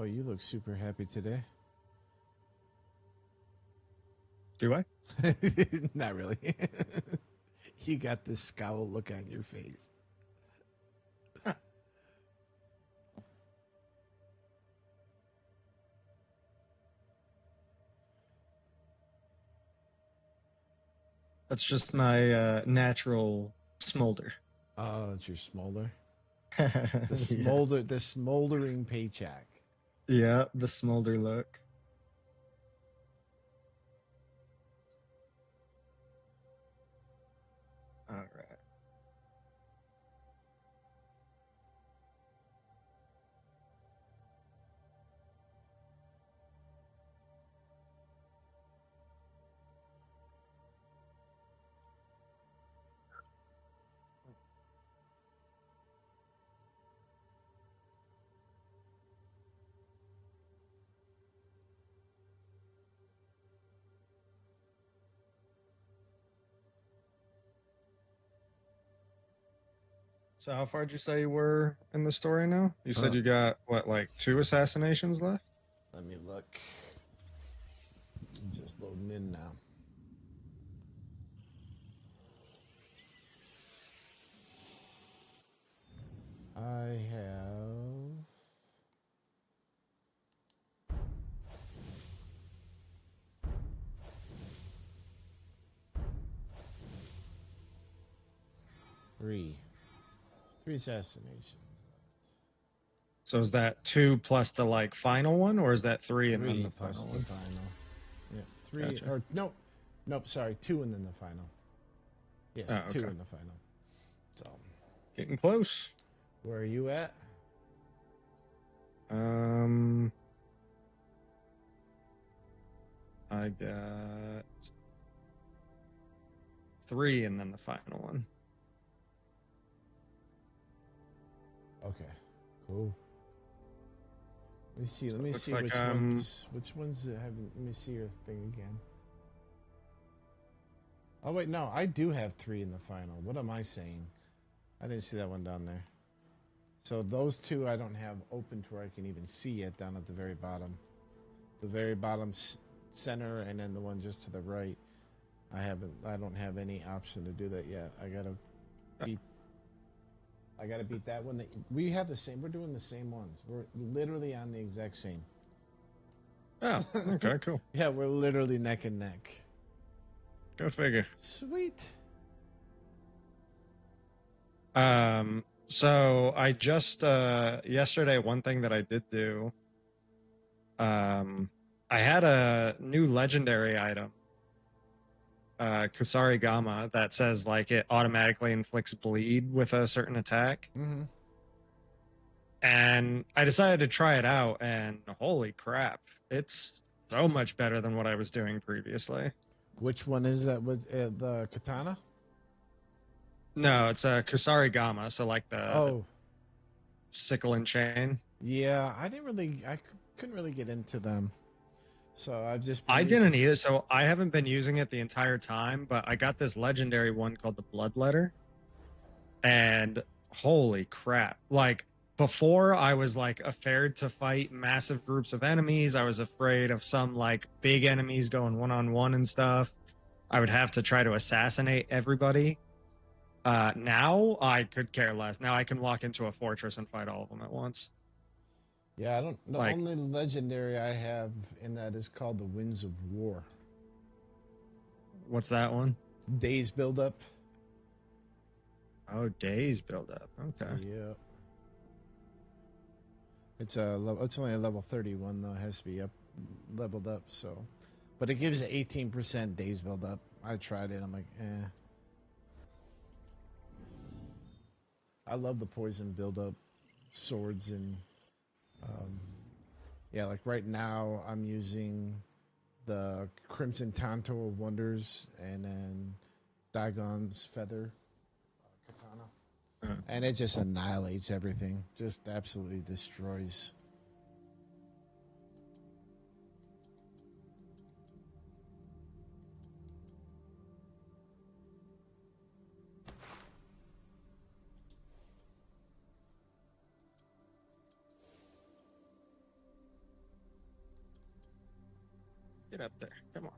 Oh, you look super happy today. Do I? Not really. You got this scowl look on your face. Huh. That's just my natural smolder. Oh, it's your smolder. Yeah. The smoldering paycheck. Yeah, the smolder look. All right. So how far did you say you were in the story now? You said Uh, you got what, like 2 assassinations left? Let me look. I'm just loading in now. I have 3 assassinations. So is that 2 plus the like final one, or is that 3 and then 3 the plus final the one? final. Yeah, 3 Gotcha. or nope. Sorry, 2 and then the final. Yes, Oh, 2 okay. in the final. So, Getting close. where are you at? Um, I got 3 and then the final one. Okay, cool. Let me see. So Let it me looks see like which ones have. Let me see your thing again. Oh wait, no, I do have 3 in the final. What am I saying? I didn't see that one down there. So those 2 I don't have open to where I can even see it down at the very bottom. The very bottom center, and then the one just to the right. I don't have any option to do that yet. Beat. I gotta beat that one. We have the same. We're doing the same ones. We're literally on the exact same. Oh, okay, cool. Yeah, we're literally neck and neck. Go figure. Sweet. So I just yesterday, one thing that I did do, um, I had a new legendary item, Kusari Gama, that says like it automatically inflicts bleed with a certain attack. Mm-hmm. And I decided to try it out, and holy crap, it's so much better than what I was doing previously. Which one is that with the katana? No, it's a Kusari Gama, so like the Oh, sickle and chain. yeah. Couldn't really get into them. So I've just been I using. didn't either, so I haven't been using it the entire time, but I got this legendary one called the Bloodletter, and holy crap. Like before I was like afraid to fight massive groups of enemies. I was afraid of some like big enemies going one on one and stuff. I would have to try to assassinate everybody. Now I could care less. Now I can walk into a fortress and fight all of them at once. Yeah, I don't. The Like, only legendary I have in that is called the Winds of War. what's that one? Days build up. Oh, days build up. Okay. Yeah. It's only a level 31 though. It has to be leveled up. So, but it gives 18% days build up. I tried it. I'm like, eh. I love the poison build up swords and yeah. Like right now, I'm using the Crimson Tanto of Wonders and then Dagon's Feather katana, Uh, and it just annihilates everything. Just absolutely destroys. Get up there. Come on.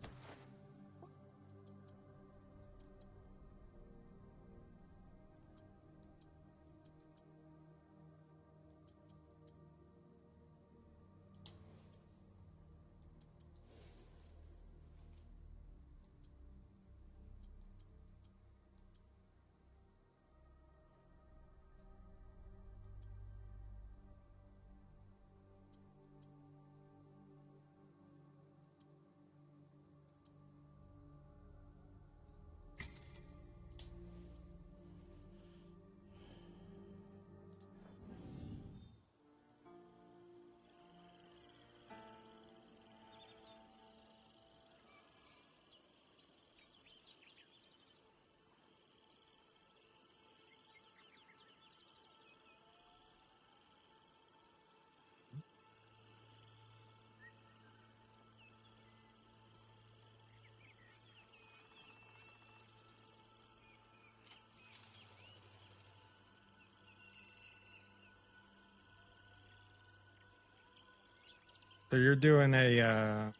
So you're doing a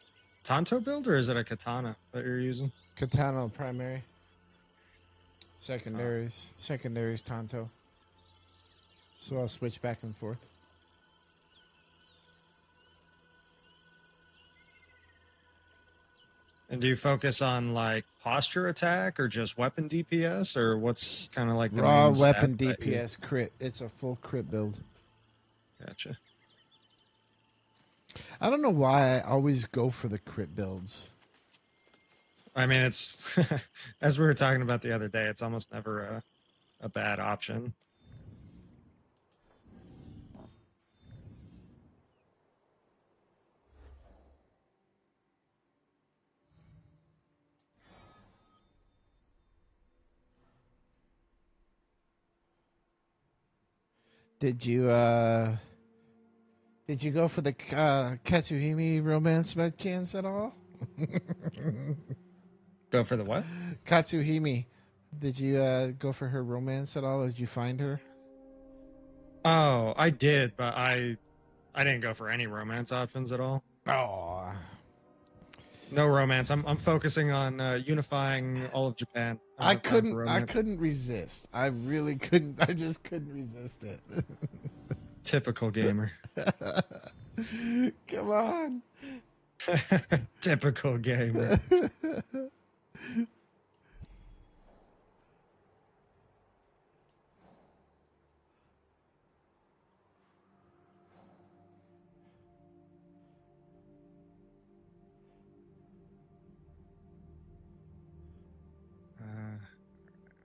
Tanto build, or is it a katana that you're using? Katana primary. Secondaries Tanto. So I'll switch back and forth. And do you focus on like posture attack or just weapon DPS, or what's kind of like the Raw main weapon stat that you- DPS crit. It's a full crit build. Gotcha. I don't know why I always go for the crit builds. I mean, it's as we were talking about the other day, it's almost never a bad option. Did you go for the Katsuhime romance med chance at all? Go for the what? Katsuhime. Did you go for her romance at all? Did you find her? Oh, I did, but I didn't go for any romance options at all. Oh, No romance. I'm focusing on unifying all of Japan. I don't have time for couldn't. I romance. couldn't resist. I really couldn't. I just couldn't resist it. Typical gamer. Come on. Typical gamer.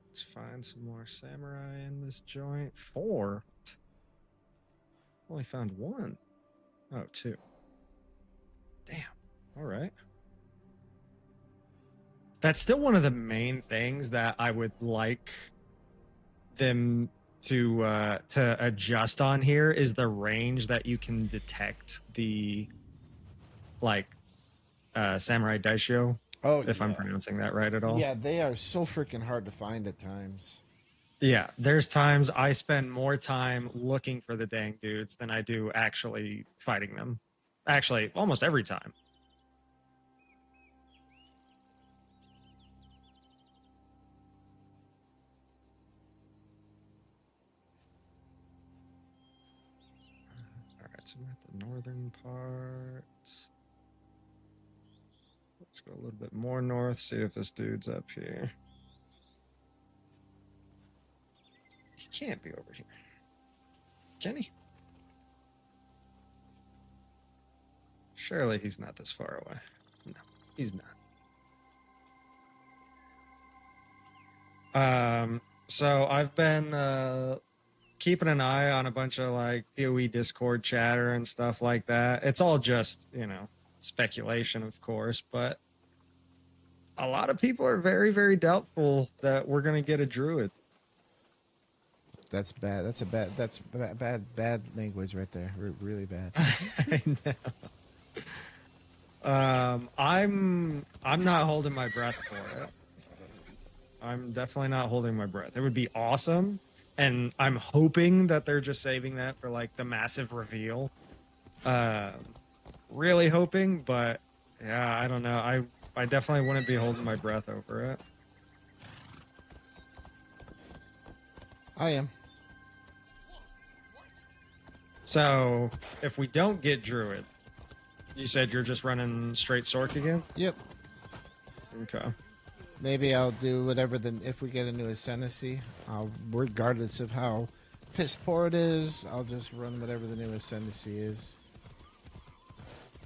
Let's find some more samurai in this joint. 4. Only found 1. Oh, 2. Damn. All right. That's still one of the main things that I would like them to adjust on here is the range that you can detect the like samurai daisho, Oh, if I'm pronouncing that right at all. Yeah, they are so freaking hard to find at times. Yeah, there's times I spend more time looking for the dang dudes than I do actually fighting them. Actually, almost every time. All right, so we're at the northern part. Let's go a little bit more north, see if this dude's up here. He can't be over here. Can he? Surely he's not this far away. No, he's not. So I've been keeping an eye on a bunch of like PoE Discord chatter and stuff like that. It's all just, speculation, of course, but a lot of people are very, very doubtful that we're going to get a druid. That's bad. That's bad language right there. Really bad. I know. I'm not holding my breath for it. I'm definitely not holding my breath. It would be awesome, and I'm hoping that they're just saving that for like the massive reveal. Really hoping, but Yeah, I don't know. I definitely wouldn't be holding my breath over it. I am. So if we don't get Druid, you said you're just running straight Sork again? Yep. Okay. Maybe I'll do whatever if we get a new Ascendancy, regardless of how piss poor it is, I'll just run whatever the new Ascendancy is.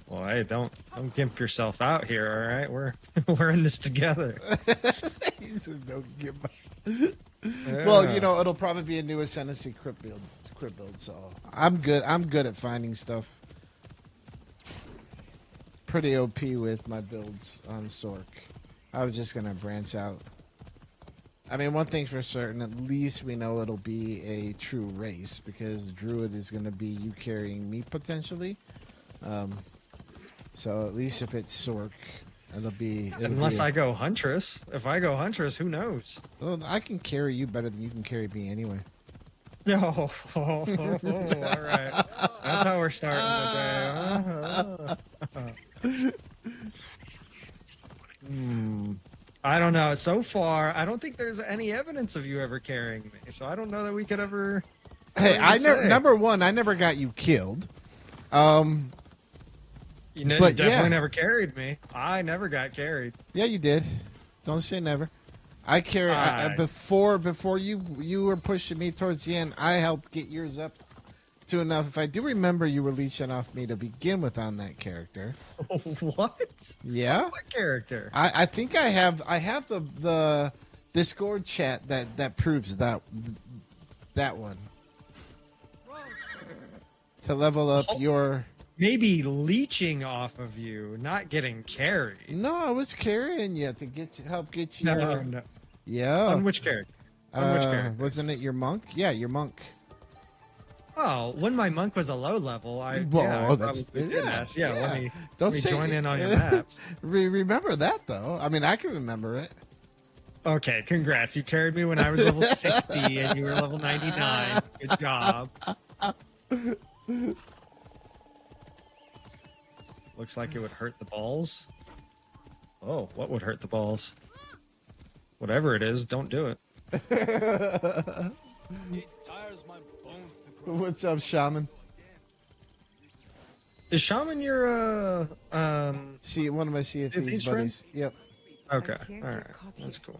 Well, hey, don't gimp yourself out here, all right? We're in this together. He said, "Don't get my." Yeah. Well, it'll probably be a new Ascendancy crypt build. So I'm good. I'm good at finding stuff. Pretty OP with my builds on Sork. I was just gonna branch out. I mean, one thing's for certain. At least we know it'll be a true race because Druid is gonna be you carrying me potentially. So at least if it's Sork, Unless I go Huntress. If I go Huntress, who knows? Well, I can carry you better than you can carry me anyway. No. All right. That's how we're starting the day. I don't know. So far, I don't think there's any evidence of you ever carrying me. So I don't know that we could ever. Hey, I never. Number one, I never got you killed. You definitely never carried me. I never got carried. Yeah, you did. Don't say never. I carried before you were pushing me towards the end. I helped get yours up to enough. If I do remember, you were leeching off me to begin with on that character. What? Yeah. What character? I think I have the Discord chat that proves that one. To level up your. Maybe leeching off of you, not getting carried. No, I was carrying you to help get you. No. Yeah. On which character? On which character? Wasn't it your monk? Yeah, your monk. Oh, when my monk was a low level, I let me join in on your maps. Remember that though. I mean, I can remember it. Okay, congrats. You carried me when I was level 60 and you were level 99. Good job. Looks like it would hurt the balls. Oh, what would hurt the balls? Whatever it is, don't do it. What's up, Shaman? Is Shaman your See, one of my Sea of Thieves buddies? Yep. Okay. All right. That's cool.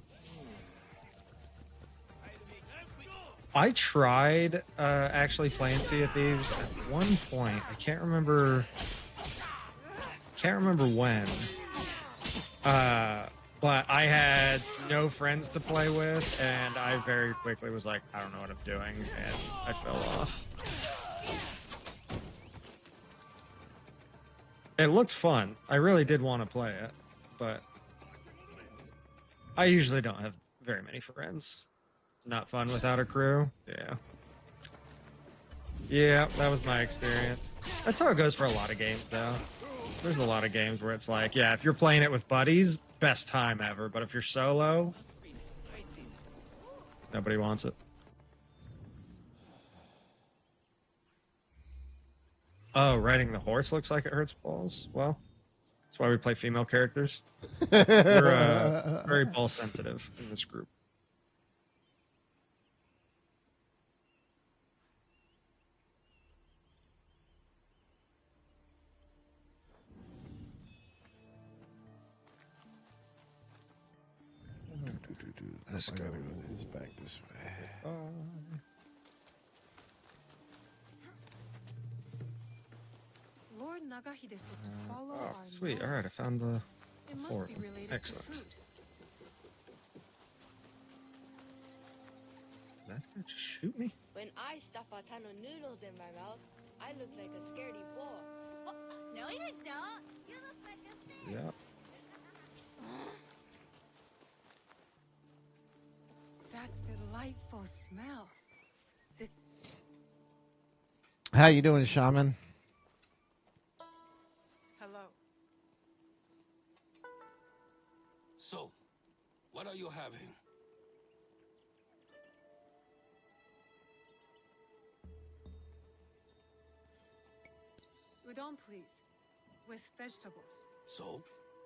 I tried actually playing Sea of Thieves at one point. I can't remember when. But I had no friends to play with, and I very quickly was like, I don't know what I'm doing, and I fell off. It looks fun. I really did want to play it, but I usually don't have very many friends. Not fun without a crew. Yeah, that was my experience. That's how it goes for a lot of games, though. There's a lot of games where it's like, yeah, if you're playing it with buddies, best time ever. But if you're solo, nobody wants it. Oh, riding the horse looks like it hurts balls. Well, that's why we play female characters. We're very ball sensitive in this group. Let's go. It's back this way. Lord Nagahide said to follow our sweet. All right, I found the fort. Excellent. Did that guy just shoot me? When I stuff a ton of noodles in my mouth, I look like a scaredy boy. Oh, no, you don't. You look like a fish. Yeah. That delightful smell. How you doing, Shaman? Hello. So, what are you having? Udon, please. With vegetables. So,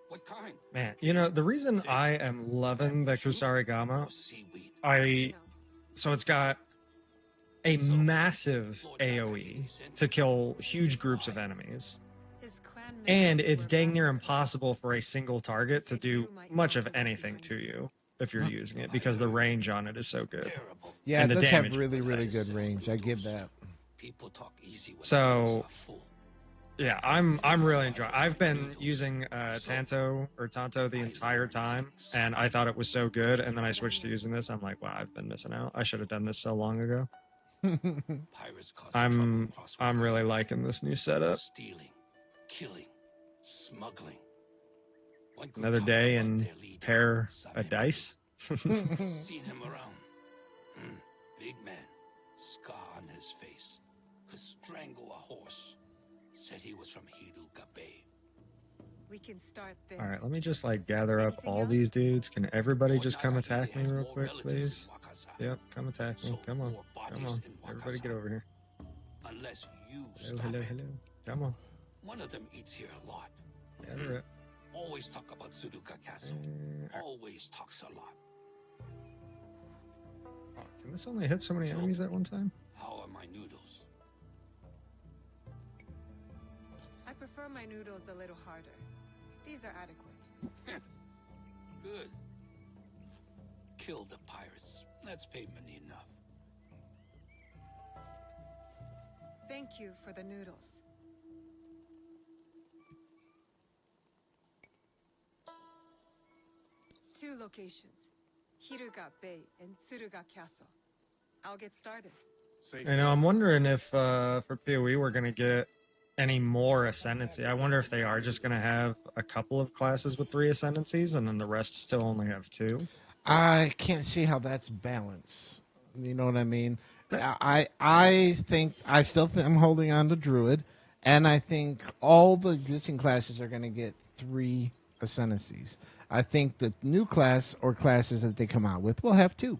what kind? Man, you know, the reason I am loving the Kusarigama, Or seaweed? I so it's got a massive AoE to kill huge groups of enemies. His clan And members it's were dang near massacred. impossible for a single target to do much of anything to you if you're using it because the range on it is so good. Terrible. Yeah, And it the does have damage really, is really nice. good range. I give that. People talk easy when So- the doors are full. Yeah, I'm really enjoying. I've been using Tanto the entire time, and I thought it was so good. And then I switched to using this. I'm like, wow, I've been missing out. I should have done this so long ago. Pirates cause I'm trouble across I'm really Wakasa. liking this new setup. Stealing, killing, smuggling. One could Another talk day about and their leader, pair a Sabe dice. Matu. Seen him around. Big man, scar on his face. Could strangle a horse. Said he was from Hiruka Bay. We can start there. All right, let me just like gather up all these dudes. Can everybody just come attack me real quick, please? Yep, come attack me. Come on, come on. Everybody get over here. Unless you Hello, stop hello, it. hello. Come on, One of them eats here a lot. gather up. Always talk about Suduka Castle. Always talks a lot. Oh, can this only hit so many enemies at one time? How are my noodles? I prefer my noodles a little harder. These are adequate. Good. Kill the pirates. Let's pay money enough. Thank you for the noodles. Two locations, Hiruga Bay and Tsuruga Castle. I'll get started. You know, I'm wondering if for PoE we're gonna get any more ascendancy. I wonder if they are just gonna have a couple of classes with 3 ascendancies and then the rest still only have 2. I can't see how that's balanced. You know what I mean? I think I still think I'm holding on to Druid, and I think all the existing classes are going to get 3 ascendancies. I think the new class or classes that they come out with will have 2.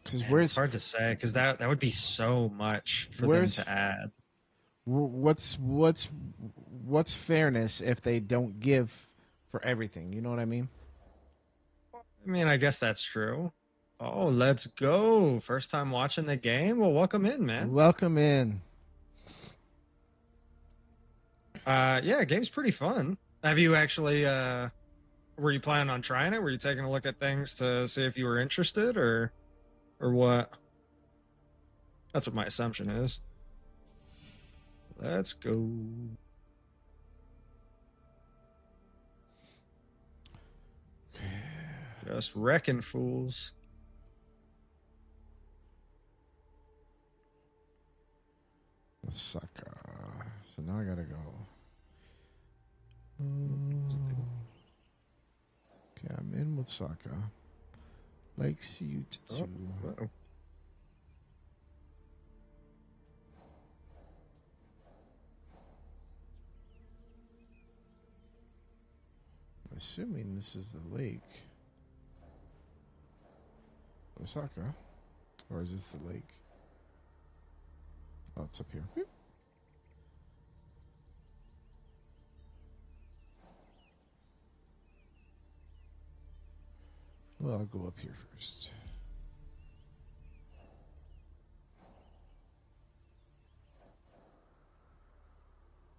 Because Man, it's hard to say because that would be so much for them Where's- to add. what's fairness if they don't give for everything? You know what I mean? I mean, I guess that's true. Oh, let's go! First time watching the game. Well, welcome in, man. Welcome in. Yeah, game's pretty fun. Have you actually? Were you planning on trying it? Were you taking a look at things to see if you were interested, or what? That's what my assumption is. Let's go. Just wrecking fools. Osaka. So now I gotta go. Okay, I'm in Osaka. Lake Siutsu. Uh-oh. I'm assuming this is the lake. Osaka. Or is this the lake? Oh, it's up here. Well, I'll go up here first.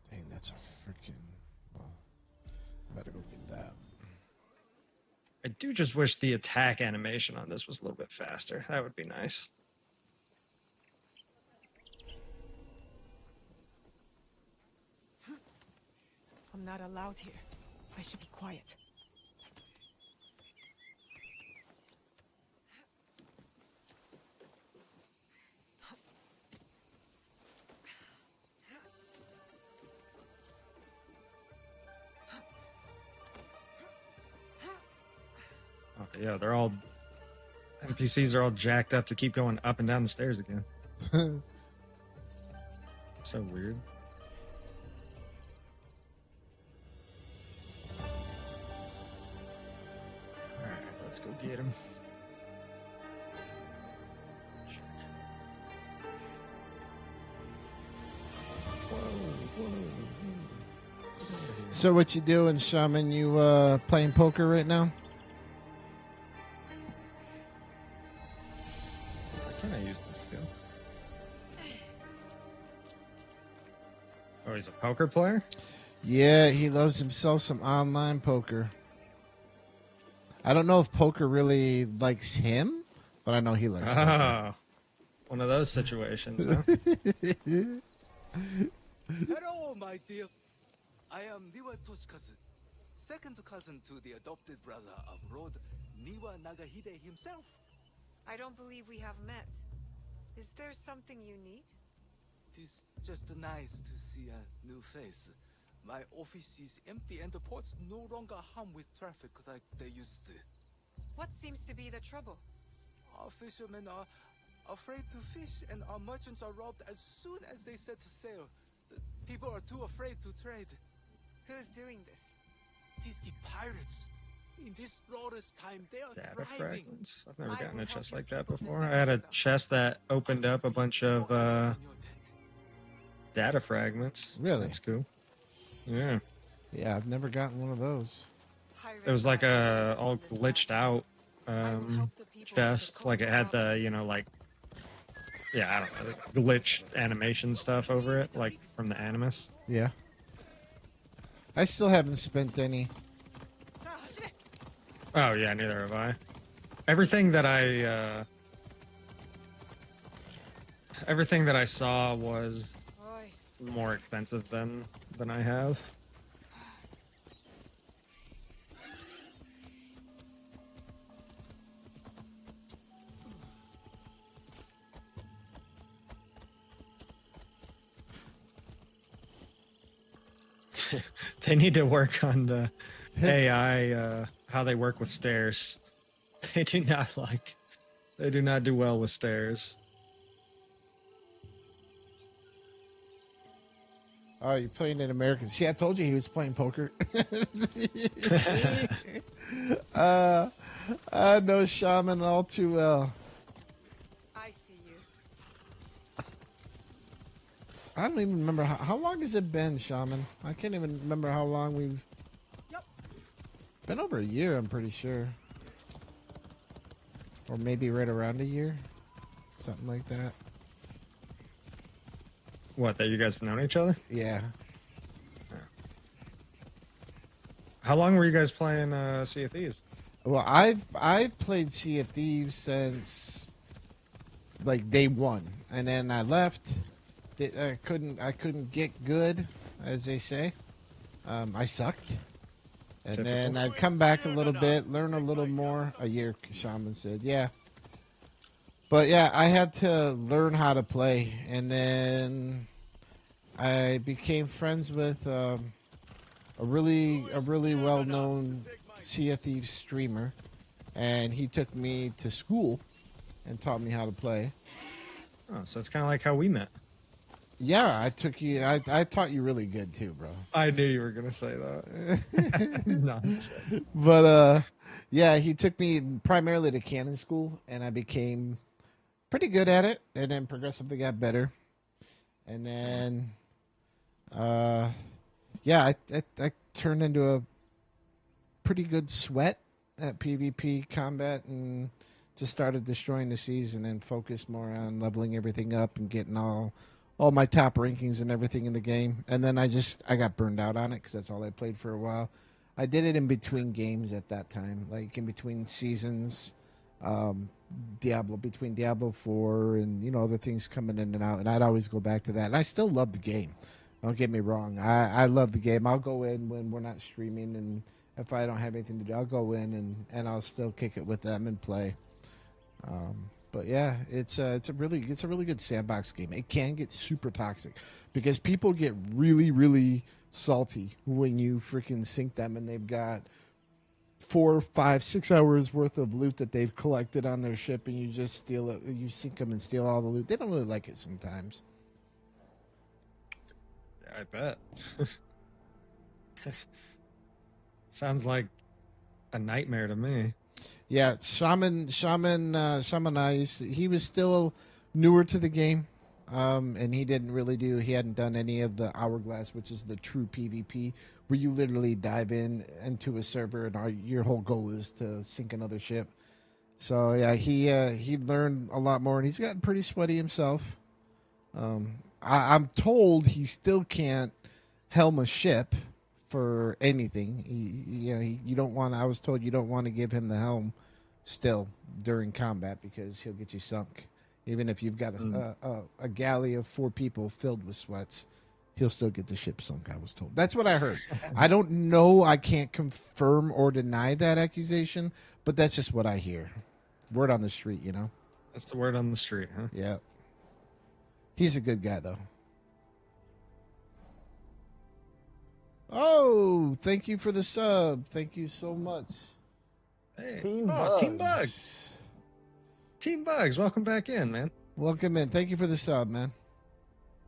Dang, that's a freaking. Well, I better go get that. I do just wish the attack animation on this was a little bit faster. That would be nice. I'm not allowed here. I should be quiet. Okay, yeah, they're all NPCs are all jacked up to keep going up and down the stairs again. So weird. All right, let's go get him. So what you doing, Shaman? You playing poker right now? Why can't I use this skill? Oh, he's a poker player? Yeah, he loves himself some online poker. I don't know if poker really likes him, but I know he likes poker. Oh, one of those situations, huh? Hello, my dear. I am Niwa Toshikazu, second cousin to the adopted brother of Lord Niwa Nagahide himself. I don't believe we have met. Is there something you need? Tis just nice to see a new face. My office is empty and the ports no longer hum with traffic like they used to. What seems to be the trouble? Our fishermen are afraid to fish and our merchants are robbed as soon as they set sail. The people are too afraid to trade. Who's doing this? Tis the pirates. In this lawless time, they are Data thriving. fragments? I've never I gotten will a chest help like you that people to before. I defend had a yourself. chest that opened up a bunch of On your tent. data fragments. Really? That's cool. Yeah. Yeah, I've never gotten one of those. It was like a all glitched out chest. Like it had the, like, yeah, I don't know, the glitch animation stuff over it, like from the Animus. Yeah. I still haven't spent any. Oh yeah, neither have I. Everything that I saw was more expensive than I have. They need to work on the AI, how they work with stairs. They do not do well with stairs. Oh, you're playing in American. See, I told you he was playing poker. I know Shaman all too well. I see you. I don't even remember how long has it been, Shaman? I can't even remember how long we've. Yep. Been over a year, I'm pretty sure. Or maybe right around a year. Something like that. What, that you guys have known each other? Yeah. How long were you guys playing Sea of Thieves? Well, I've played Sea of Thieves since like day one, and then I left. I couldn't get good, as they say. I sucked, and Typical. then I'd come back a little bit, learn a little more. A year, Shaman said, yeah. But yeah, I had to learn how to play, and then I became friends with a really well-known Sea of Thieves streamer, and he took me to school and taught me how to play. Oh, so it's kind of like how we met. Yeah, I taught you really good too, bro. I knew you were gonna say that. Nonsense. But yeah, he took me primarily to Cannon School, and I became pretty good at it, and then progressively got better. And then, yeah, I turned into a pretty good sweat at PvP combat, and just started destroying the season and focused more on leveling everything up and getting all my top rankings and everything in the game. And then I got burned out on it because that's all I played for a while. I did it in between games at that time, like in between seasons, between Diablo 4 and, other things coming in and out. And I'd always go back to that. And I still love the game. Don't get me wrong. I love the game. I'll go in when we're not streaming, and if I don't have anything to do, I'll go in and I'll still kick it with them and play. But yeah, it's a really good sandbox game. It can get super toxic because people get really, really salty when you freaking sink them, and they've got 4, 5, 6 hours worth of loot that they've collected on their ship, and you just steal it. You sink them and steal all the loot. They don't really like it sometimes. Yeah, I bet. Sounds like a nightmare to me. Yeah, Shaman he was still newer to the game. and he didn't really do. He hadn't done any of the Hourglass, which is the true PvP, where you literally dive into a server and your whole goal is to sink another ship. So yeah, he learned a lot more, and he's gotten pretty sweaty himself. I'm told he still can't helm a ship for anything. You don't want. I was told you don't want to give him the helm still during combat because he'll get you sunk. Even if you've got a galley of 4 people filled with sweats, he'll still get the ship sunk, I was told. That's what I heard. I don't know. I can't confirm or deny that accusation, but that's just what I hear. Word on the street, you know? That's the word on the street, huh? Yeah. He's a good guy, though. Oh, thank you for the sub. Thank you so much. Hey. Team Team Bugs. Team Bugs, welcome back in, man. Welcome in. Thank you for the sub, man.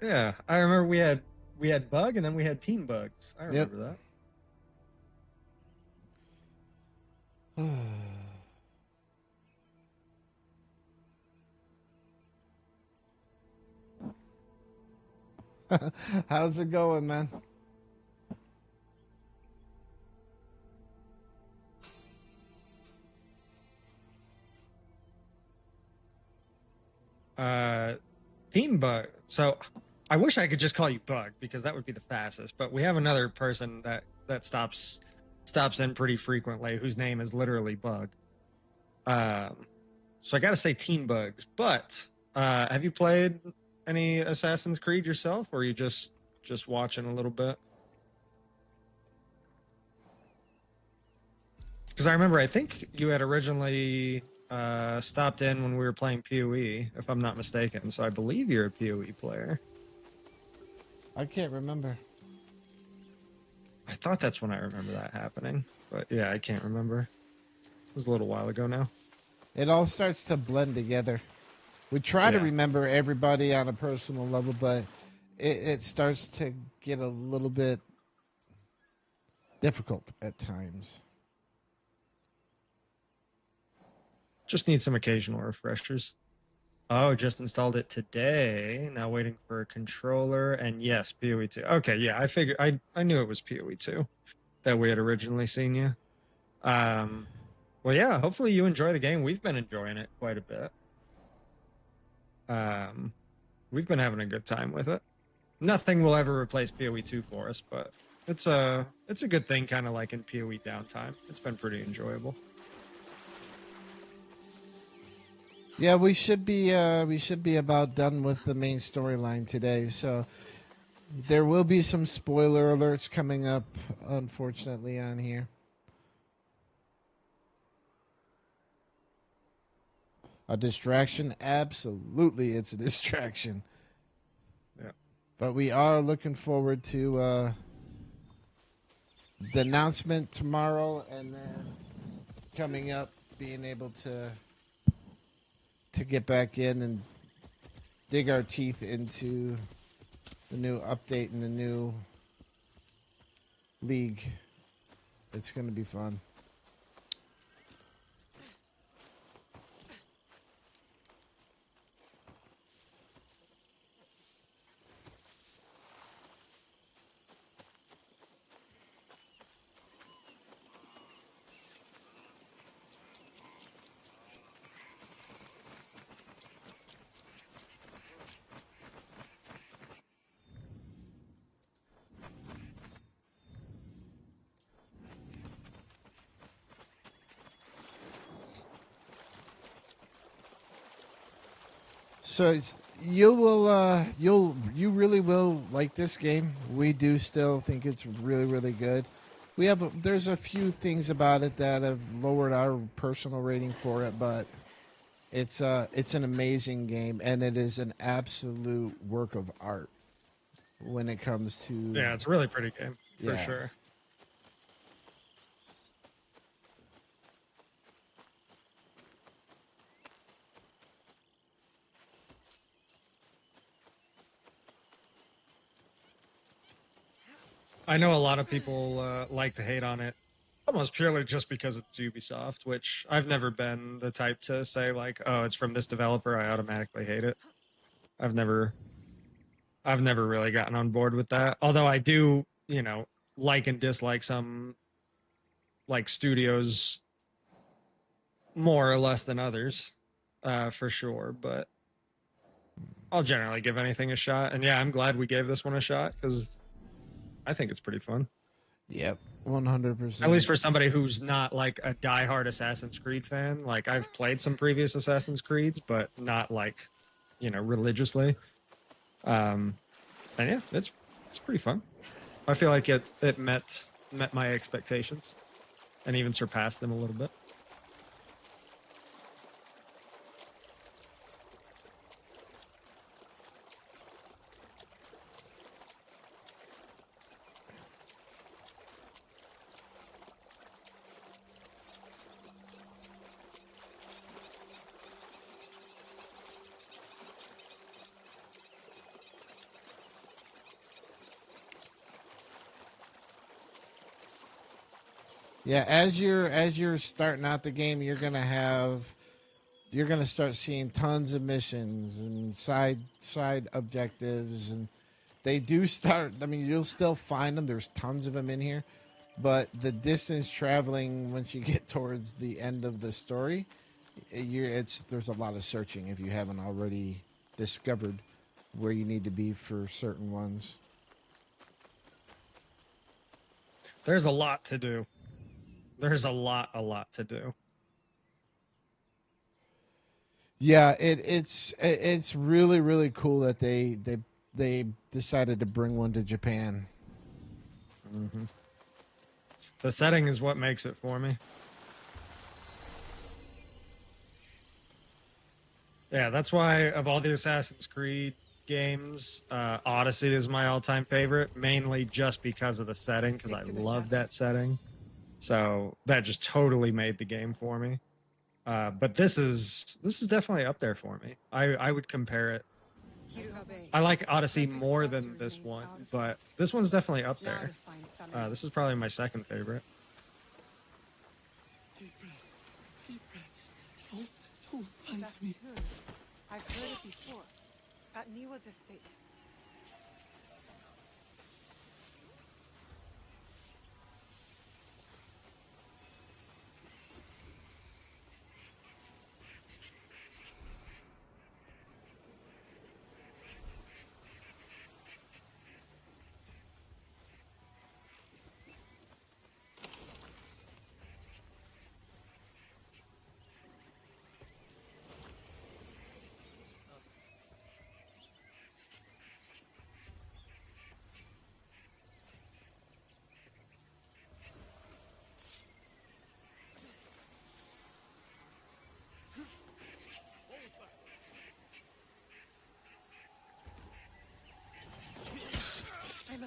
Yeah, I remember we had Bug and then we had Team Bugs. I remember that. How's it going, man? Team Bug. So I wish I could just call you Bug because that would be the fastest, but we have another person that stops in pretty frequently whose name is literally Bug. So I got to say Team Bugs, but have you played any Assassin's Creed yourself, or are you just watching a little bit? Because I remember, I think you had originally stopped in when we were playing PoE, if I'm not mistaken. So I believe you're a PoE player. I can't remember. I thought that's when I remember that happening, but yeah, I can't remember. It was a little while ago now. It all starts to blend together. We try to remember everybody on a personal level, but it starts to get a little bit difficult at times. Just need some occasional refreshers. Oh, just installed it today. Now waiting for a controller. And yes, PoE 2. Okay, yeah, I figured I knew it was PoE 2 that we had originally seen you. Well, yeah, hopefully you enjoy the game. We've been enjoying it quite a bit. We've been having a good time with it. Nothing will ever replace PoE 2 for us, but it's a good thing, kind of like in PoE downtime. It's been pretty enjoyable. Yeah, we should be about done with the main storyline today. So there will be some spoiler alerts coming up, unfortunately, on here. A distraction? Absolutely, it's a distraction. Yeah. But we are looking forward to the announcement tomorrow, and then coming up, being able to get back in and dig our teeth into the new update and the new league. It's going to be fun. So you really will like this game. We do still think it's really, really good. There's a few things about it that have lowered our personal rating for it, but it's an amazing game, and it is an absolute work of art when it comes to it's a really pretty game for Yeah. sure. I know a lot of people like to hate on it almost purely just because it's Ubisoft, which I've never been the type to say like, oh, it's from this developer, I automatically hate it. I've never I've never really gotten on board with that. Although I do, like and dislike some like studios more or less than others, for sure. But I'll generally give anything a shot. And yeah, I'm glad we gave this one a shot because I think it's pretty fun. Yep, 100%. At least for somebody who's not like a diehard Assassin's Creed fan. Like I've played some previous Assassin's Creeds, but not like, religiously. And yeah, it's pretty fun. I feel like it met my expectations and even surpassed them a little bit. Yeah, as you're starting out the game, you're gonna start seeing tons of missions and side objectives, and they do start. I mean, you'll still find them. There's tons of them in here, but the distance traveling once you get towards the end of the story, there's a lot of searching if you haven't already discovered where you need to be for certain ones. There's a lot to do. There's a lot to do. Yeah, it's really really cool that they decided to bring one to Japan. Mm-hmm. The setting is what makes it for me. Yeah, that's why of all the Assassin's Creed games, Odyssey is my all-time favorite, mainly just because of the setting, because I love that setting. So that just totally made the game for me. But this is definitely up there for me. I would compare it. I like Odyssey more than this one, but this one's definitely up there. This is probably my second favorite. Who finds me? I've heard it before. At Niwa's estate.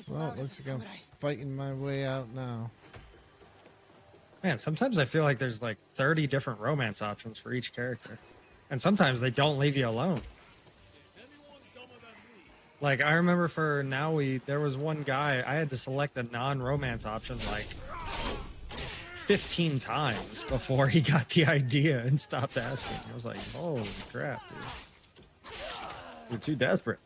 Well, let's go fighting my way out now. Man, sometimes I feel like there's like 30 different romance options for each character. And sometimes they don't leave you alone. Like, I remember for Naui, there was one guy, I had to select a non-romance option like 15 times before he got the idea and stopped asking. I was like, holy crap, dude. You're too desperate.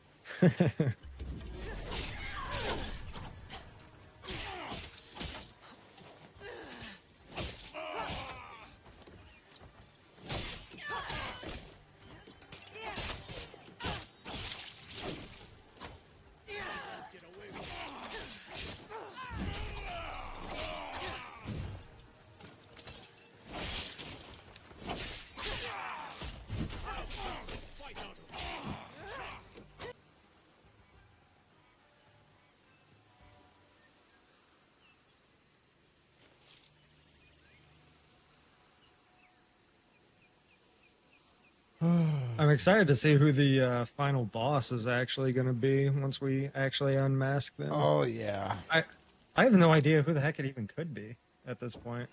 I'm excited to see who the final boss is actually going to be once we actually unmask them. Oh yeah, I have no idea who the heck it even could be at this point.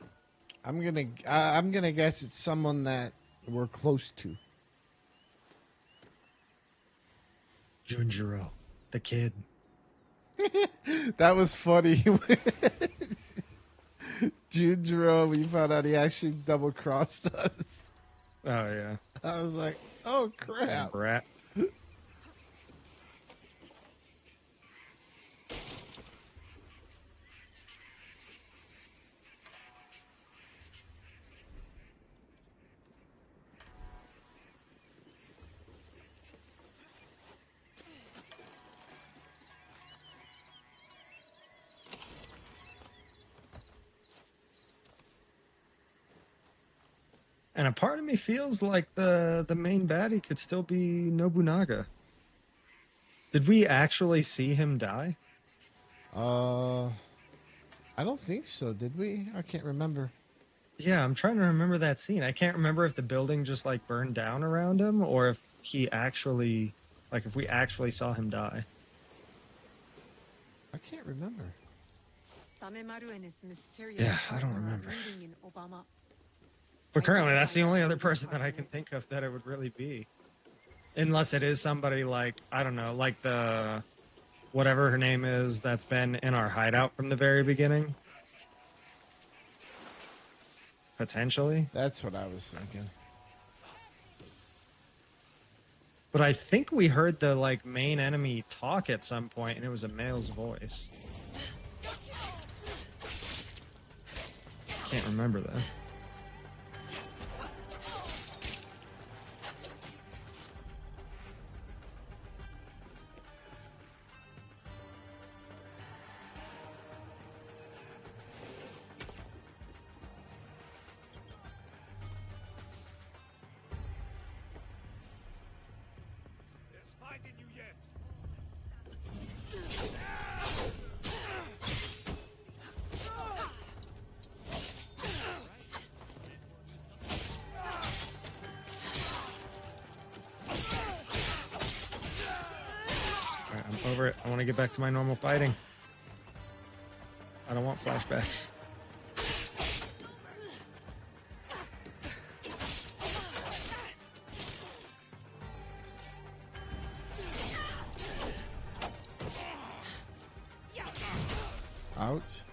I'm gonna guess it's someone that we're close to. Junjiro, the kid. That was funny. Junjiro, we found out he actually double crossed us. Oh yeah. I was like, oh crap. Brat. And a part of me feels like the main baddie could still be Nobunaga. Did we actually see him die? I don't think so. Did we? I can't remember. Yeah, I'm trying to remember that scene. I can't remember if the building just like burned down around him or if he actually, like, if we actually saw him die. I can't remember. Samemaru and his mysterious Yeah, I don't partner are remember. meeting in Obama. But currently, that's the only other person that I can think of that it would really be. Unless it is somebody like, I don't know, like the, whatever her name is that's been in our hideout from the very beginning. Potentially. That's what I was thinking. But I think we heard the like main enemy talk at some point and it was a male's voice. Can't remember that. Alright, I'm over it. I want to get back to my normal fighting. I don't want flashbacks. Ouch.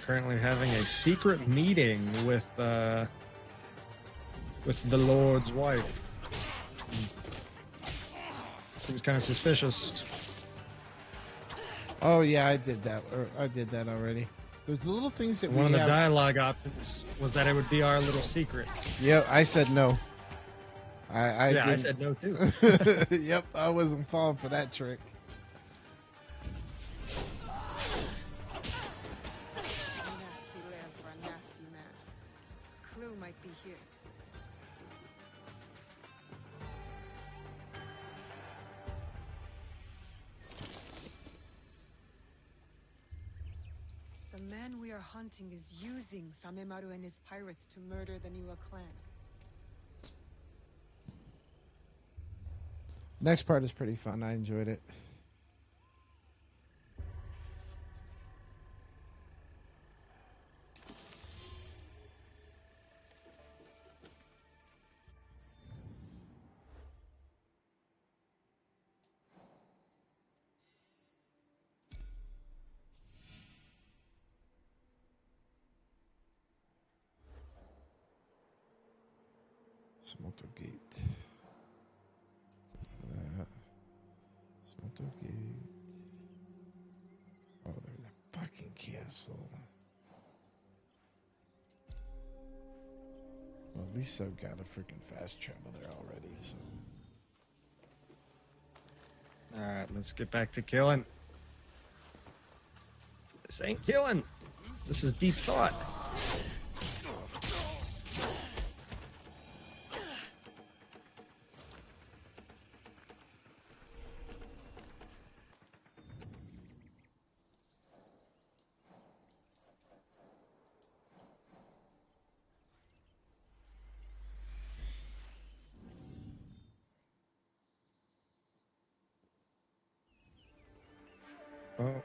Currently having a secret meeting with the Lord's wife. Seems kind of suspicious. Oh yeah, I did that. Or I did that already. There's the little things that One of we the have. dialogue options was that it would be our little secrets. Yep, I said no. I Yeah, I didn't. said no too. Yep, I wasn't falling for that trick. Nasty land for a nasty man. Clue might be here. The man we are hunting is using Samemaru and his pirates to murder the Niwa clan. Next part is pretty fun. I enjoyed it. Smoto Gate. That. Smoto Gate. Oh, there's a fucking castle. Well, at least I've got a freaking fast travel there already, so. Alright, let's get back to killing. This ain't killing. This is deep thought. Oh.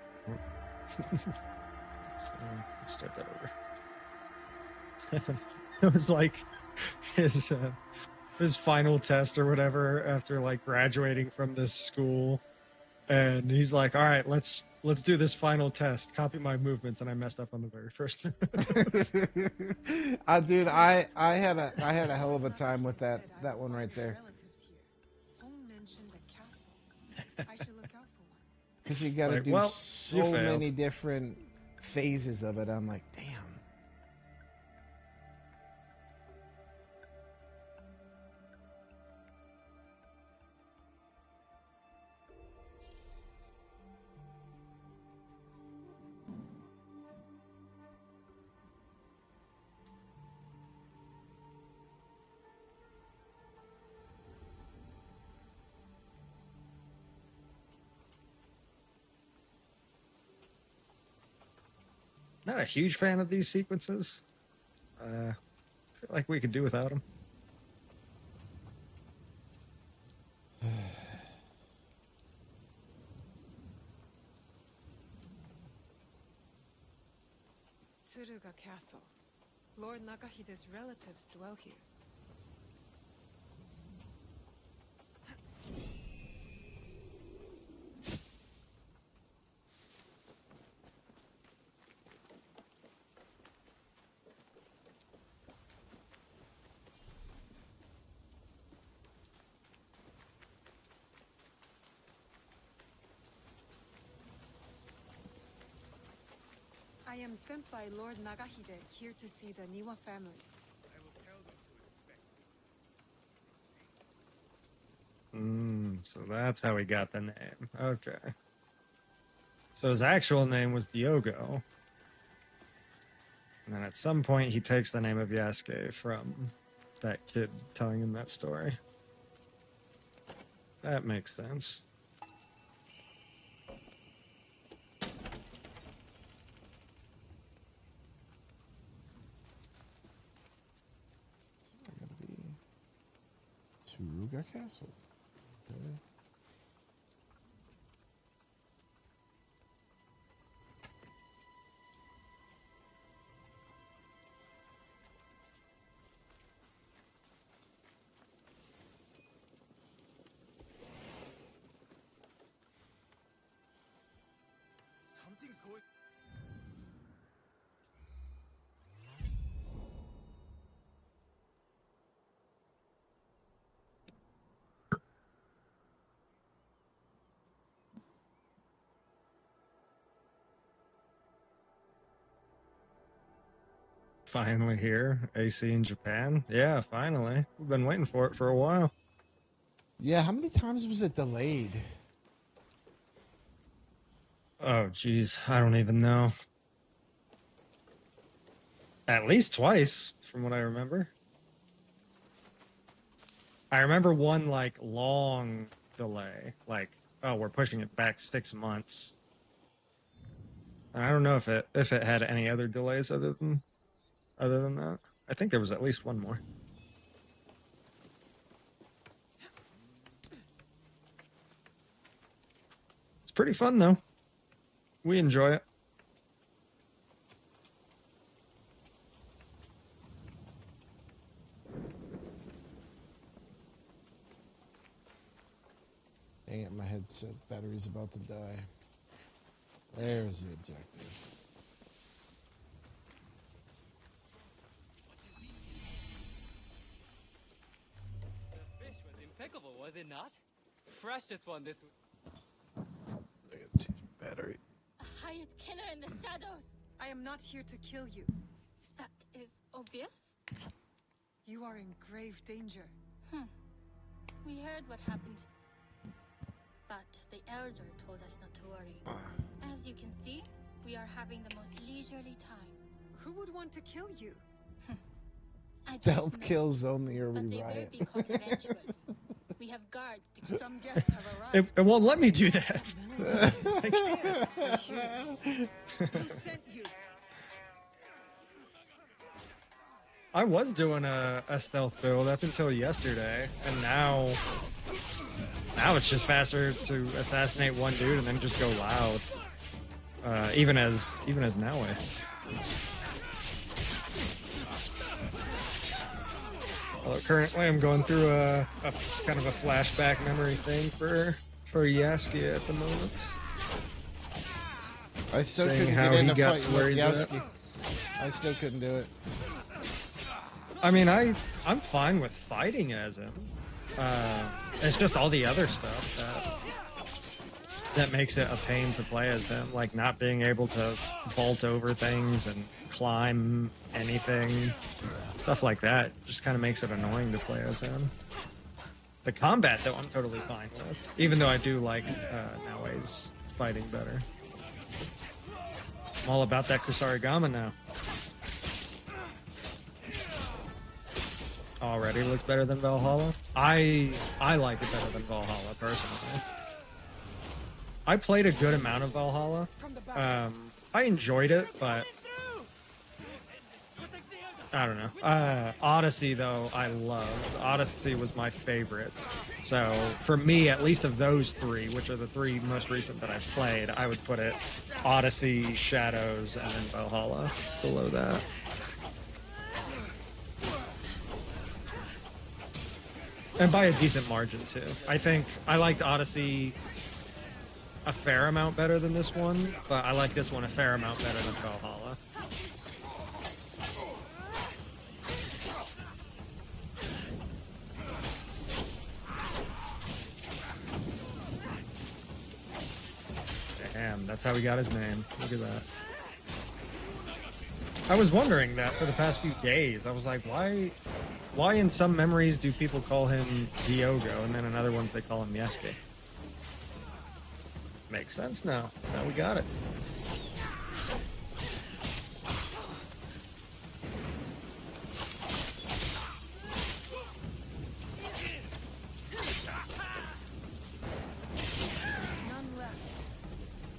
So, let's start that over. It was like his final test or whatever after like graduating from this school. And he's like, "All right, let's do this final test. Copy my movements," and I messed up on the very first. Dude, I had a hell of a time with that one right there. Relatives here. Hong mentioned a castle. I should look out for one. Because you got to Like, do well, you so failed. many different phases of it. I'm like, damn. Not a huge fan of these sequences. I feel like we could do without them. Tsuruga Castle. Lord Nagahide's relatives dwell here. I am sent by Lord Nagahide here to see the Niwa family. So that's how he got the name. Okay. So his actual name was Diogo. And then at some point he takes the name of Yasuke from that kid telling him that story. That makes sense. So we're going to be Tsuruga Castle. Okay. Something's going. Finally here. AC in Japan. Yeah, finally. We've been waiting for it for a while. Yeah, how many times was it delayed? Oh, geez. I don't even know. At least twice, from what I remember. I remember one, like, long delay. Like, oh, we're pushing it back 6 months. And I don't know if it had any other delays other than that. I think there was at least one more. It's pretty fun, though. We enjoy it. Dang it, my headset battery's about to die. There's the objective. The fish was impeccable, was it not? Freshest one this. I gotta change my battery. A hired killer in the shadows. I am not here to kill you. That is obvious. You are in grave danger. We heard what happened. But the elder told us not to worry. As you can see, we are having the most leisurely time. Who would want to kill you? I don't Stealth know, kills only or but we they will riot. be caught eventually. We have guards to keep Some guests have arrived. It won't let me do that. I can't. Who sent you? I was doing a stealth build up until yesterday, and now it's just faster to assassinate one dude and then just go loud. Even as Naue. Although currently I'm going through a kind of a flashback memory thing for for Yasuke at the moment. I still Saying couldn't how get he in a got fight to where with he's at. Yowski. I still couldn't do it. I mean, I'm fine with fighting as him. It's just all the other stuff that makes it a pain to play as him, like not being able to vault over things and climb anything, stuff like that. Just kind of makes it annoying to play as him. The combat, though, I'm totally fine with, even though I do like Naoe's fighting better. I'm all about that Kusarigama now. Already looks better than Valhalla. I like it better than Valhalla personally. I played a good amount of Valhalla. I enjoyed it, but I don't know. Odyssey though, I loved. Odyssey was my favorite. So for me, at least of those three, which are the three most recent that I've played, I would put it Odyssey, Shadows, and then Valhalla below that. And by a decent margin, too. I think I liked Odyssey a fair amount better than this one, but I like this one a fair amount better than Valhalla. Damn, that's how he got his name. Look at that. I was wondering that for the past few days. I was like, why in some memories do people call him Diogo, and then in other ones they call him Yasuke? Makes sense now. Now we got it. None left.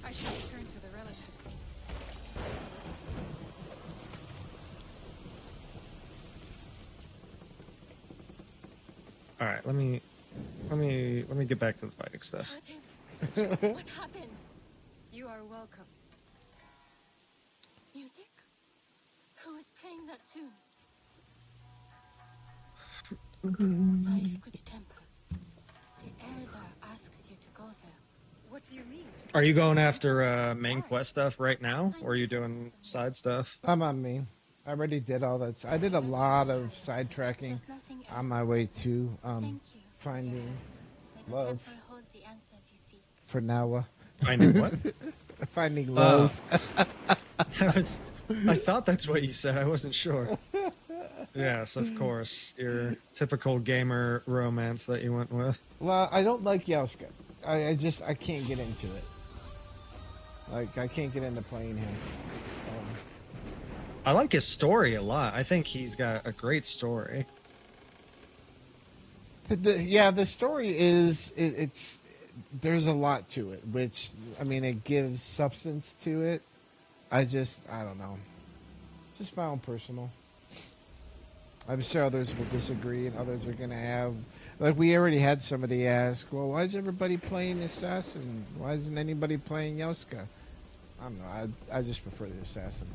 I shall return to the relatives. All right, let me get back to the fighting stuff. What happened? You are welcome. Music? Who was playing that tune? Saifukuji Temple. The elder asks you to go there. What do you mean? Are you going after main quest stuff right now, or are you doing side stuff? I'm on me. I already did all that. I did a lot of sidetracking There's nothing else. on my way to Thank you. finding May the love temple hold the answers you seek. for Nawa. Finding what? Finding love. I thought that's what you said. I wasn't sure. Yes, of course. Your typical gamer romance that you went with. Well, I don't like Yauska. I can't get into it. Like, I can't get into playing him. I like his story a lot. I think he's got a great story. The story is it's there's a lot to it, which I mean it gives substance to it. I don't know. Just my own personal. I'm sure others will disagree, and others are gonna have like we already had somebody ask, well, why is everybody playing Assassin? Why isn't anybody playing Yauska? I don't know. I just prefer the Assassin.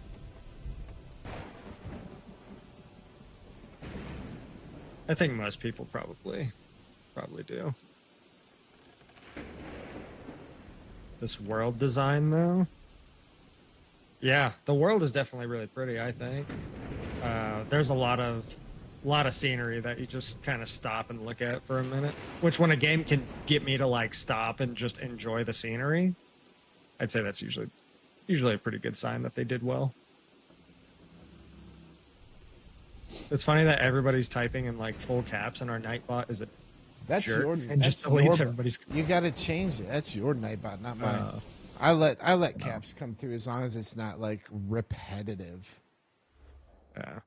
I think most people probably do. This world design, though. Yeah, the world is definitely really pretty. I think there's a lot of scenery that you just kind of stop and look at for a minute. Which, when a game can get me to like stop and just enjoy the scenery, I'd say that's usually a pretty good sign that they did well. It's funny that everybody's typing in like full caps, and our Nightbot is a That's jerk your and just that's deletes your- everybody's. You got to change it. That's your Nightbot, not mine. I let caps come through as long as it's not like repetitive. Yeah.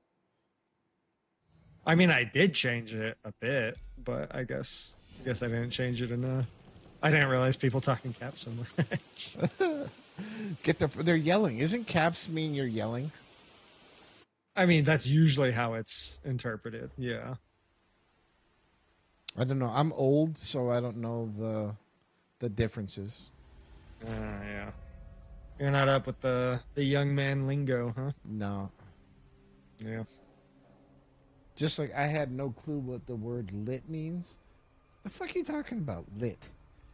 I mean, I did change it a bit, but I guess I didn't change it enough. I didn't realize people talking caps so much. They're yelling. Isn't caps mean you're yelling? I mean, that's usually how it's interpreted. Yeah. I don't know. I'm old, so I don't know the differences. Yeah. You're not up with the young man lingo, huh? No. Yeah. Just like I had no clue what the word lit means. The fuck are you talking about, lit?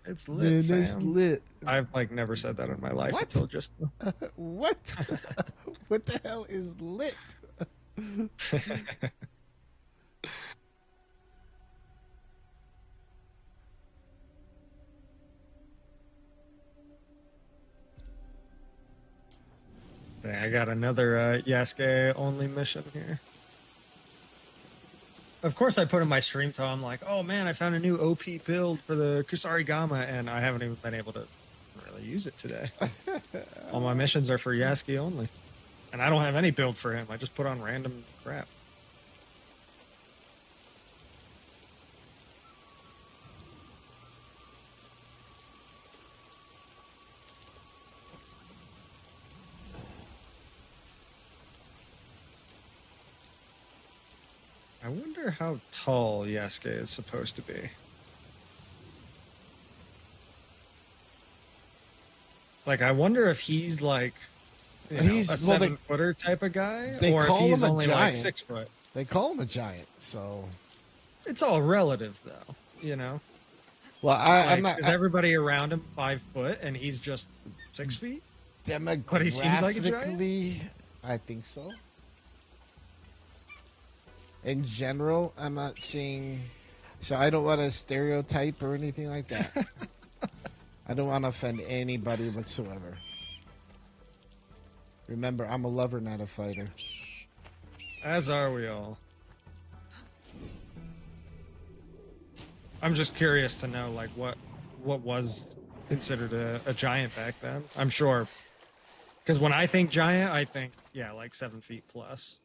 It's lit, Man, it's fam. lit. I've like never said that in my life What? until just now. What? What the hell is lit? Dang, I got another Yasuke only mission here. Of course, I put in my stream to. I'm like, oh man, I found a new OP build for the Kusarigama, and I haven't even been able to really use it today. All my missions are for Yasuke only, and I don't have any build for him. I just put on random crap. I wonder how tall Yasuke is supposed to be. Like, I wonder if he's like, you know, He's- a well, they- 7-footer type of guy, they or if call he's him a only like giant. 6 foot. They call him a giant, so. It's all relative, though. You know, Well, I'm not. Is everybody around him 5 foot, and he's just 6 feet? But he seems like a giant? Demographically, I think so. In general, I'm not seeing. So I don't want to stereotype or anything like that. I don't want to offend anybody whatsoever. Remember, I'm a lover, not a fighter. As are we all. I'm just curious to know, like, what was considered a giant back then. I'm sure, because when I think giant, I think, yeah, like 7 feet plus.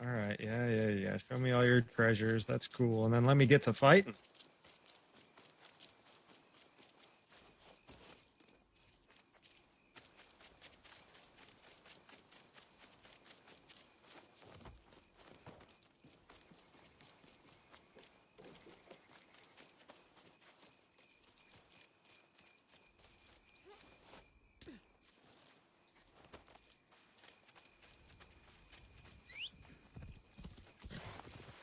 All right, yeah. Show me all your treasures. That's cool. And then let me get to fighting.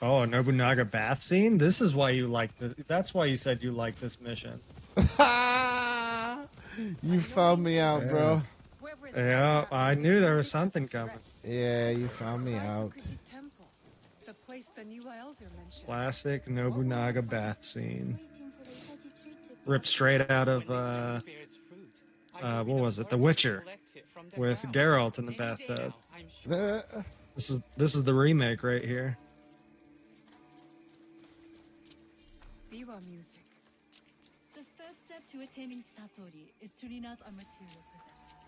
Oh, Nobunaga bath scene? This is why you like the. That's why you said you like this mission. You found me out, bro. Yeah, I knew there was something coming. Yeah, you found me out. The place the new elder mentioned. Classic Nobunaga bath scene. Ripped straight out of what was it? The Witcher, with Geralt in the bathtub. This is the remake right here. Biwa music. The first step to attaining Satori is to renounce our material possessions.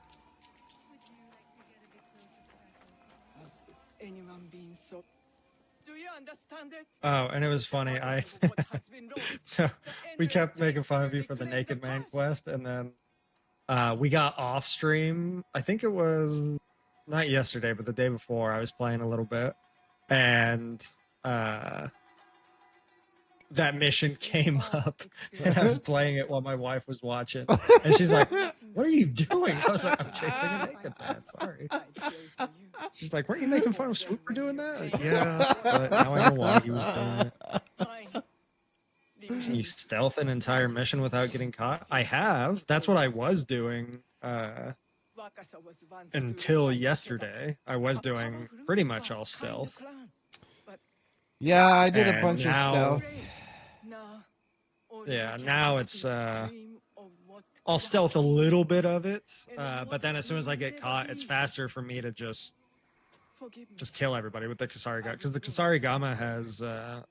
Would you like to get a bit closer to Has anyone been so? Do you understand it? Oh, and it was funny. So we kept making fun of you for the Naked Man quest, and then we got off stream. I think it was not yesterday, but the day before. I was playing a little bit, and that mission came up, and I was playing it while my wife was watching, and she's like, "What are you doing?" I was like, "I'm chasing a naked man. Sorry." She's like, "Weren't you making fun of Swoop for doing that?" Yeah, but now I know why he was doing it. Can you stealth an entire mission without getting caught? I have. That's what I was doing until yesterday. I was doing pretty much all stealth. Yeah, I did a And bunch of now- stealth. Yeah, now it's I'll stealth a little bit of it, but then as soon as I get caught, it's faster for me to just kill everybody with the Kusarigama, because the Kusarigama has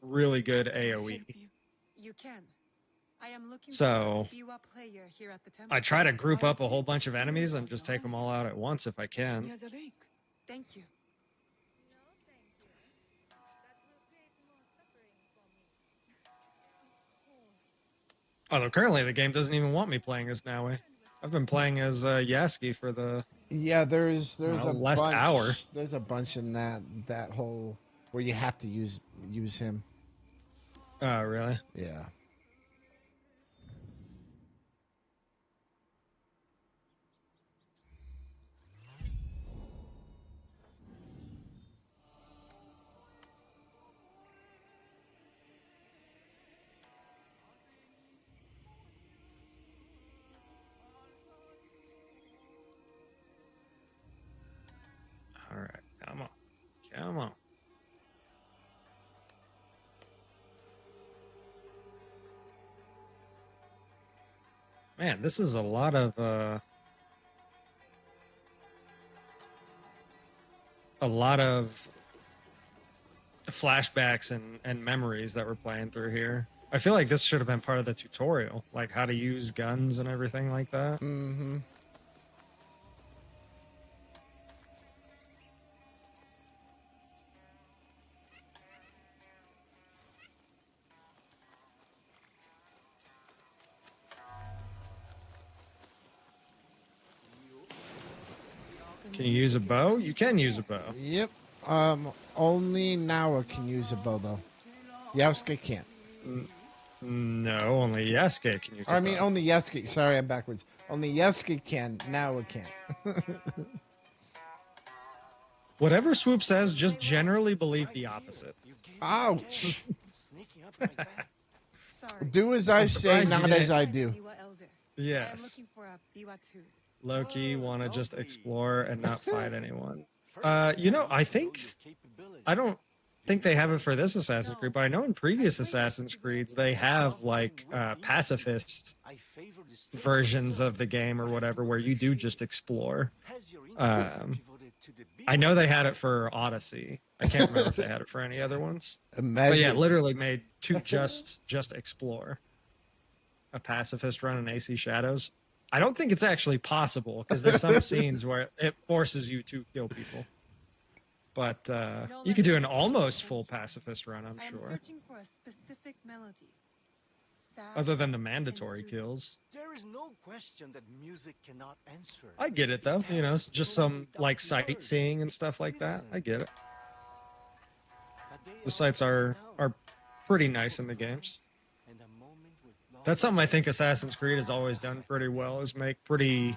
really good AoE. You can. I am looking So, for a Biwa player here at the temple. I try to group up a whole bunch of enemies and just take them all out at once if I can. Near the lake. Thank you. No, thank you. That will create more suffering for me. Of course. Although currently the game doesn't even want me playing as Naue. I've been playing as Yasuke for the... Yeah, there's Well, a last bunch. hour. There's a bunch in that whole where you have to use him. Oh, really? Yeah. Man, this is a lot of flashbacks and memories that we're playing through here. I feel like this should have been part of the tutorial, like how to use guns and everything like that. Mm-hmm. Can you use a bow? You can use a bow. Yep. Only Nawa can use a bow though. Yasuke can't. No, only Yasuke can use a Or, I mean, bow. only Yasuke. Sorry, I'm backwards. Only Yasuke can. Nawa can't. Whatever Swoop says, just generally believe the opposite. Ouch. Sneaking up like that. Sorry. Do as I say, surprised you not didn't- as I do. Biwa Elder. I am Yes. looking for a Biwa too. Loki want to just Loki. explore and not fight anyone. First, You know, I show think your capabilities. I don't think they have it for this Assassin's Creed, but I know in previous Assassin's Creeds they have like pacifist I favor the strength versions of of the game or whatever where you do just explore. Has your Um, intellect devoted to the I know they had Biwa it for Odyssey. I can't remember if they had it for any other ones. Imagine. But yeah, literally made to just explore. A pacifist run in AC Shadows. I don't think it's actually possible because there's some scenes where it forces you to kill people. But you could do an almost full pacifist run, I'm I am sure. searching for a specific melody. Sad Other than the and mandatory soothing. kills. There is no question that music cannot answer. I get it though, you know, it's just some like sightseeing and stuff like that. I get it. The sights are pretty nice in the games. That's something I think Assassin's Creed has always done pretty well is make pretty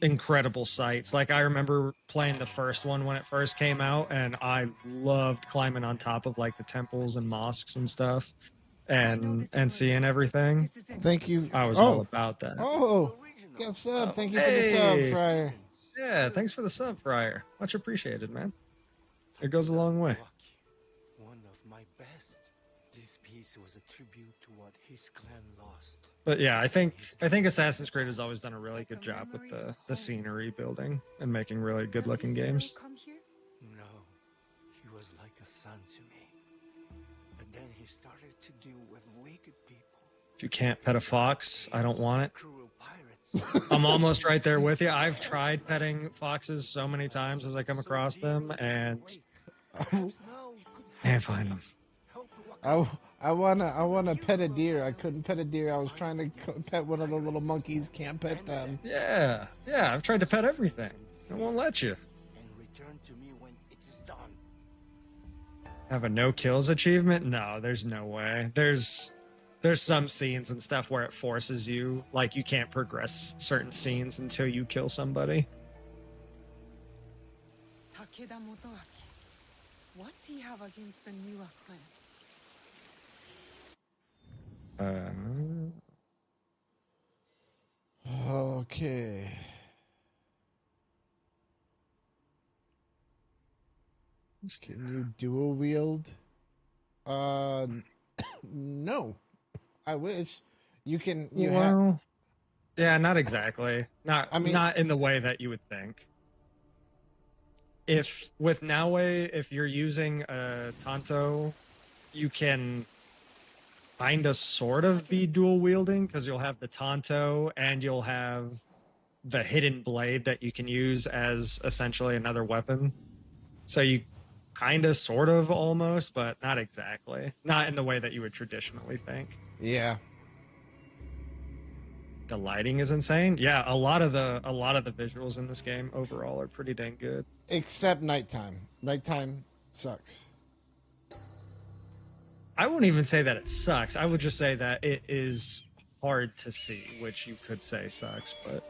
incredible sights. Like I remember playing the first one when it first came out and I loved climbing on top of like the temples and mosques and stuff and seeing everything. This is it. Thank you. I was oh. all about that. Oh, got a sub. Thank you for the sub, Hey. Friar. Yeah, thanks for the sub, Friar. Much appreciated, man. It goes a long way. One of my best. This piece was a tribute to what his clan lost. But yeah, I think Assassin's Creed has always done a really good job with the scenery building and making really good looking Does he games. still come here? No, he was like a son to me. But then he started to deal with wicked people. If you can't pet a fox, I don't want it. Cruel pirates. I'm almost right there with you. I've tried petting foxes so many times as I come across them and can't find them. I wanna pet a deer. I couldn't pet a deer. I was trying to pet one of the little monkeys. Can't pet them. Yeah, I've tried to pet everything. It won't let you. And return to me when it is done. Have a no kills achievement? No, there's no way. There's some scenes and stuff where it forces you, like you can't progress certain scenes until you kill somebody. Takeda Motoaki. What do you have against the Niwa clan? Okay. Can you dual wield? No. I wish. You can. You have. Well, yeah, not exactly. Not. I mean- not in the way that you would think. If with Naue, if you're using a Tanto, you can kind of sort of be dual wielding because you'll have the Tanto and you'll have the hidden blade that you can use as essentially another weapon. So you kind of, sort of, almost, but not exactly. Not in the way that you would traditionally think. Yeah. The lighting is insane. Yeah, a lot of the visuals in this game overall are pretty dang good. Except nighttime. Nighttime sucks. I wouldn't even say that it sucks. I would just say that it is hard to see, which you could say sucks, but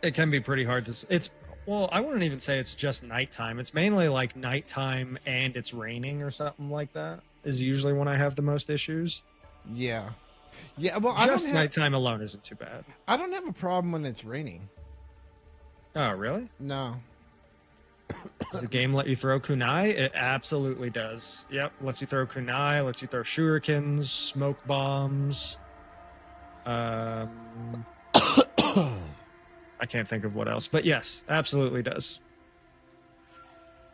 it can be pretty hard to. Well, I wouldn't even say it's just nighttime. It's mainly like nighttime and it's raining or something like that is usually when I have the most issues. Yeah. Yeah. Well, Just nighttime alone isn't too bad. I don't have a problem when it's raining. Oh, really? No. Does the game let you throw kunai? It absolutely does. Yep, lets you throw kunai, lets you throw shurikens, smoke bombs. I can't think of what else, but yes, absolutely does.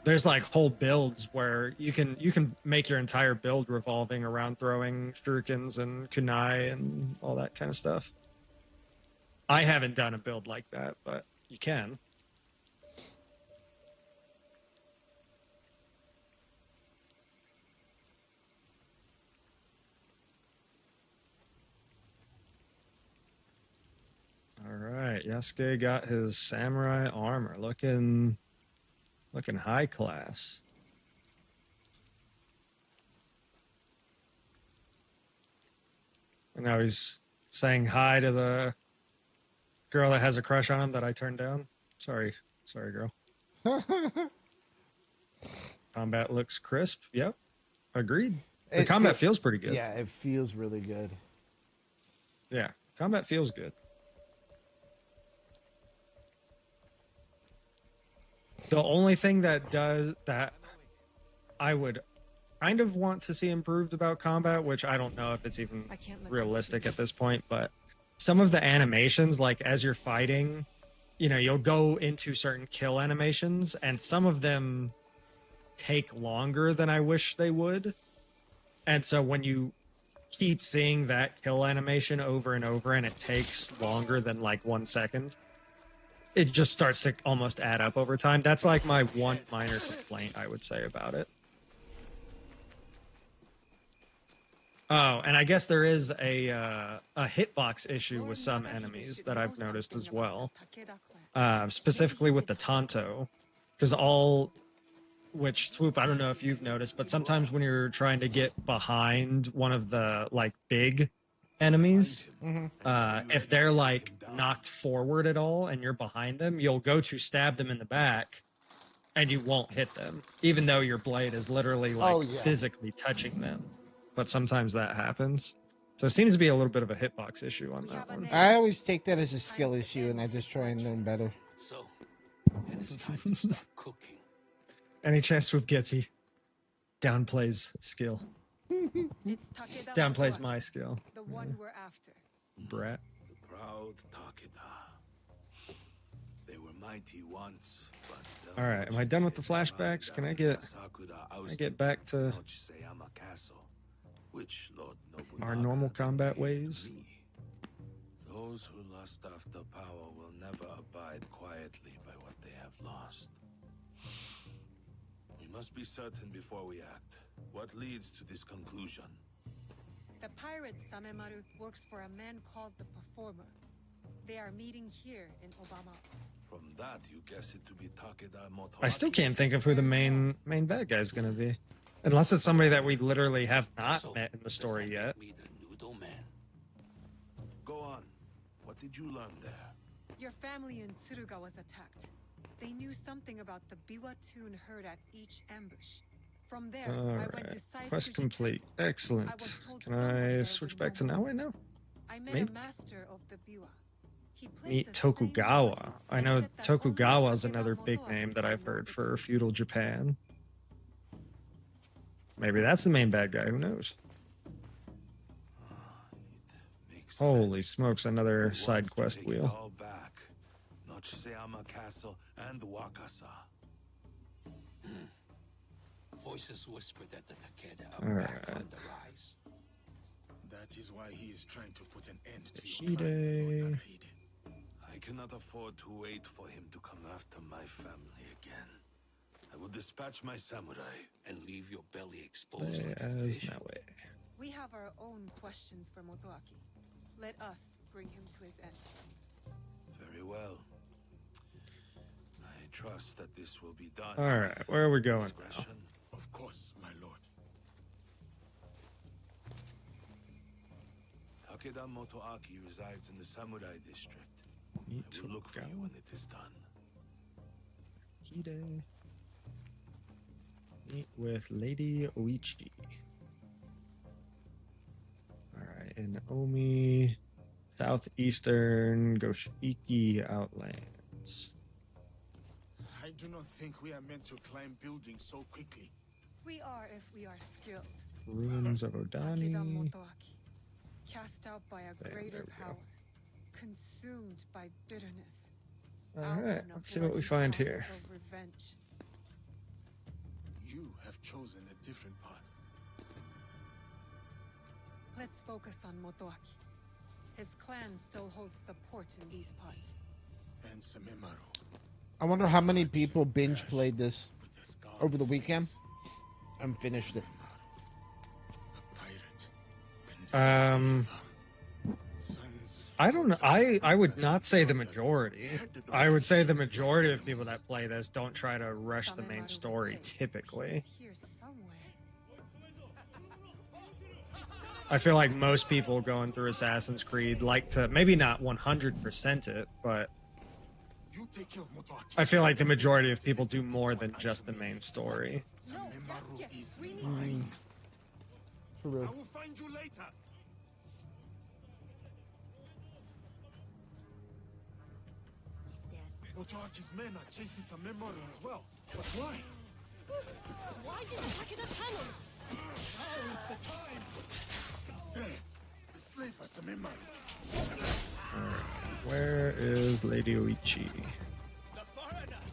There's like whole builds where you can make your entire build revolving around throwing shurikens and kunai and all that kind of stuff. I haven't done a build like that, but you can. All right, Yasuke got his samurai armor, looking high class. And now he's saying hi to the girl that has a crush on him that I turned down. Sorry, girl. Combat looks crisp. Yep, agreed. The combat feels pretty good. Yeah, it feels really good. Yeah, combat feels good. The only thing that I would kind of want to see improved about combat, which I don't know if it's even realistic at this point, but some of the animations, like as you're fighting, you'll go into certain kill animations, and some of them take longer than I wish they would. And so when you keep seeing that kill animation over and over, and it takes longer than like 1 second, it just starts to almost add up over time. That's like my one minor complaint I would say about it. Oh, and I guess there is a hitbox issue with some enemies that I've noticed as well. Specifically with the Tanto. Because which, Swoop, I don't know if you've noticed, but sometimes when you're trying to get behind one of the, like, big enemies, if they're, like, knocked forward at all and you're behind them, you'll go to stab them in the back and you won't hit them, even though your blade is literally, like, physically touching them. But sometimes that happens. So it seems to be a little bit of a hitbox issue on that one. I always take that as a skill issue, and I just try and learn better. So, it is time to start cooking. Any chance with Getty downplays skill. Downplays my skill. The one we're after. Brat. The proud Takeda. They were mighty once, but all right, am I done with the flashbacks? Can I get back to our normal combat ways? Those who lust after power will never abide quietly by what they have lost. We must be certain before we act. What leads to this conclusion? The pirate Samemaru works for a man called the Performer. They are meeting here in Obama. From that, you guess it to be Takeda Motoaki. I still can't think of who the main bad guy is going to be. Unless it's somebody that we literally have not met in the story yet. Go on. What did you learn there? Your family in Tsuruga was attacked. They knew something about the Biwa tune heard at each ambush. From there, I went to Saifuji. Quest complete. Excellent. Can I switch back to Naoe now? I met a master of the Biwa. Meet Tokugawa. I know Tokugawa is another big name that I've heard for feudal Japan. Maybe that's the main bad guy. Who knows? Holy smokes! Another side quest wheel. Nochseama Castle and Wakasa. Voices whisper that the Takeda are back on the rise. That is why he is trying to put an end to Hide. I cannot afford to wait for him to come after my family again. I will dispatch my samurai and leave your belly exposed like a as fish. Naoe. We have our own questions for Motoaki. Let us bring him to his end. Very well. I trust that this will be done. All right, where are we going now? Of course, my lord. Takeda Motoaki resides in the Samurai district. I will look for you when it is done. Hide. Meet with Lady Oichi. Alright, in Omi, southeastern Goshiki Outlands. I do not think we are meant to climb buildings so quickly. We are if we are skilled. Ruins of Odani. Takeda Motoaki. cast out by a There greater we go. power, consumed by bitterness. All Out right, on a let's see what we bloody find path here. of revenge. You have chosen a different path. Let's focus on Motoaki. His clan still holds support in these parts. And Samemaru, I wonder how many people binge played this over the weekend and finished it. the pirate. I don't know. I would not say the majority. I would say the majority of people that play this don't try to rush the main story typically. Here somewhere. I feel like most people going through Assassin's Creed like to maybe not 100% it, but You take care of Motoaki. I feel like the majority of people do more than just the main story. No, Samemaru yes, is we need mine. True. I will find you later. Motoaki's men are chasing Samemaru as well. But why? Why did Takeda turn on us? There, the slave for Samemaru. Where is Lady Oichi? The foreigner!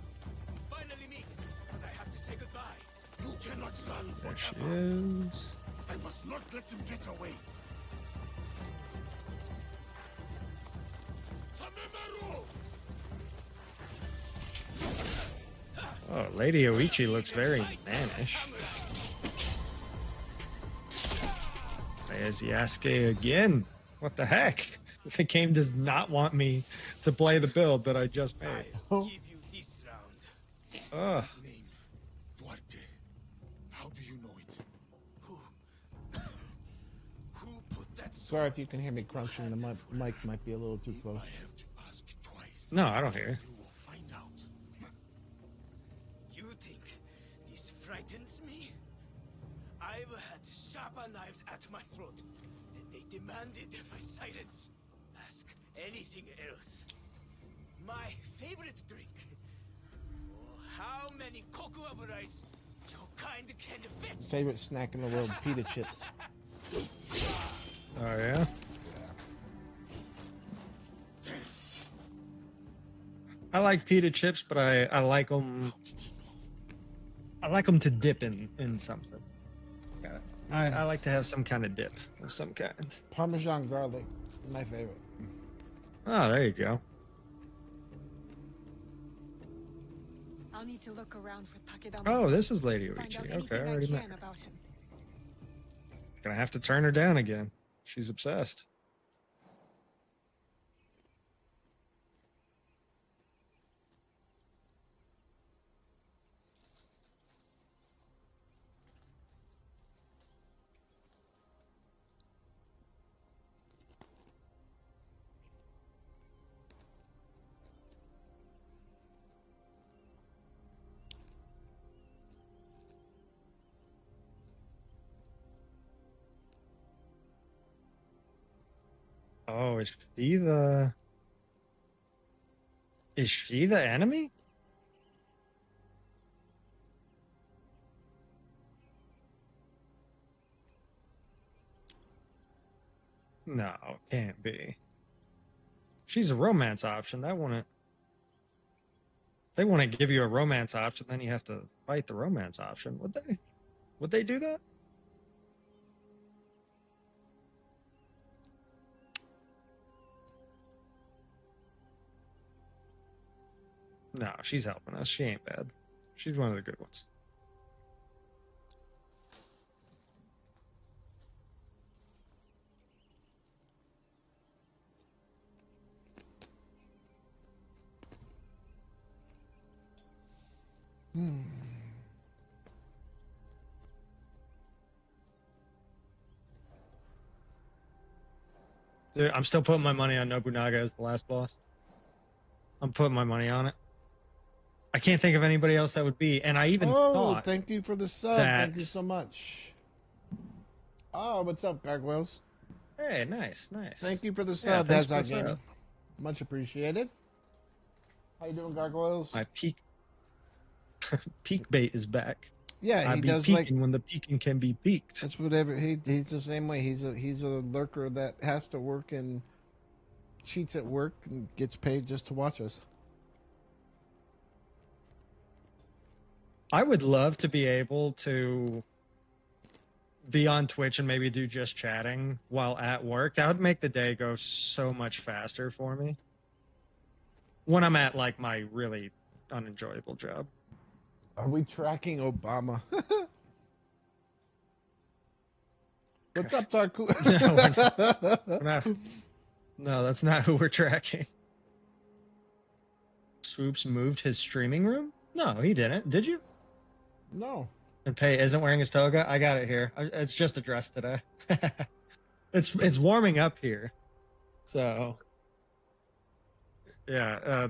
We finally meet, but I have to say goodbye. You cannot run There she forever. is. I must not let him get away. Samemaru! Oh, Lady Oichi looks very mannish. There's Yasuke again. What the heck? The game does not want me to play the build that I just made. Give you this round. Ugh. Name, Duarte. How do you know it? Who put that Sorry if you can hear me crunching. The mic might be a little too close. I have to ask twice. No, I don't hear. You will find out. You think this frightens me? I've had sharper knives at my throat, and they demanded my silence. Ask anything else. My favorite drink. Oh, how many cocoa of rice your kind can fetch? Favorite snack in the world, pita chips. Oh, yeah? I like pita chips, but I like them. I like them to dip in something. Yeah. I like to have some kind of dip of some kind. Parmesan garlic, my favorite. Oh, there you go. I'll need to look around for Takeda. Oh, this is Lady Find out Oichi. anything Okay, I already met can her. about him. Gonna have to turn her down again. She's obsessed. Oh, is she the enemy? No, can't be. She's a romance option. That wouldn't. They want to give you a romance option, then you have to fight the romance option. Would they? Would they do that? No, she's helping us. She ain't bad. She's one of the good ones. Dude, I'm still putting my money on Nobunaga as the last boss. I'm putting my money on it. I can't think of anybody else that would be, and I even thought thank you for the sub. Thank you so much. Oh, what's up, Gargoyles? Hey, nice. Thank you for the Yeah, sub, thanks Dazai for the Gaming. sub. Much appreciated. How you doing, Gargoyles? My peak bait is back. Yeah, I he be does like peeking when the peeking can be peaked. that's whatever. He's the same way. He's a lurker that has to work and cheats at work and gets paid just to watch us. I would love to be able to be on Twitch and maybe do just chatting while at work. That would make the day go so much faster for me. When I'm at like my really unenjoyable job. Are we tracking Obama? What's up, Tarku? No, that's not who we're tracking. Swoops moved his streaming room? No, he didn't. Did you? No. And Pei isn't wearing his toga? I got it here. It's just a dress today. It's warming up here. So yeah,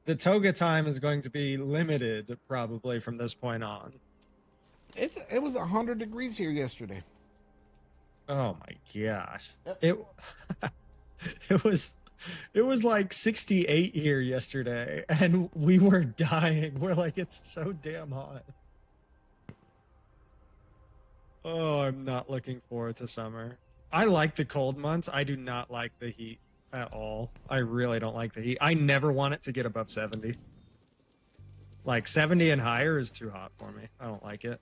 the toga time is going to be limited probably from this point on. It was 100 degrees here yesterday. Oh my gosh. Yep. It was like 68 here yesterday and we were dying. We're like, it's so damn hot. Oh, I'm not looking forward to summer. I like the cold months. I do not like the heat at all. I really don't like the heat. I never want it to get above 70. Like 70 and higher is too hot for me. I don't like it.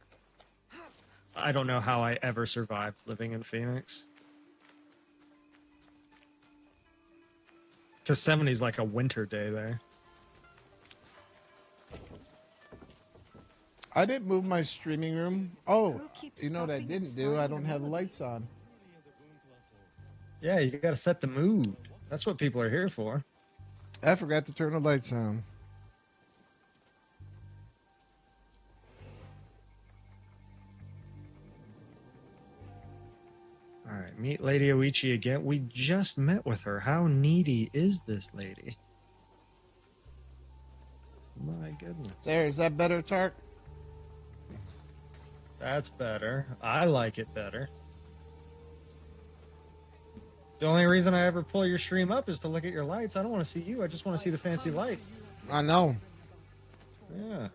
I don't know how I ever survived living in Phoenix. Because 70 is like a winter day there. I didn't move my streaming room. Oh, you know what I didn't do? I don't have the lights on. Yeah, you got to set the mood. That's what people are here for. I forgot to turn the lights on. All right, meet Lady Oichi again. We just met with her. How needy is this lady? My goodness. There, is that better, Tark? That's better. I like it better. The only reason I ever pull your stream up is to look at your lights. I don't want to see you. I just want to see the fancy lights. I know. Yeah.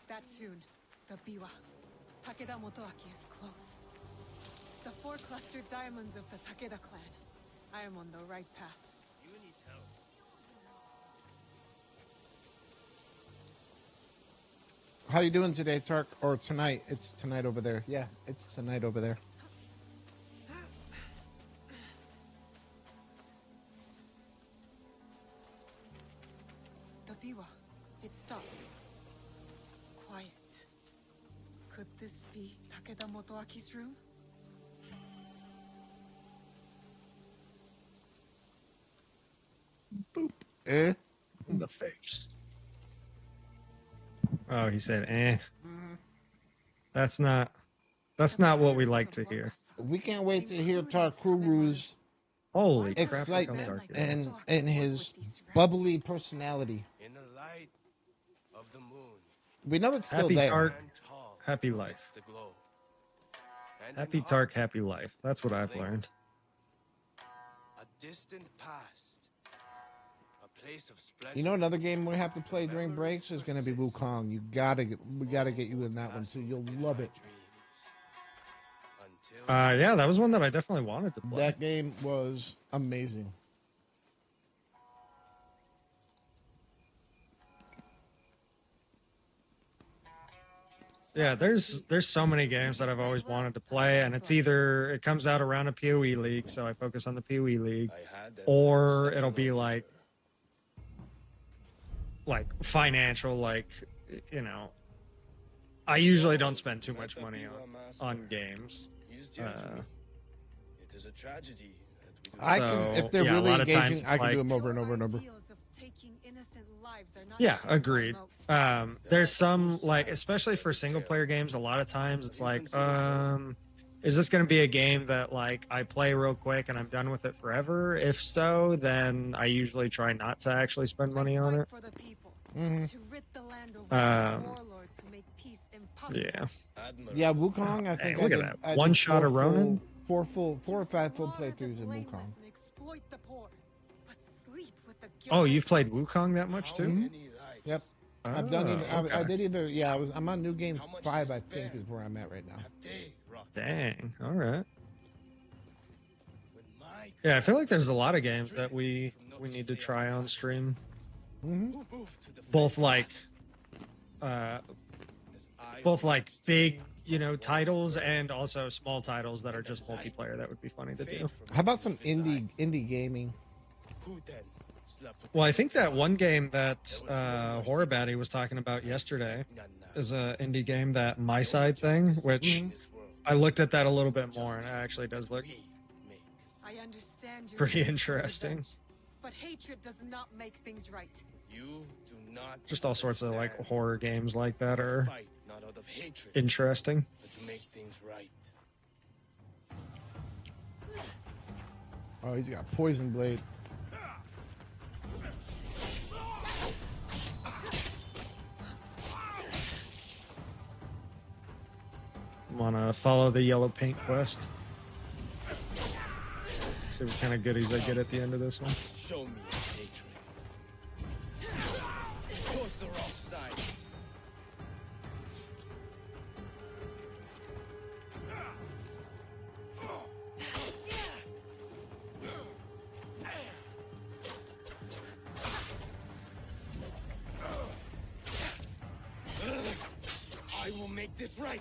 That tune, the Biwa. Takeda Motoaki is close. The 4 clustered diamonds of the Takeda clan. I am on the right path. You need help. How you doing today, Tark? Or tonight? It's tonight over there. Yeah, it's tonight over there. The Biwa. It stopped. Quiet. Could this be Takeda Motoaki's room? Boop. Eh? In the face. Oh, he said, eh. That's not what we like to hear. We can't wait to hear Tarkuru's Holy crap. excitement and his bubbly personality. In the light of the moon. We know it's still Happy there. Tark, And tall happy life. the glow. And Happy in Tark, heart, happy life. That's what I've learned. a distant past. A place of splendor. You know another game we have to play during breaks is going to be Wukong. We gotta get you in that one, so you'll love it. Yeah, that was one that I definitely wanted to play. That game was amazing. Yeah, there's so many games that I've always wanted to play, and it's either it comes out around a PoE league, so I focus on the PoE league, or it'll be like financial, like, you know. I usually don't spend too much money on games. It is a tragedy. I can, if they're really a lot of engaging, times I can like- do them over and over and over. Yeah, agreed. There's some, like, especially for single player games, a lot of times it's like, is this going to be a game that, like, I play real quick and I'm done with it forever? If so, then I usually try not to actually spend money on it. Yeah. Yeah, Wukong, I think look I at did, that. I One did shot of Ronin? 4 or 5 full playthroughs in Wukong. Oh, you've played Wukong that much too? Mhm. Yep. I've done either. Oh, I okay. did either. Yeah, I'm on New Game 5, I think, is where I'm at right now. Dang. All right. Yeah, I feel like there's a lot of games that we need to try on stream. Mm-hmm. Both like big, titles and also small titles that are just multiplayer that would be funny to do. How about some indie gaming? Well, I think that one game that Horror Baddie was talking about yesterday is a indie game, that My Side thing, which I looked at that a little bit more, and it actually does look I understand your pretty lust for interesting. revenge, but hatred does not make things right. You do not Just all sorts of like horror games like that are fight not out of hatred, interesting. but to make things right. Oh, he's got Poison Blade. Wanna follow the yellow paint quest? See what kind of goodies I get at the end of this one. Show me your hatred. Chose the wrong side. I will make this right.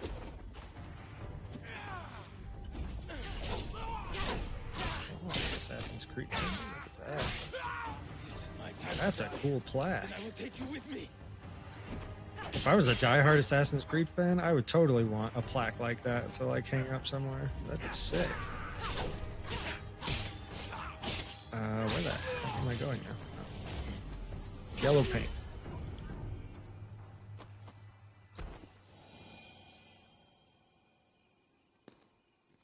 Oh, Assassin's Creed. Look at that. That's a cool plaque. I will take you with me. If I was a diehard Assassin's Creed fan, I would totally want a plaque like that to like hang up somewhere. That'd be sick. Where the heck am I going now? Oh. Yellow paint.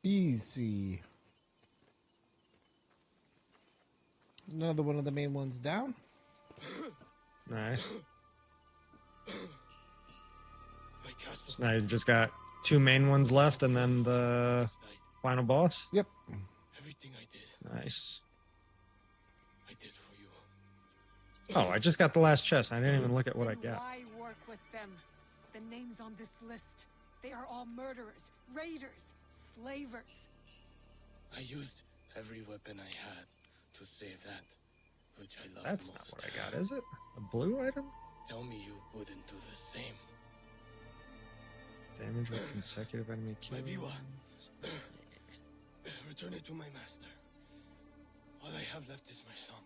Easy. Another one of the main ones down. Nice. So now you just got 2 main ones left and then the final boss? Yep. Everything I did, Nice. I did for you. Oh, I just got the last chest. I didn't even look at what I Then got. why work with them? The names on this list, they are all murderers, raiders, slavers. I used every weapon I had to save that which I loved That's most. not what I got, is it? A blue item? Tell me you wouldn't do the same. Damage with consecutive enemy My kills. Biwa. Return it to my master. All I have left is my song.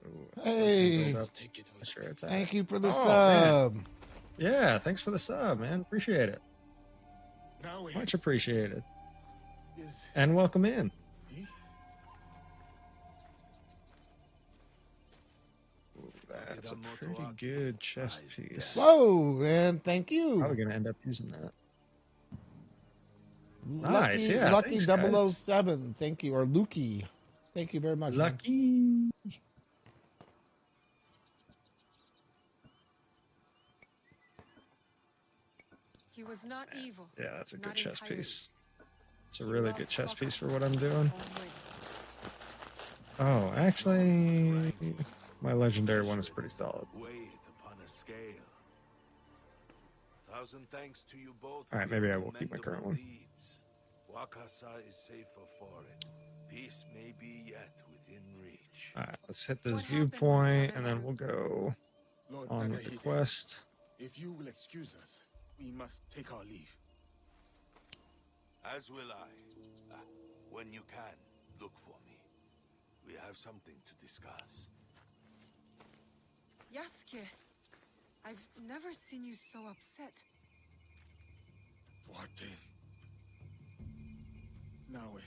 Ooh, Hey, I'll take it with sure me. attack. thank you for the Oh, sub. man. Yeah, thanks for the sub, man. Appreciate it. Now we Much appreciated. is And welcome in. Ooh, that's a pretty good chest piece. Whoa, and thank you. Probably gonna end up using that. Lucky, Nice, yeah, Lucky thanks, guys. 007. Thank you. Or Lukey. Thank you very much. man. Lucky. He was not evil. Yeah, that's a good not chest entirely. piece. It's a He really loved good chest Tucker piece for what I'm his doing. own way. Oh, actually, my legendary one is pretty solid. weighed upon a scale. Thousand thanks to you both. All right, for maybe your I will keep my current one. commendable deeds. Wakasa is safer for it. Peace may be yet within reach. All right, let's hit this What happened with viewpoint, and Sarah? then we'll go Lord on with the Nagahide, quest. if you will excuse us, we must take our leave. As will I. When you can, look for me. We have something to discuss. Yasuke, I've never seen you so upset. Duarte. Naue,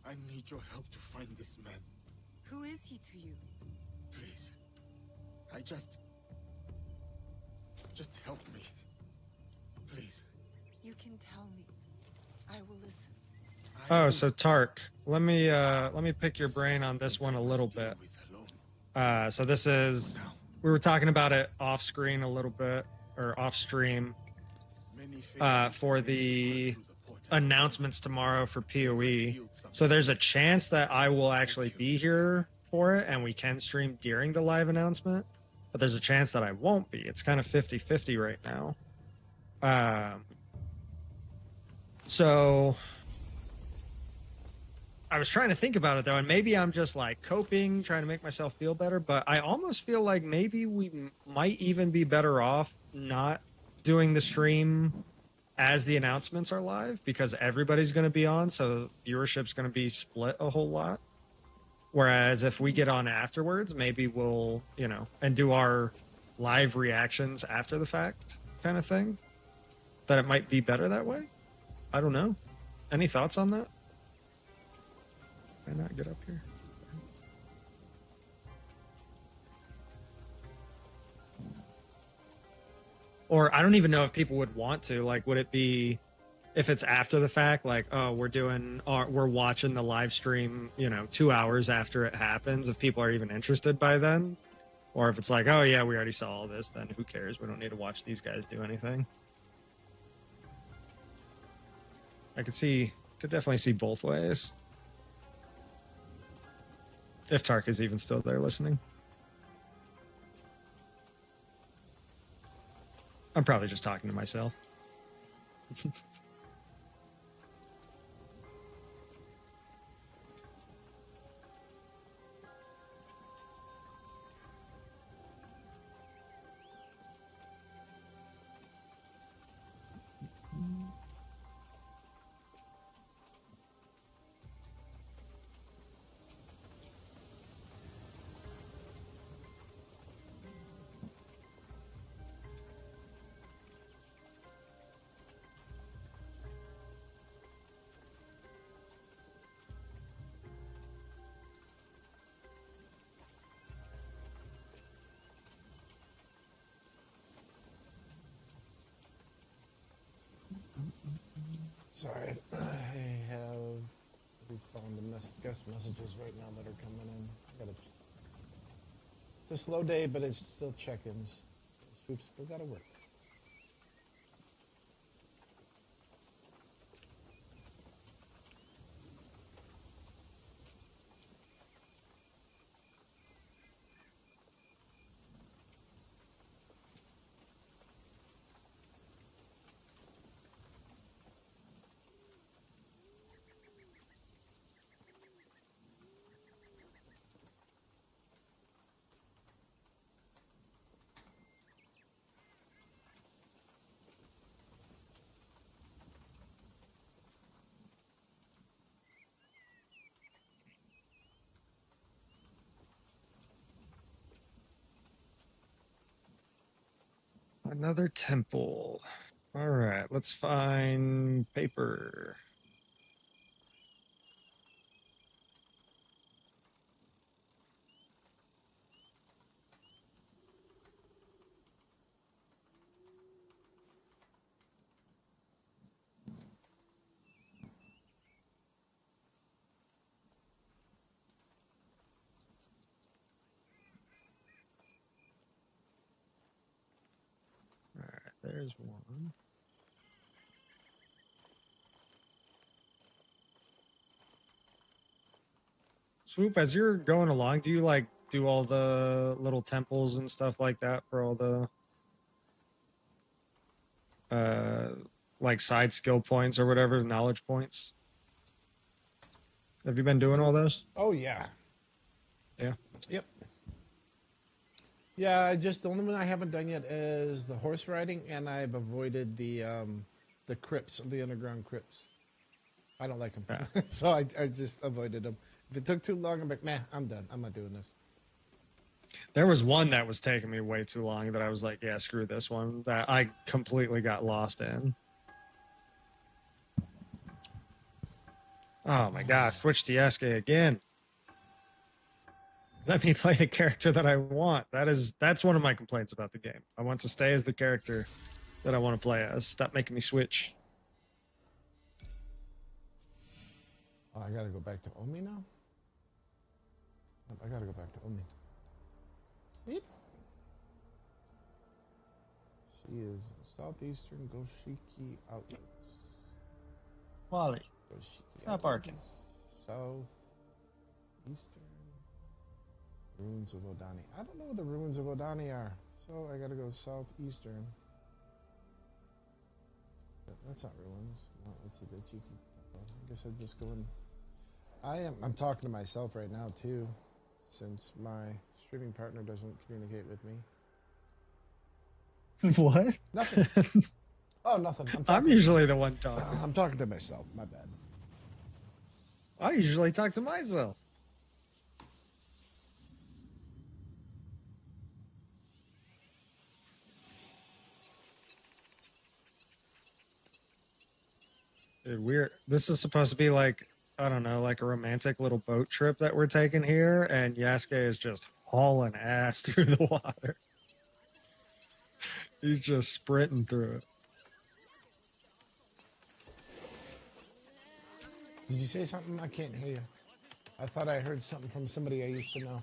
I need your help to find this man. Who is he to you? Please. Just help me. Please. You can tell me. I will listen. Oh, so Tark, let me pick your brain on this one a little bit. So this is, we were talking about it off screen a little bit, or off stream, for the announcements tomorrow for PoE. So there's a chance that I will actually be here for it and we can stream during the live announcement, but there's a chance that I won't be. It's kind of 50-50 right now. So I was trying to think about it though, and maybe I'm just like coping, trying to make myself feel better, but I almost feel like maybe we might even be better off not doing the stream as the announcements are live, because everybody's going to be on, so viewership's going to be split a whole lot. Whereas if we get on afterwards, maybe we'll, you know, and do our live reactions after the fact kind of thing, that it might be better that way. I don't know. Any thoughts on that? Can I not get up here? Or I don't even know if people would want to. Like, would it be, if it's after the fact, like, oh, we're watching the live stream, you know, 2 hours after it happens, if people are even interested by then? Or if it's like, oh yeah, we already saw all this, then who cares? We don't need to watch these guys do anything. I could definitely see both ways. If Tark is even still there listening. I'm probably just talking to myself. Sorry, I have responded to guest messages right now that are coming in. It's a slow day, but it's still check-ins. So Swoop's still got to work. Another temple. All right, let's find paper. All right, there's one. Swoop, as you're going along, do you like do all the little temples and stuff like that for all the like side skill points or whatever, knowledge points? Have you been doing all those? Oh yeah. Yeah. Yep. Yeah, just the only one I haven't done yet is the horse riding, and I've avoided the crypts, the underground crypts. I don't like them, Yeah. so I just avoided them. If it took too long, I'm like, man, I'm done. I'm not doing this. There was one that was taking me way too long that I was like, yeah, screw this one, that I completely got lost in. Oh my gosh, switch to Yasuke again. Let me play the character that I want. That's one of my complaints about the game. I want to stay as the character that I want to play as. Stop making me switch. Oh, I gotta go back to Omi now? I gotta go back to Omi. Beep. She is southeastern Goshiki Outlets. Wally, Goshiki stop barking. Southeastern. Ruins of Odani. I don't know what the ruins of Odani are, so I gotta go southeastern. That's not ruins. No, that's a Daichiki temple. I guess I'd just go in. I'm talking to myself right now too, since my streaming partner doesn't communicate with me. What? Nothing. Oh, nothing. I'm usually the one talking. I'm talking to myself. My bad. I usually talk to myself. Dude, this is supposed to be like, I don't know, like a romantic little boat trip that we're taking here, and Yasuke is just hauling ass through the water. He's just sprinting through it. Did you say something? I can't hear you. I thought I heard something from somebody I used to know.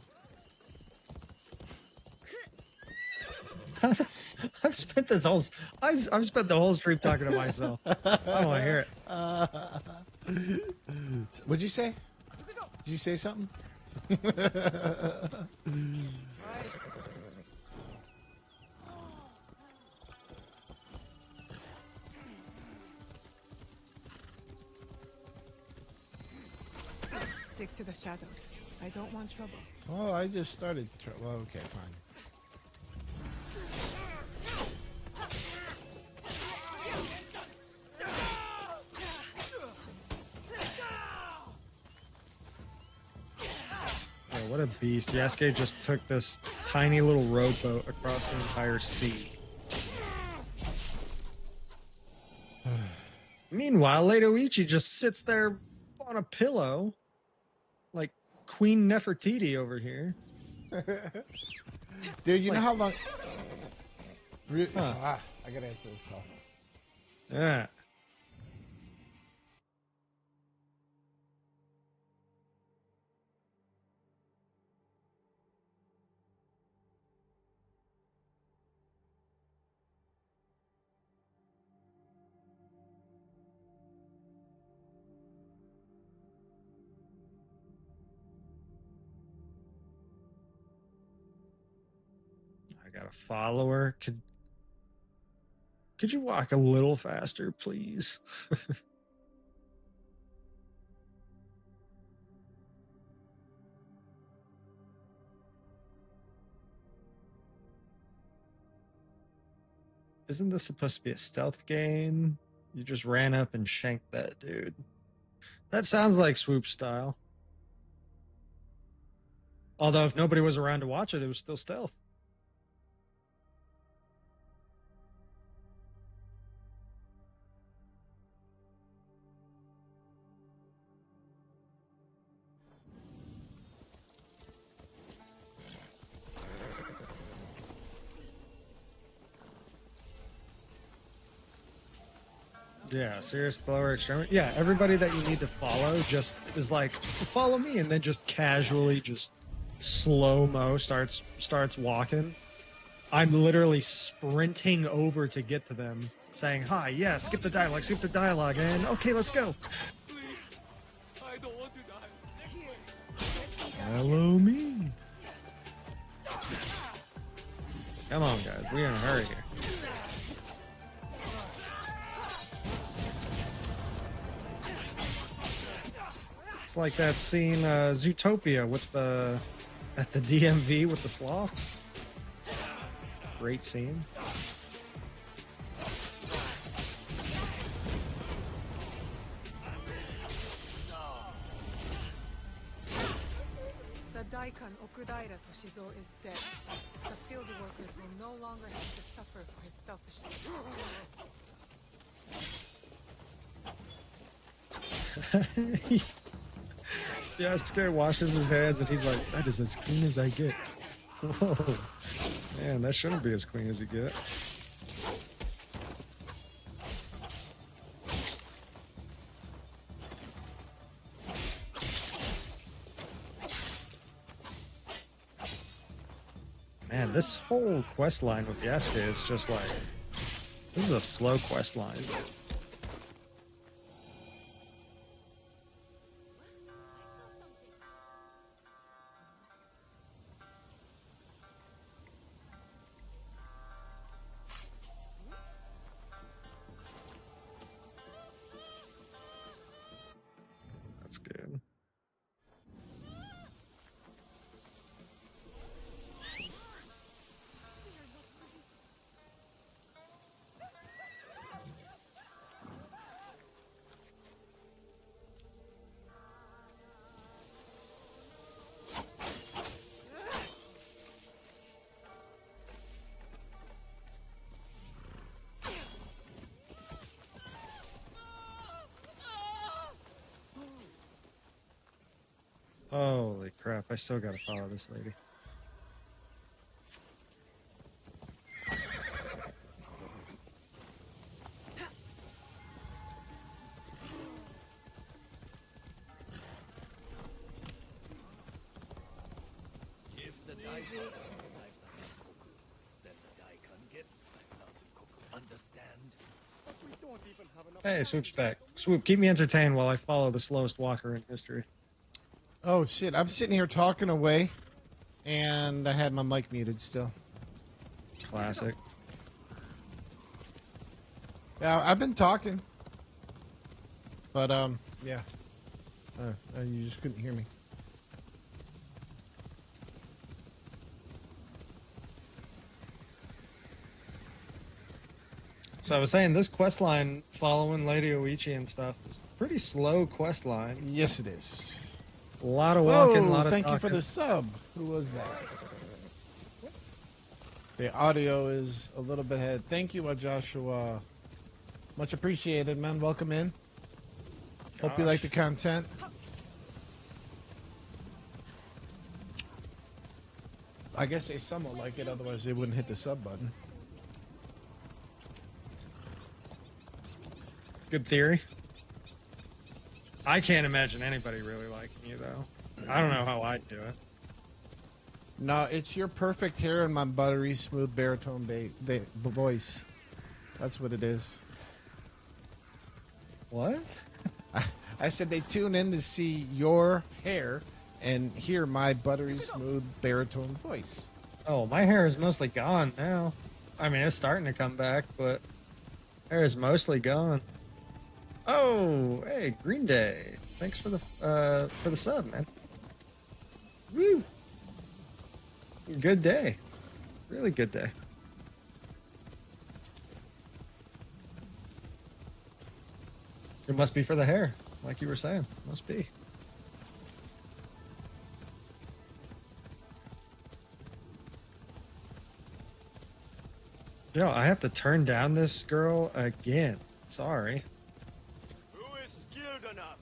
I've spent the whole stream talking to myself. I don't want to hear it. What'd you say? Did you say something? Stick to the shadows. I don't want trouble. Oh, I just started. Well, okay, fine. Oh, what a beast. Yasuke just took this tiny little rowboat across the entire sea. Meanwhile, Leto-Ichi just sits there on a pillow like Queen Nefertiti over here. Dude, you know how long... Huh. I gotta answer this call. Yeah. I got a follower. Could you walk a little faster, please? Isn't this supposed to be a stealth game? You just ran up and shanked that dude. That sounds like swoop style. Although if nobody was around to watch it, it was still stealth. Yeah, serious slower extremity. Yeah, everybody that you need to follow just is like, follow me, and then just casually, just slow-mo starts walking. I'm literally sprinting over to get to them, saying, hi, yeah, skip the dialogue, and okay, let's go. I don't want to die. Follow me. Come on, guys, we're in a hurry here. It's like that scene, Zootopia, with at the DMV with the sloths. Great scene. The Daikon Okudaira Toshizo is dead. The field workers will no longer have to suffer for his selfishness. Yasuke washes his hands and he's like, that is as clean as I get. Whoa. Man, that shouldn't be as clean as you get. Man, this whole quest line with Yasuke is just like, this is a slow quest line. I still gotta follow this lady. If the Daikon gets 5,000 koku, then the Daikon gets 5,000 koku. Understand? But we don't even have enough. Hey, Swoop's back. Swoop, keep me entertained while I follow the slowest walker in history. Oh shit! I'm sitting here talking away, and I had my mic muted still. Classic. Yeah, I've been talking, but yeah, you just couldn't hear me. So I was saying this quest line following Lady Oichi and stuff is a pretty slow quest line. Yes, it is. A lot of walking, a Whoa, lot of thank you talking. for the sub. Who was that? The audio is a little bit ahead. Thank you, Joshua. Much appreciated, man. Welcome in. Hope you like the content. I guess they somewhat like it, otherwise they wouldn't hit the sub button. Good theory. I can't imagine anybody really liking you, though. I don't know how I'd do it. No, it's your perfect hair and my buttery smooth baritone voice. That's what it is. What? I said they tune in to see your hair and hear my buttery smooth baritone voice. Oh, my hair is mostly gone now. I mean, it's starting to come back, but hair is mostly gone. Oh, hey, Green Day. Thanks for the sub, man. Woo! Good day. Really good day. It must be for the hair, like you were saying. Must be. Yo, I have to turn down this girl again. Sorry. Who is skilled enough?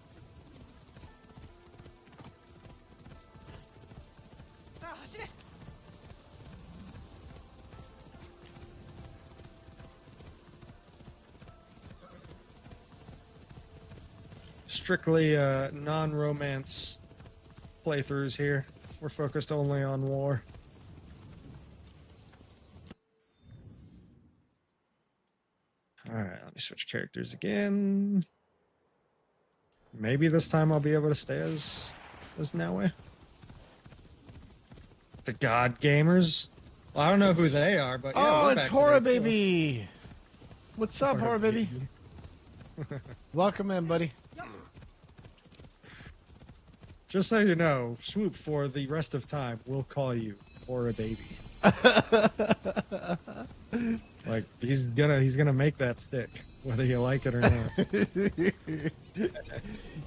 Strictly non-romance playthroughs here. We're focused only on war. Alright, let me switch characters again. Maybe this time I'll be able to stay as Naue. The God Gamers? Well, I don't know who they are, but yeah. Oh, we're it's back Horror today, too. Baby. What's up, Horror Baby? Welcome in, buddy. Just so you know, Swoop, for the rest of time, we'll call you Horror Baby. Like he's gonna make that stick, whether you like it or not.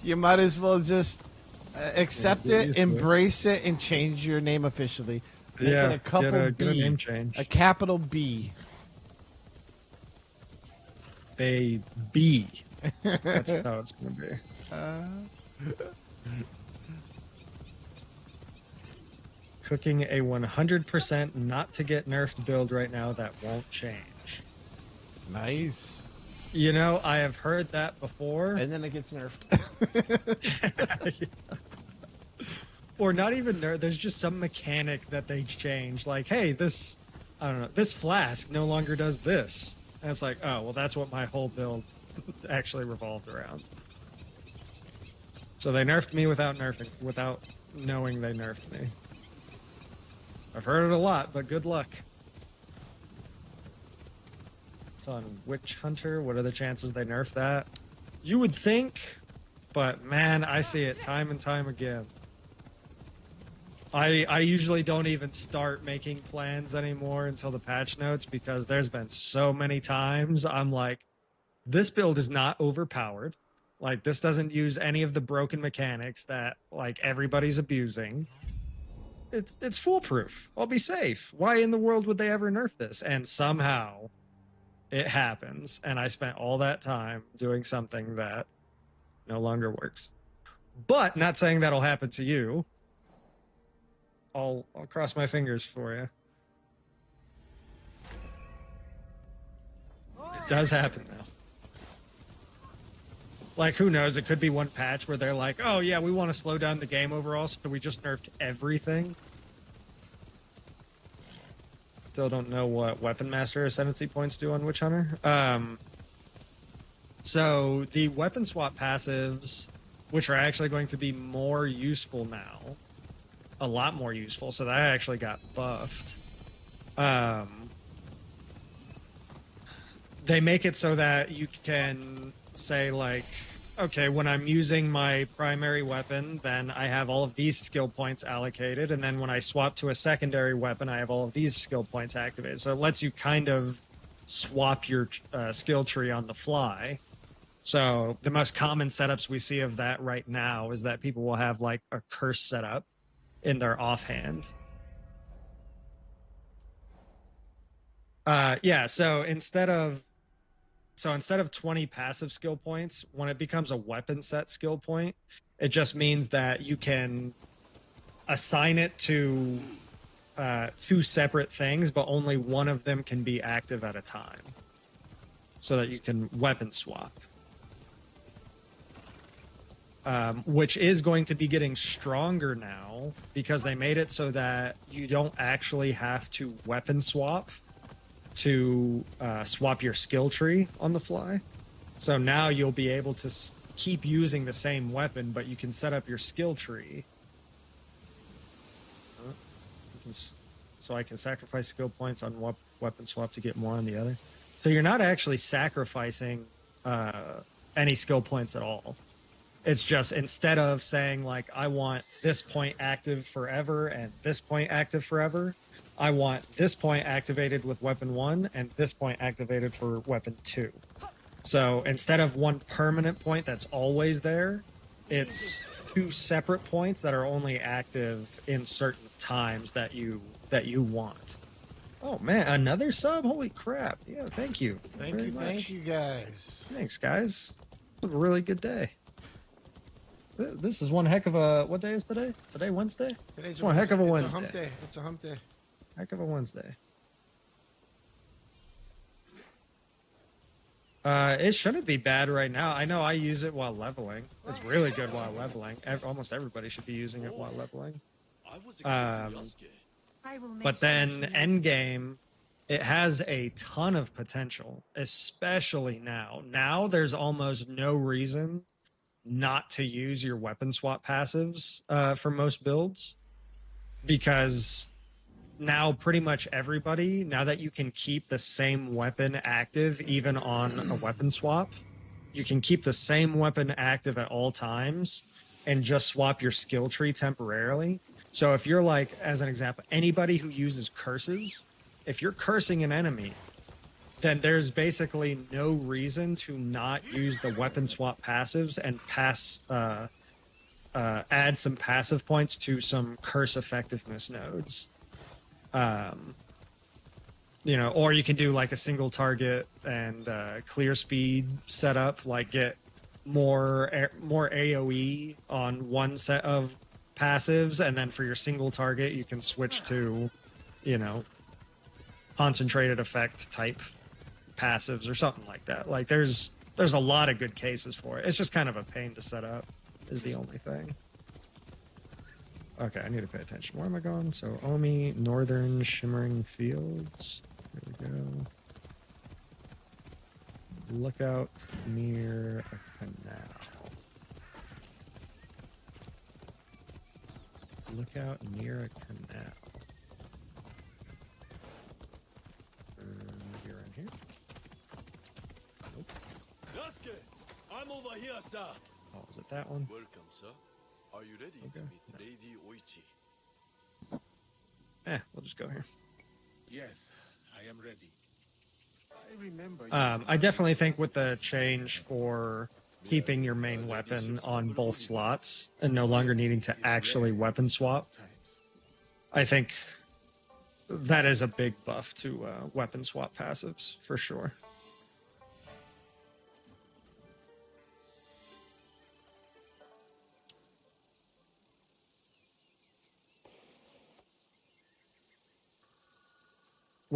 You might as well just accept Yeah, it, embrace it, and change your name officially. Make Yeah, it a couple get a B, name change. a capital B. Baby. That's how it's gonna be. Cooking a 100% not to get nerfed build right now that won't change. Nice. You know, I have heard that before. And then it gets nerfed. Or not even nerfed. There's just some mechanic that they change. Like, hey, this, I don't know, this flask no longer does this. And it's like, oh, well, that's what my whole build actually revolved around. So they nerfed me without knowing they nerfed me. I've heard it a lot, but good luck. It's on Witch Hunter. What are the chances they nerf that? You would think, but man, I see it time and time again. I usually don't even start making plans anymore until the patch notes because there's been so many times I'm like, this build is not overpowered. Like, this doesn't use any of the broken mechanics that, like, everybody's abusing. It's foolproof. I'll be safe. Why in the world would they ever nerf this? And somehow it happens. And I spent all that time doing something that no longer works. But not saying that'll happen to you. I'll cross my fingers for you. It does happen though. Like, who knows? It could be one patch where they're like, "Oh yeah, we want to slow down the game overall, so we just nerfed everything." Still don't know what Weapon Master Ascendancy points do on Witch Hunter. So the weapon swap passives, which are actually going to be more useful now, a lot more useful. So that actually got buffed. They make it so that you can say, like, okay, when I'm using my primary weapon, then I have all of these skill points allocated, and then when I swap to a secondary weapon, I have all of these skill points activated. So it lets you kind of swap your skill tree on the fly. So the most common setups we see of that right now is that people will have like a curse setup in their offhand. Yeah, so instead of 20 passive skill points, when it becomes a weapon set skill point, it just means that you can assign it to 2 separate things, but only one of them can be active at a time, so that you can weapon swap. Which is going to be getting stronger now because they made it so that you don't actually have to weapon swap to swap your skill tree on the fly. So now you'll be able to keep using the same weapon, but you can set up your skill tree. So I can sacrifice skill points on weapon swap to get more on the other. So you're not actually sacrificing any skill points at all. It's just, instead of saying like, I want this point active forever and this point active forever, I want this point activated with weapon 1 and this point activated for weapon 2. So instead of one permanent point that's always there, it's 2 separate points that are only active in certain times that you want. Oh man, another sub? Holy crap. Yeah, thank you. Thank you guys. Thanks guys. It was a really good day. This is one heck of a... What day is today? Today Wednesday? Today's one heck of a Wednesday. It's a hump day. It's a hump day. Heck of a Wednesday. It shouldn't be bad right now. I know I use it while leveling. It's really good while leveling. Almost everybody should be using it while leveling. But then endgame, it has a ton of potential, especially now. Now there's almost no reason not to use your weapon swap passives for most builds, because now pretty much everybody, now that you can keep the same weapon active even on a weapon swap, you can keep the same weapon active at all times and just swap your skill tree temporarily. So if you're like, as an example, anybody who uses curses, if you're cursing an enemy, then there's basically no reason to not use the weapon swap passives and add some passive points to some curse effectiveness nodes. You know, or you can do like a single target and clear speed setup, like get more AoE on one set of passives, and then for your single target you can switch to, you know, concentrated effect type passives or something like that. Like there's a lot of good cases for it. It's just kind of a pain to set up is the only thing. Okay, I need to pay attention. Where am I going? So Omi, Northern Shimmering Fields. Here we go. Lookout near a canal. Lookout near a canal. Maybe around here? Nope. Yasuke, I'm over here, sir. Oh, is it that one? Welcome, sir. Are you ready Okay. to meet Lady Oichi? We'll just go here. Yes, I am ready. I remember. I definitely think with the change for keeping your main weapon on both slots and no longer needing to actually weapon swap, I think that is a big buff to weapon swap passives for sure.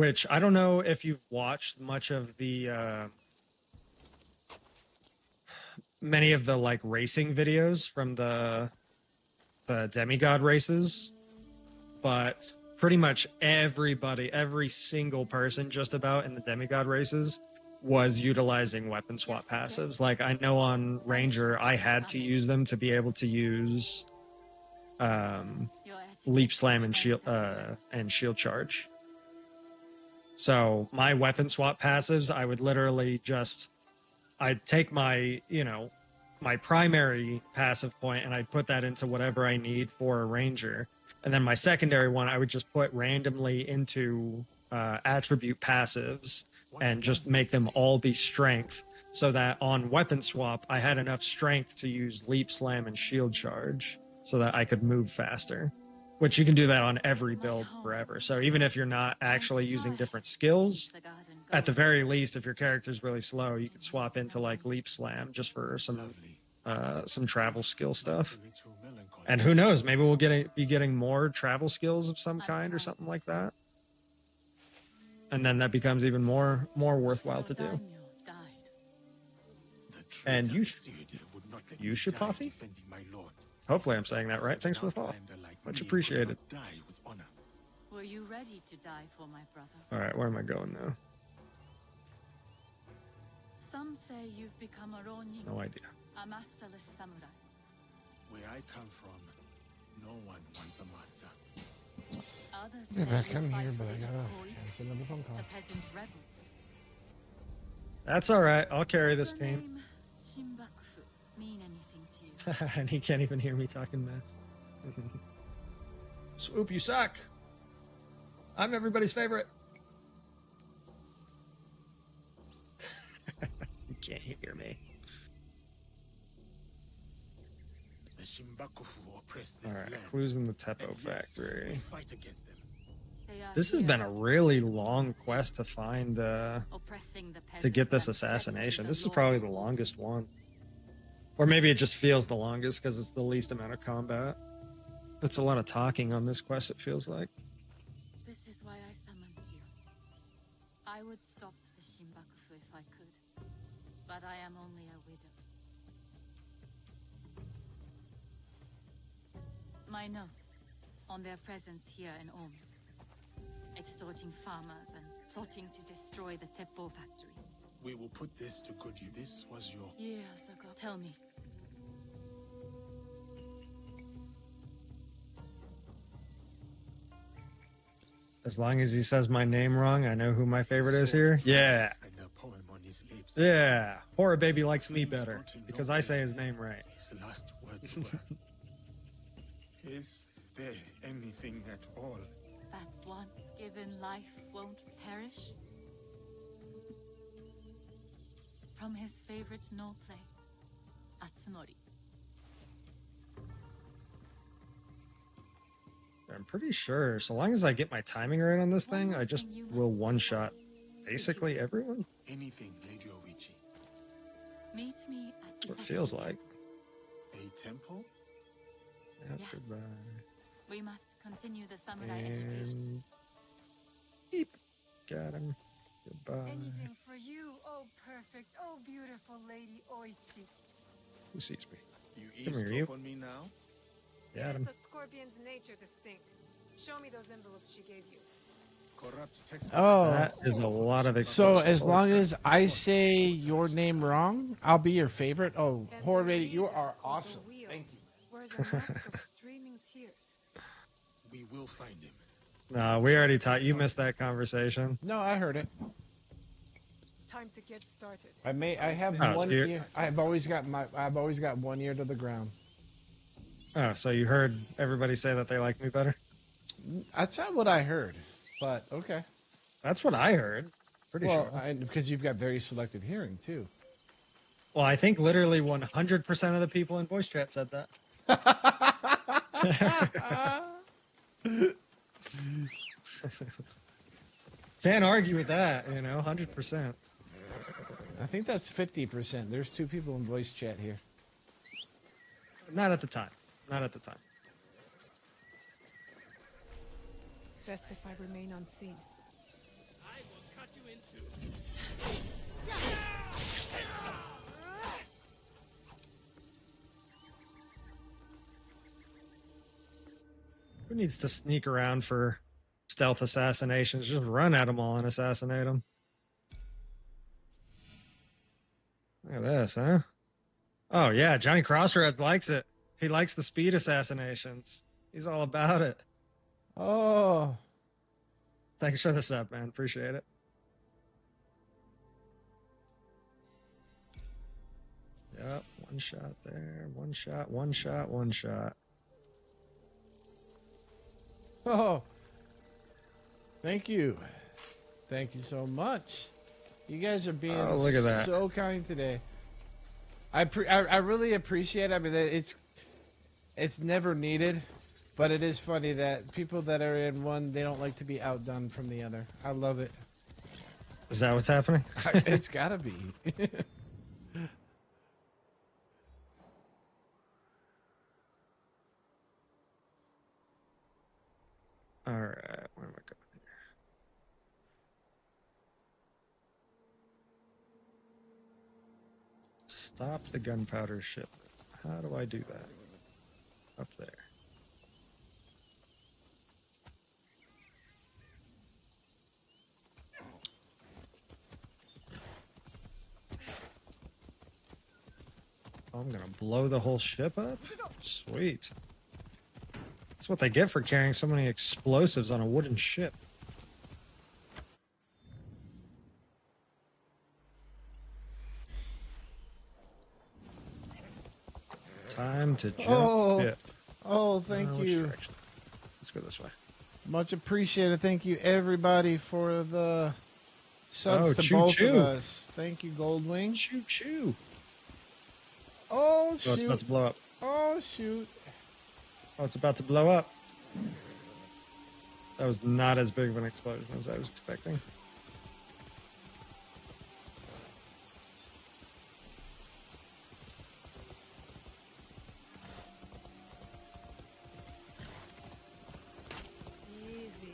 which I don't know if you've watched much of the many of the like racing videos from the demigod races, but pretty much everybody, every single person just about in the demigod races was utilizing weapon swap passives. Like I know on Ranger, I had to use them to be able to use leap slam and shield charge. So my weapon swap passives, I would literally just, I'd take my, you know, my primary passive point and I'd put that into whatever I need for a ranger. And then my secondary one, I would just put randomly into attribute passives and just make them all be strength, so that on weapon swap, I had enough strength to use leap slam and shield charge so that I could move faster, which you can do that on every build forever. So even if you're not actually using different skills, at the very least, if your character's really slow, you could swap into like leap slam just for some travel skill stuff. And who knows, maybe we'll be getting more travel skills of some kind or something like that. And then that becomes even more worthwhile to do. And you should Pothy? Hopefully I'm saying that right. Thanks for the follow. Much appreciated. Were you ready to die for my brother? All right, where am I going now? Some say you've become a Ronin. No idea. A masterless samurai. Where I come from, no one wants a master. Others Yeah, say back you I'm fight here, but I for gotta Ikoi, answer another phone call. the peasant rebels. That's all right. I'll carry this Does the team. name Shinbakufu mean anything to you? And he can't even hear me talking mess. Swoop, you suck. I'm everybody's favorite. You can't hear me. The Shimbakufu oppress this All right, land. clues in the Teppo And yes, factory. we fight against them. This has been a really long quest to find to get this assassination. This is probably the longest one. Or maybe it just feels the longest because it's the least amount of combat. It's a lot of talking on this quest, it feels like. This is why I summoned you. I would stop the Shinbakufu if I could, but I am only a widow. My notes on their presence here in Omi, extorting farmers and plotting to destroy the Teppo factory. We will put this to good use. This was your... Years ago. Tell me. As long as he says my name wrong, I know who my favorite is here. Yeah. And the poem on his lips. Yeah. Horror Baby likes me better because I say his name right. His last words were... Is there anything at all? That once given life won't perish? From his favorite no play, Atsumori. I'm pretty sure, so long as I get my timing right on this thing, I just will one-shot basically everyone. Anything, Lady Oichi. Meet me at That's what it feels like. A temple? Yeah, Yes. goodbye. We must continue the samurai education. And... Beep. Got him. Goodbye. Anything for you, oh perfect, oh beautiful Lady Oichi. Who sees me? You Come here, eavesdrop you. on me now? Got him. The scorpion's nature to stink. Show me those envelopes she gave you. Corrupt text. Oh. That is a lot of So explosive as long order. as I say your name wrong, I'll be your favorite. Oh, Horror Baby, you are awesome. Thank you. Where's a mask of streaming tears? We will find him. No, we already taught you missed that conversation. No, I heard it. Time to get started. I have Oh, so one you're- ear. I've always got one ear to the ground. Oh, so you heard everybody say that they like me better? That's not what I heard, but okay. That's what I heard. Pretty Well, sure. because you've got very selective hearing too. Well, I think literally 100% of the people in voice chat said that. Can't argue with that, 100%. I think that's 50%. There's 2 people in voice chat here. Not at the time. Not at the time. Best if I remain unseen. Who needs to sneak around for stealth assassinations? Just run at them all and assassinate them. Look at this, huh? Oh, yeah. Johnny Crossroads likes it. He likes the speed assassinations. He's all about it. Oh. Thanks for the sub, man. Appreciate it. Yep. One shot there. One shot, one shot, one shot. Oh. Thank you. Thank you so much. You guys are being look at that. so kind today. I really appreciate it. I mean, it's never needed, but it is funny that people that are in one, they don't like to be outdone from the other. I love it. Is that what's happening? It's gotta be. All right, where am I going here? Stop the gunpowder ship. How do I do that? Up there. Oh, I'm gonna blow the whole ship up? Sweet. That's what they get for carrying so many explosives on a wooden ship. Time to jump. Oh, ship. oh, thank Which you. direction? Let's go this way. Much appreciated. Thank you, everybody, for the subs Oh, to choo both choo. of us. Thank you, Goldwing. Choo choo. Oh, Oh, it's shoot. about to blow up. Oh, shoot. Oh, it's about to blow up. That was not as big of an explosion as I was expecting. Easy.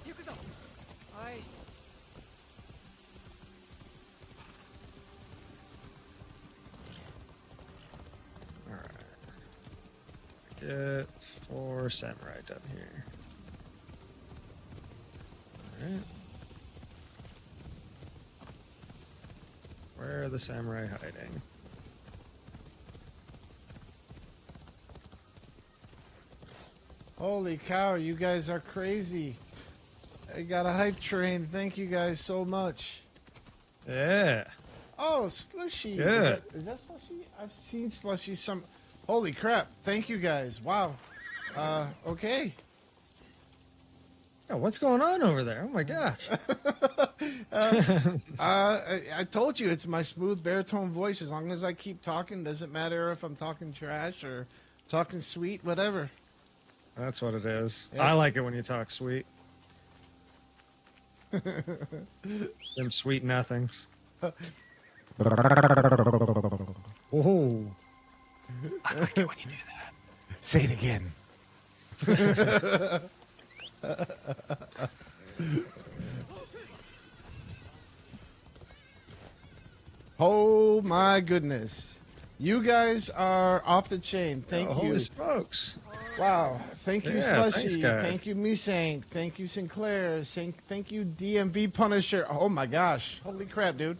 Yakuza! Aye. Alright. Get 4 samurai done here. Alright. Where are the samurai hiding? Holy cow, you guys are crazy. I got a hype train. Thank you guys so much. Yeah. Oh, Slushy. Yeah. Is that Slushy? I've seen Slushy some. Holy crap. Thank you guys. Wow. Okay. Yeah, what's going on over there? Oh my gosh. I told you it's my smooth baritone voice. As long as I keep talking, doesn't matter if I'm talking trash or talking sweet, whatever. That's what it is. Yep. I like it when you talk sweet. Them sweet nothings. Whoa. I like it when you do that. Say it again. Oh my goodness. You guys are off the chain. Thank you. Holy smokes. Wow. Thank you, Yeah, Slushy. thanks, guys. Thank you, Misank. Thank you, Sinclair. Thank you, DMV Punisher. Oh my gosh. Holy crap, dude.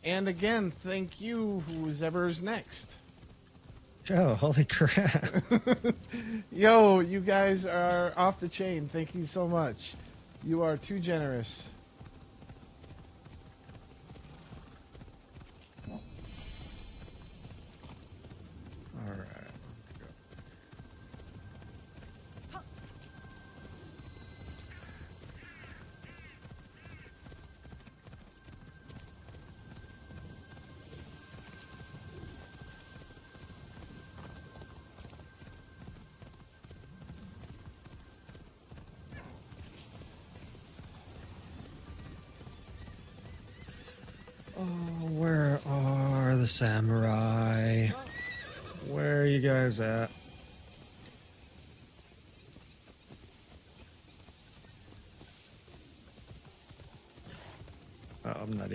And again, thank you, whoever's next. Oh, holy crap. Yo, you guys are off the chain. Thank you so much. You are too generous. All right. Oh, where are the samurai? Where are you guys at?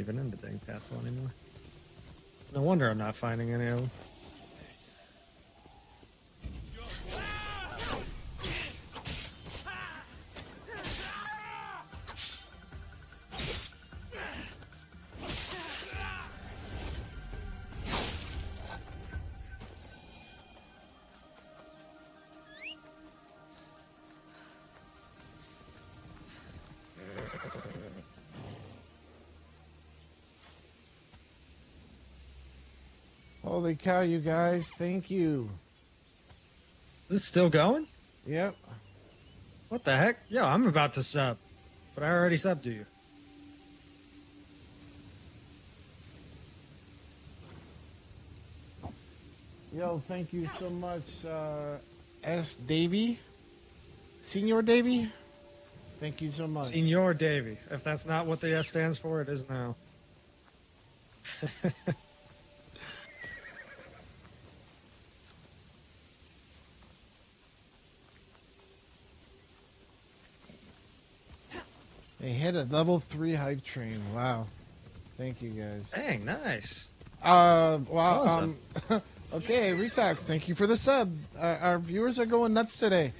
even in the dang castle anymore. No wonder I'm not finding any of them. Holy cow, you guys. Thank you. Is it still going? Yep. What the heck? Yo, I'm about to sub. But I already subbed to you. Yo, thank you so much, S. Davy. Senior Davy. Thank you so much. Senor Davy. If that's not what the S stands for, it is now. They hit a level 3 hype train. Wow. Thank you guys. Dang, nice. Wow. Awesome. Okay, Retox, thank you for the sub. Our viewers are going nuts today.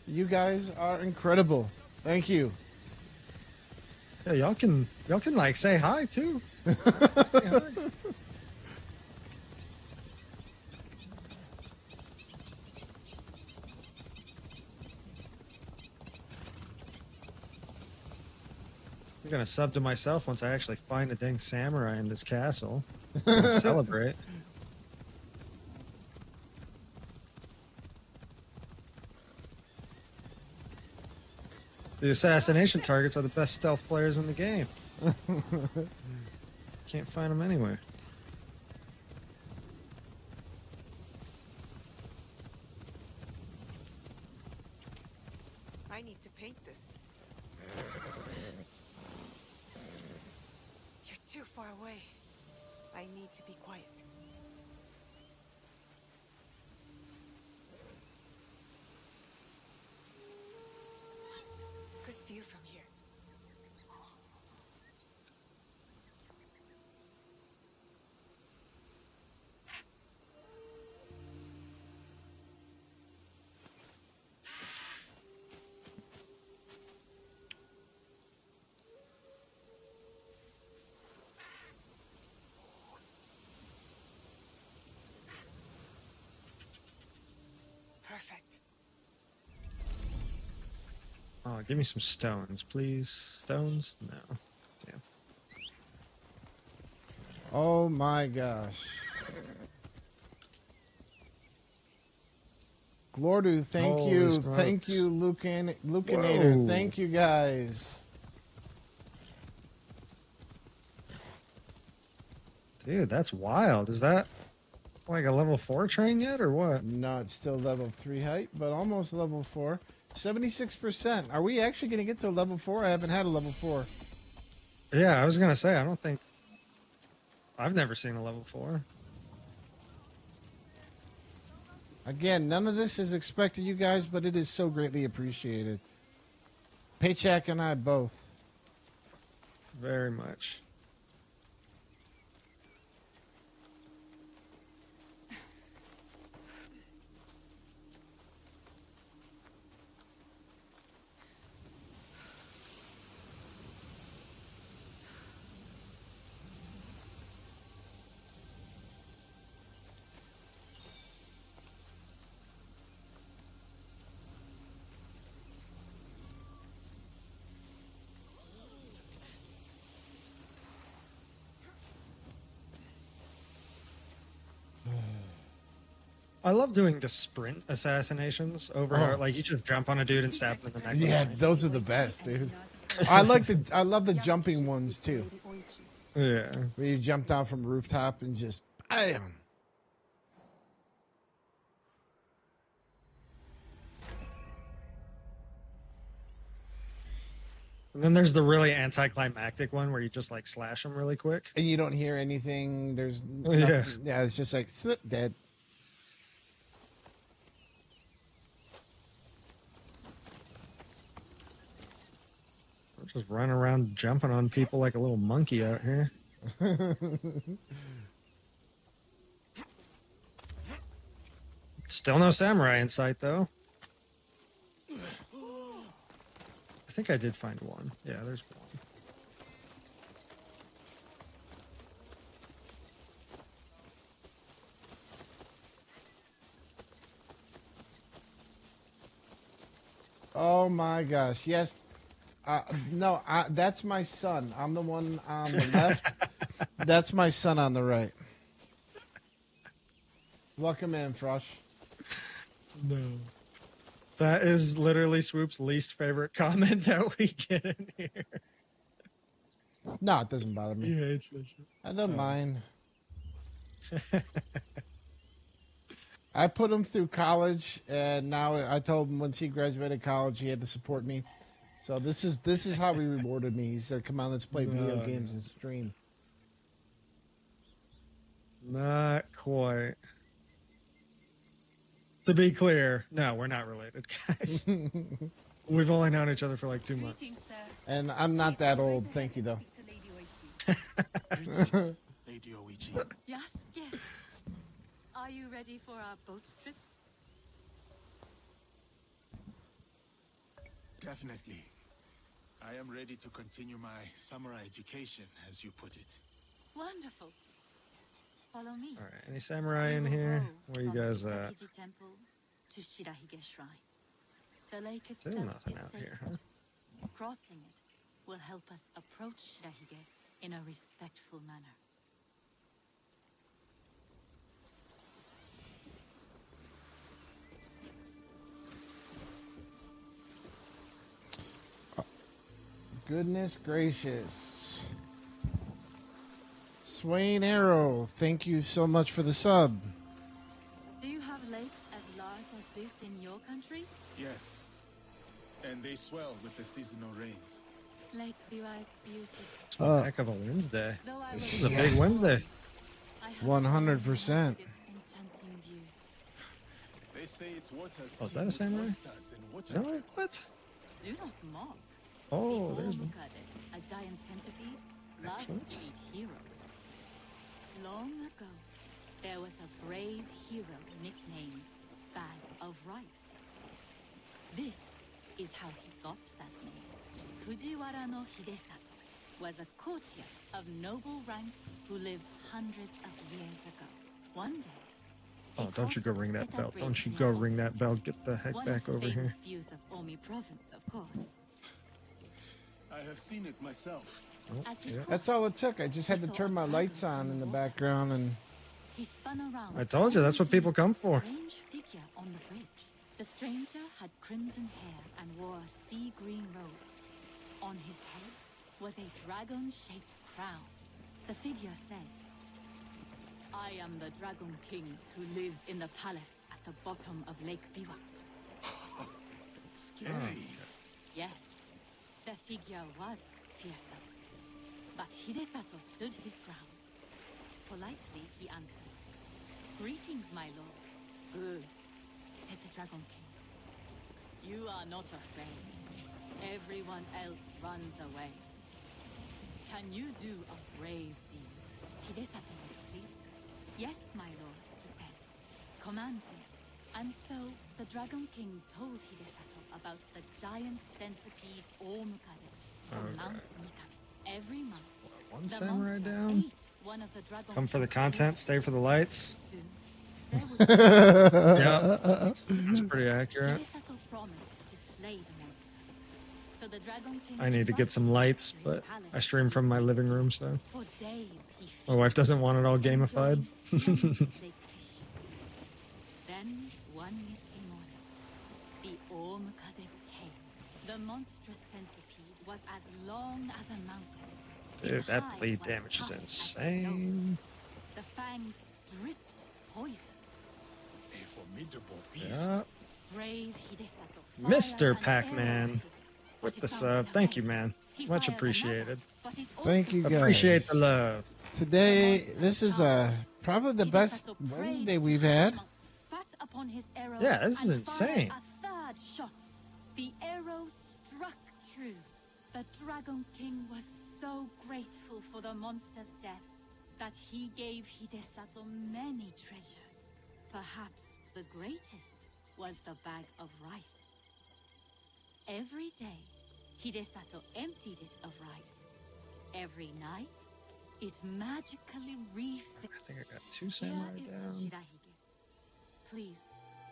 You guys are incredible. Thank you. Yeah, y'all can like say hi too. Say hi. I'm gonna sub to myself once I actually find a dang samurai in this castle. I'll celebrate. The assassination targets are the best stealth players in the game. Can't find them anywhere. I need to paint this. You're too far away. I need to be quiet. Good view from here. Perfect. Oh, give me some stones, please. Stones? No. Damn. Oh my gosh. Glordu, thank Holy you. smokes. Thank you, Lucanator. Whoa. Thank you guys. Dude, that's wild. Is that like a level 4 train yet, or what? No, it's still level 3 height, but almost level 4. 76%. Are we actually going to get to a level 4? I haven't had a level 4. Yeah, I was gonna say, I don't think... I've never seen a level 4. Again, none of this is expected, you guys, but it is so greatly appreciated. Paycheck and I both. Very much. I love doing the sprint assassinations over like you just jump on a dude and stab him in the neck. Yeah, those are the best, dude. I love the jumping ones too. Yeah. Where you jump down from a rooftop and just bam. And then there's the really anticlimactic one where you just like slash them really quick. And you don't hear anything. There's Yeah. nothing. Yeah, it's just like slip dead. I'm just running around jumping on people like a little monkey out here. Still no samurai in sight, though. I think I did find one. Yeah, there's one. Oh my gosh! Yes, no, that's my son. I'm the one on the left. That's my son on the right. Welcome in, Frush. No. That is literally Swoop's least favorite comment that we get in here. No, it doesn't bother me. He hates this shit. I don't mind. I put him through college, and now I told him once he graduated college, he had to support me. So this is how he rewarded me. He said, "Come on, let's play video games and stream." Not quite. To be clear, no, we're not related, guys. We've only known each other for like 2 months. And I'm not that old. Thank you, though. Lady Oichi. Yes, yes. Are you ready for our boat trip? Definitely. I am ready to continue my samurai education, as you put it. Wonderful. Follow me. All right, any samurai in here? Where you guys at? Isakiji Temple to Shirahige Shrine. The lake There's itself nothing is out safe. here, huh? Crossing it will help us approach Shirahige in a respectful manner. Goodness gracious. Swain Arrow, thank you so much for the sub. Do you have lakes as large as this in your country? Yes. And they swell with the seasonal rains. Lake Biwa is beautiful. It's one heck of a Wednesday. Though I This was is a big Wednesday. I have 100%. its enchanting views. They say its waters Oh, is that a samurai? No, what? Do not mock. Oh, the there's one. Omukade, a giant centipede, loves Excellent. to eat heroes. Long ago, there was a brave hero nicknamed Bag of Rice. This is how he got that name. Fujiwara no Hidesato was a courtier of noble rank who lived hundreds of years ago. One day, Oh, don't you go ring that bell. Don't you go ring that bell. Get the heck one back of the over here. famous views of Omi province, of course. I have seen it myself. Oh, As he yeah. That's all it took. I just had to turn my lights on in the background, and He spun around. I told you, that's what people come for. Strange figure on the bridge. The stranger had crimson hair and wore a sea green robe. On his head was a dragon-shaped crown. The figure said, "I am the Dragon King who lives in the palace at the bottom of Lake Biwa." Scary. Yes, the figure was fearsome. But Hidesato stood his ground. Politely, he answered, "Greetings, my lord." "Good," said the Dragon King. "You are not afraid. Everyone else runs away. Can you do a brave deed?" Hidesato was pleased. "Yes, my lord," he said. "Command me." And so the Dragon King told Hidesato about the giant centipede Omukade from Okay. Mount Mikami. Every month, One the samurai monster down. ate one of the Dragon Come for the King's content, children. stay for the lights. Soon, there was Yeah, that's pretty accurate. Hidesato promised to slay the monster. So the Dragon King I need to get some lights, but I stream from my living room, so For days, he my wife doesn't want it all enjoying gamified. splendid lake fishing. Then, one misty morning, the Omukade came. The monstrous centipede was as long as a mountain. Dude, Its that hide bleed was damage is tough as stone. insane. The fangs dripped poison. A formidable beast. Yeah. Brave Hidesato Mr. fired an Pac-Man arrow, with but the it sub. bounced Thank you, away. man. He Much fired appreciated. another, but it thank you, also guys. Appreciate the love. Today, this is probably the best Hidesato prayed Wednesday to we've the had. monk, spat upon his arrow, Yeah, this is and fired insane. A third shot. The arrow struck true. The Dragon King was so grateful for the monster's death that he gave Hidesato many treasures. Perhaps the greatest was the bag of rice. Every day, Hidesato emptied it of rice. Every night, it magically refilled. I think I got 2 samurai Here is down. Shirahige. Please,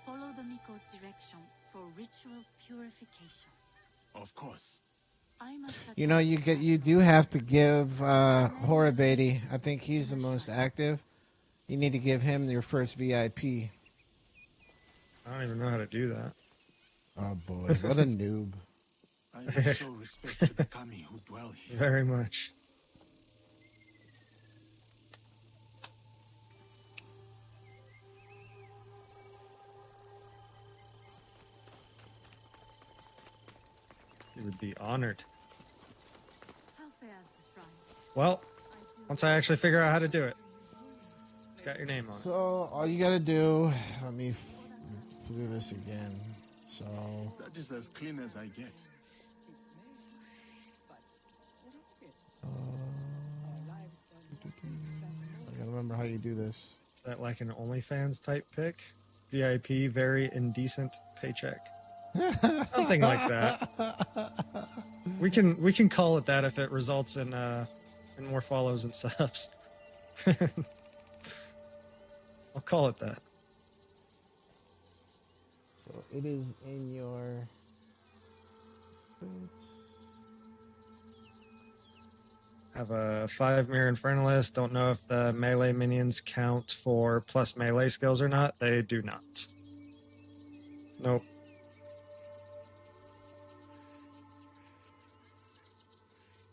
follow the Miko's direction for ritual purification. Of course. I must You know, you do have to give Horibeti. I think he's the most active. You need to give him your first VIP. I don't even know how to do that. Oh boy, what a noob! I will show respect to the kami who dwell here. Very much. You would be honored. How fares the shrine? Well, once I actually figure out how to do it, it's got your name on it. So all you gotta do, let me do this again. So That is as clean as I get. I gotta remember how you do this. Is that like an OnlyFans type pick? VIP, very indecent paycheck. Something like that. We can call it that if it results in more follows and subs. I'll call it that. So it is in your. Have a 5 Mirror Infernalist. Don't know if the melee minions count for plus melee skills or not. They do not. Nope.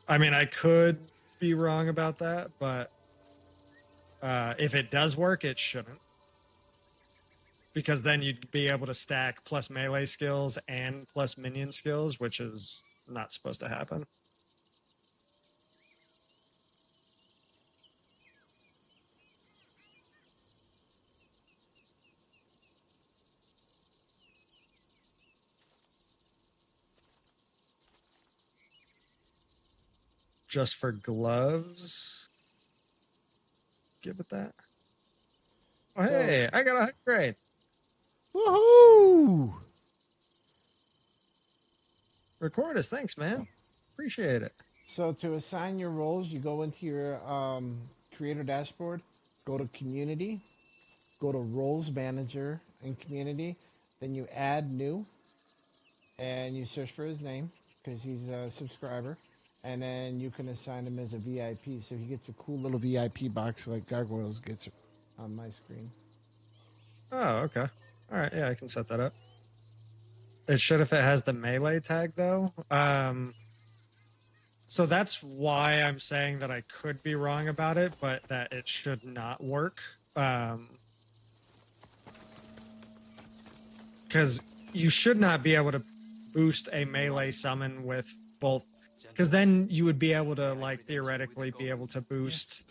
I mean, I could be wrong about that, but if it does work, it shouldn't. Because then you'd be able to stack plus melee skills and plus minion skills, which is not supposed to happen. Just for gloves. Give it that. Oh, So- hey, I got a high grade. Woohoo! Record us. Thanks, man. Appreciate it. So to assign your roles, you go into your creator dashboard, go to community, go to roles manager in community, then you add new, and you search for his name because he's a subscriber, and then you can assign him as a VIP. So he gets a cool little VIP box like Gargoyles gets on my screen. Oh, okay. All right. Yeah, I can set that up. It should if it has the melee tag, though. So that's why I'm saying that I could be wrong about it, but that it should not work. Because you should not be able to boost a melee summon with both. Because then you would be able to, like, theoretically be able to boost,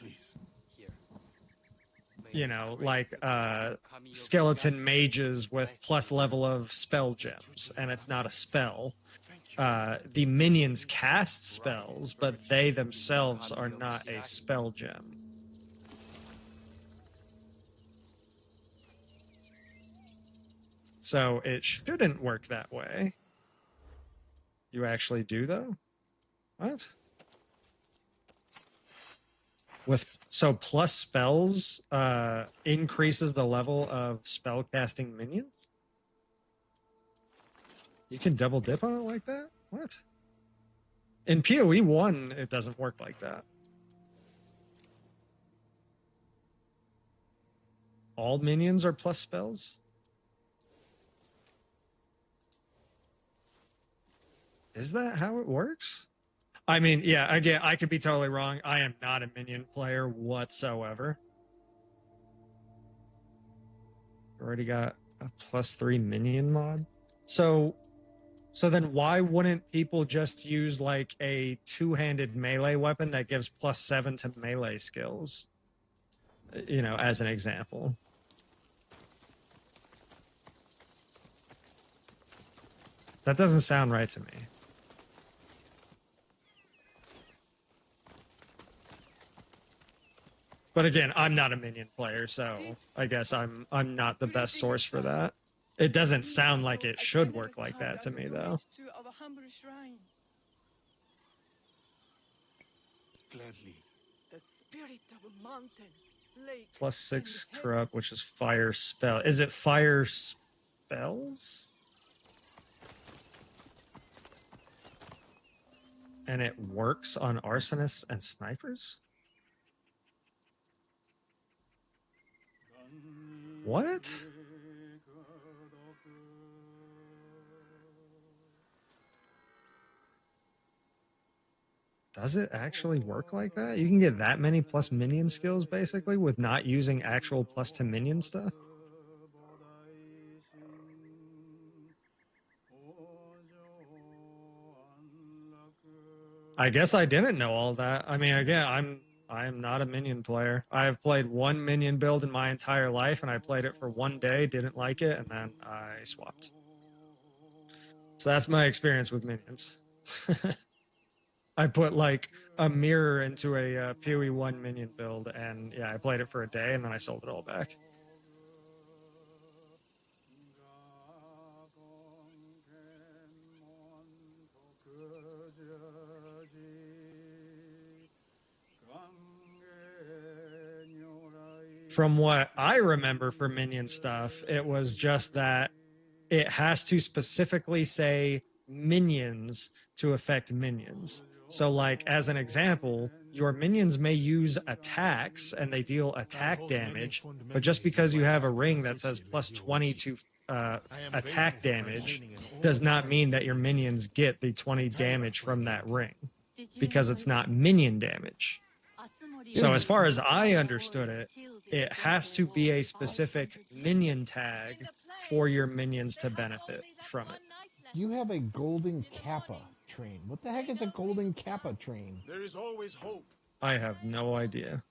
you know, like skeleton mages with plus level of spell gems, and it's not a spell. The minions cast spells, but they themselves are not a spell gem. So it shouldn't work that way. You actually do, though? What? So plus spells increases the level of spell casting minions? You can double dip on it like that? What? In PoE 1, it doesn't work like that. All minions are plus spells? Is that how it works? I mean, yeah, again, I could be totally wrong. I am not a minion player whatsoever. Already got a +3 minion mod. So then why wouldn't people just use like a two-handed melee weapon that gives +7 to melee skills? You know, as an example. That doesn't sound right to me. But again, I'm not a minion player, so I guess I'm not the best source for that. It doesn't sound like it should work like that to me, though. Gladly. The spirit of a mountain, lake, +6 corrupt, which is fire spell. Is it fire spells? And it works on arsonists and snipers? What? Does it actually work like that? You can get that many plus minion skills basically with not using actual plus to minion stuff? I guess I didn't know all that. I mean, again, I am not a minion player. I've played one minion build in my entire life, and I played it for one day, didn't like it, and then I swapped. So that's my experience with minions. I put like a mirror into a PoE 1 minion build, and yeah, I played it for a day, and then I sold it all back. From what I remember for minion stuff, it was just that it has to specifically say minions to affect minions. So like, as an example, your minions may use attacks and they deal attack damage, but just because you have a ring that says +20 to attack damage does not mean that your minions get the 20 damage from that ring, because it's not minion damage. So as far as I understood it, it has to be a specific minion tag for your minions to benefit from it. You have a golden kappa train. What the heck is a golden kappa train? There is always hope. I have no idea.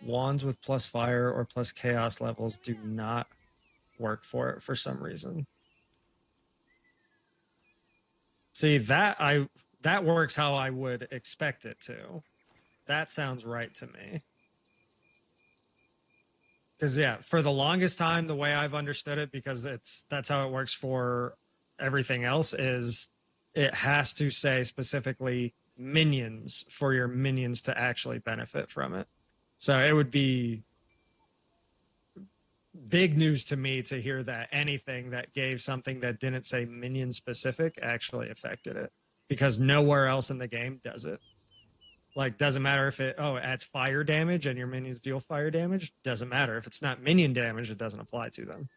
Wands with plus fire or plus chaos levels do not work for it for some reason. See, that works how I would expect it to. That sounds right to me. Because yeah, for the longest time, the way I've understood it, because that's how it works for everything else, is it has to say specifically minions for your minions to actually benefit from it. So it would be big news to me to hear that anything that gave something that didn't say minion specific actually affected it, because nowhere else in the game does it. Like, doesn't matter if it adds fire damage and your minions deal fire damage. Doesn't matter. If it's not minion damage, it doesn't apply to them.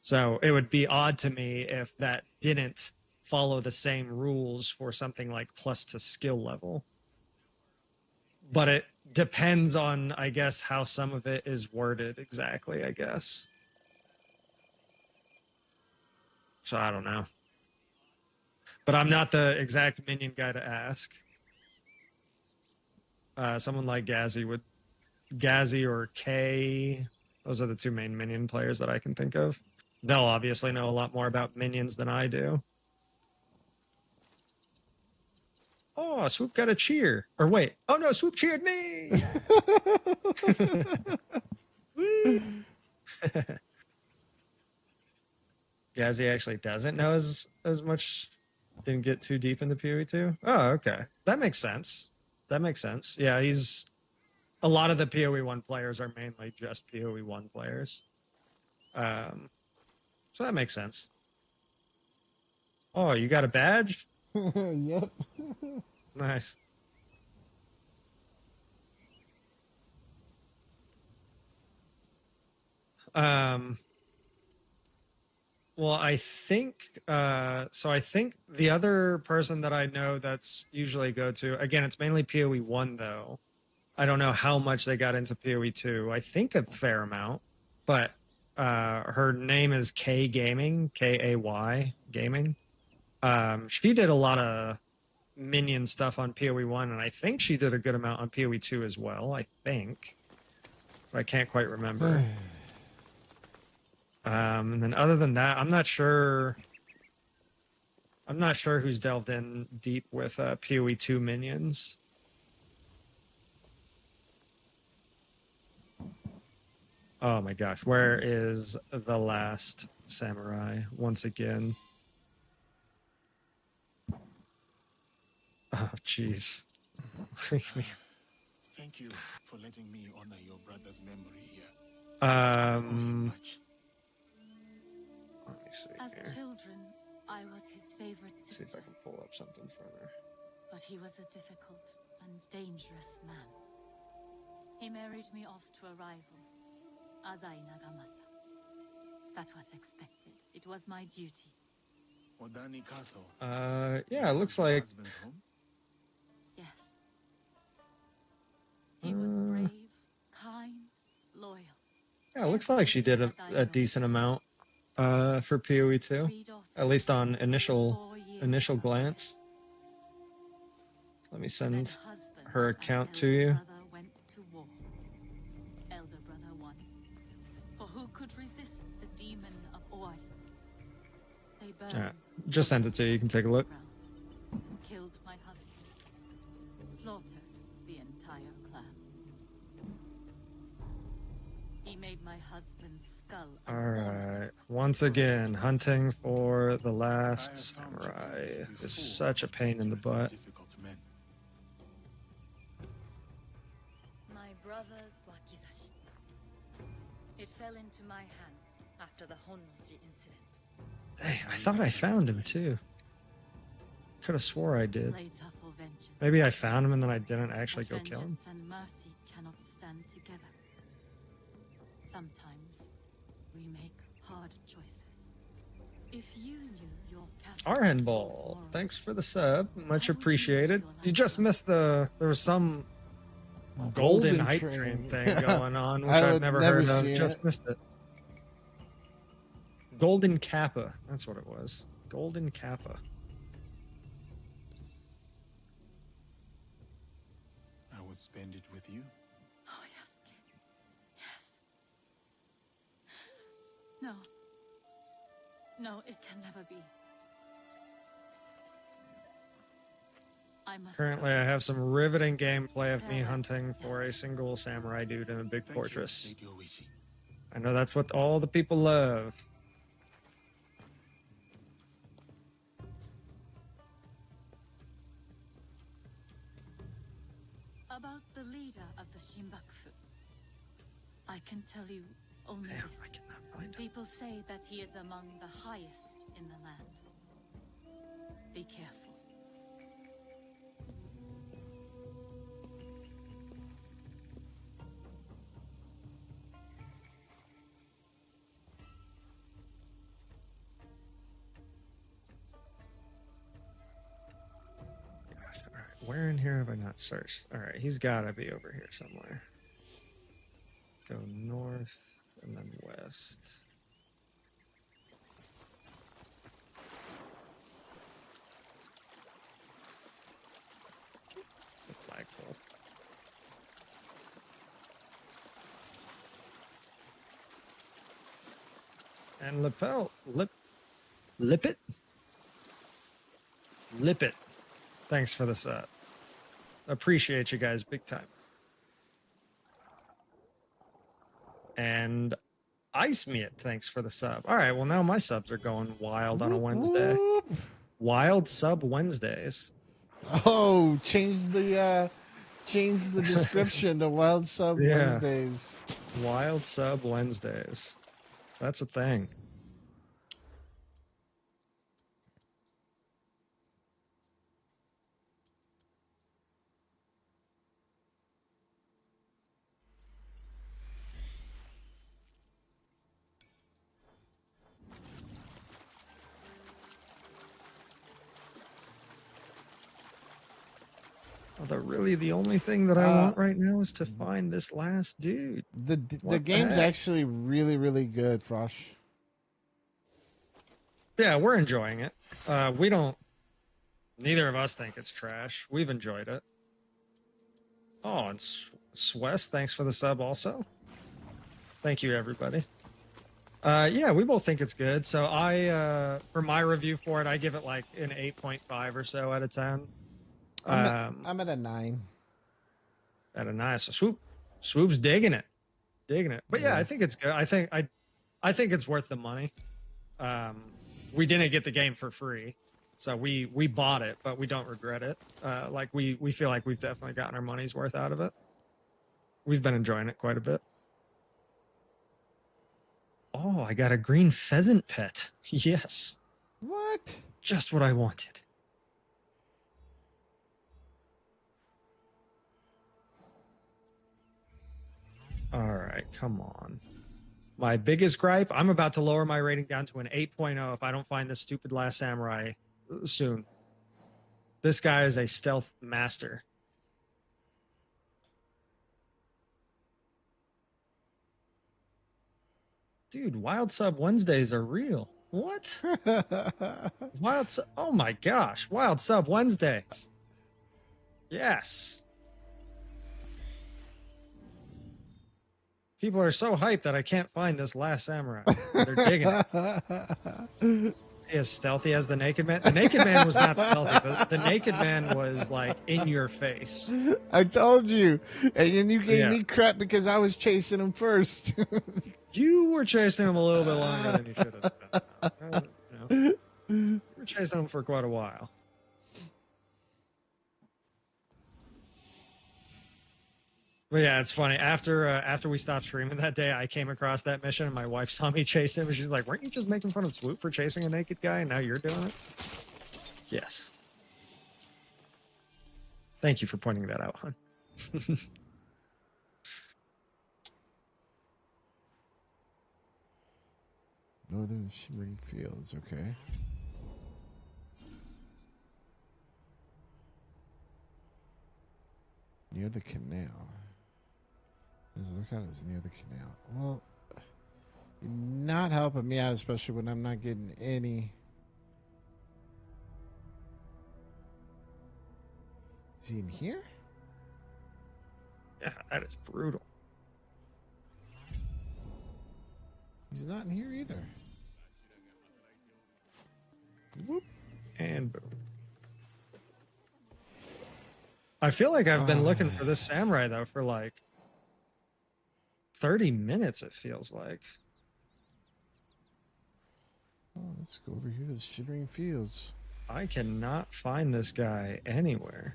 So it would be odd to me if that didn't follow the same rules for something like plus to skill level. But it depends on, I guess, how some of it is worded exactly, I guess. So I don't know. But I'm not the exact minion guy to ask. Someone like Gazi or K, those are the two main minion players that I can think of. They'll obviously know a lot more about minions than I do. Oh, Swoop got a cheer. Or wait, oh no, Swoop cheered me! Gazi actually doesn't know as much, didn't get too deep into PoE2. Oh, okay. That makes sense. That makes sense. Yeah, a lot of the PoE 1 players are mainly just PoE 1 players. So that makes sense. Oh, you got a badge? Yep. Nice. Well, I think I think the other person that I know that's usually go to, again, it's mainly PoE 1 though. I don't know how much they got into PoE 2. I think a fair amount, but her name is K Gaming, K-A-Y Gaming. She did a lot of minion stuff on PoE 1, and I think she did a good amount on PoE 2 as well, I think. But I can't quite remember. And then other than that, I'm not sure who's delved in deep with PoE 2 minions. Oh my gosh, where is the last samurai once again? Oh, jeez. Thank you for letting me honor your brother's memory here. Let me see As here. children, I was his favorite See if sister. I can pull up something from her. But he was a difficult and dangerous man. He married me off to a rival, Azai Nagamasa. That was expected. It was my duty. Odani Castle. Yeah, it looks like. Husband home? Yes. He was brave, kind, loyal. Yeah, it looks like she did a decent amount for PoE 2, at least on initial glance. Let me send her account to you. Brother went to war. Elder brother won. For who could resist the demon of Owari? They burned. Yeah, just sent it to you. You can take a look. Killed my husband. Slaughtered the entire clan. He made my husband's skull. All right. Once again, hunting for the last samurai is such a pain in the butt. My brother's wakizashi. It fell into my hands after the Honnoji incident. Dang, I thought I found him too. Could have swore I did. Blades are for vengeance. Maybe I found him and then I didn't actually go kill him. Vengeance and mercy cannot stand together. Sometimes we make hard choices. If you knew your Arhen Ball, thanks for the sub. Much appreciated. You just missed there was some golden hype train thing going on, which I've never heard of. Just missed it. Golden Kappa. That's what it was. Golden Kappa. I would spend it with you. Oh, yes, kid. Yes. No. No, it can never be. I must Currently, I have some riveting gameplay of me hunting for a single samurai dude in a big fortress. I know that's what all the people love. About the leader of the Shinbakufu. I can tell you only this. I cannot find him. People say that he is among the highest in the land. Be careful. Where in here have I not searched? All right, he's got to be over here somewhere. Go north and then west. The flagpole. And lapel, Lippet. Thanks for the set. Appreciate you guys big time. And Ice Meat, thanks for the sub. All right, well now my subs are going wild on a Wednesday. Wild sub Wednesdays. Oh, change the description to Wild Sub Wednesdays. Wild sub Wednesdays. That's a thing. Although really the only thing that I want right now is to find this last dude. The game's actually really, really good, Frosh. Yeah, we're enjoying it. Neither of us think it's trash. We've enjoyed it. Oh, and Swest, thanks for the sub also. Thank you, everybody. Yeah, we both think it's good. So for my review for it, I give it like an 8.5 or so out of 10. I'm at a 9. At a 9. So Swoop's digging it. digging it. But yeah, I think it's good. I think it's worth the money. We didn't get the game for free, so we bought it, but we don't regret it. Like we feel like we've definitely gotten our money's worth out of it. We've been enjoying it quite a bit. Oh, I got a green pheasant pet. Yes. What? Just what I wanted. All right, come on. My biggest gripe, I'm about to lower my rating down to an 8.0 if I don't find this stupid Last Samurai soon. This guy is a stealth master. Dude, Wild Sub Wednesdays are real. What? Oh my gosh, Wild Sub Wednesdays. Yes. People are so hyped that I can't find this Last Samurai. They're digging it. He is stealthy as the Naked Man. The Naked Man was not stealthy. The Naked Man was like in your face. I told you. And then you gave me crap because I was chasing him first. You were chasing him a little bit longer than you should have. You were chasing him for quite a while. But yeah, it's funny. After we stopped streaming that day, I came across that mission, and my wife saw me chase him, and she's like, "Weren't you just making fun of Swoop for chasing a naked guy, and now you're doing it?" Yes. Thank you for pointing that out, hon. Northern Shimmering Fields, okay. Near the canal. Look how it's near the canal. Well, you're not helping me out, especially when I'm not getting any. Is he in here? Yeah, that is brutal. He's not in here either. Whoop. And boom. I feel like I've been looking for this samurai, though, for like 30 minutes, it feels like. Oh, let's go over here to the Shimmering Fields. I cannot find this guy anywhere.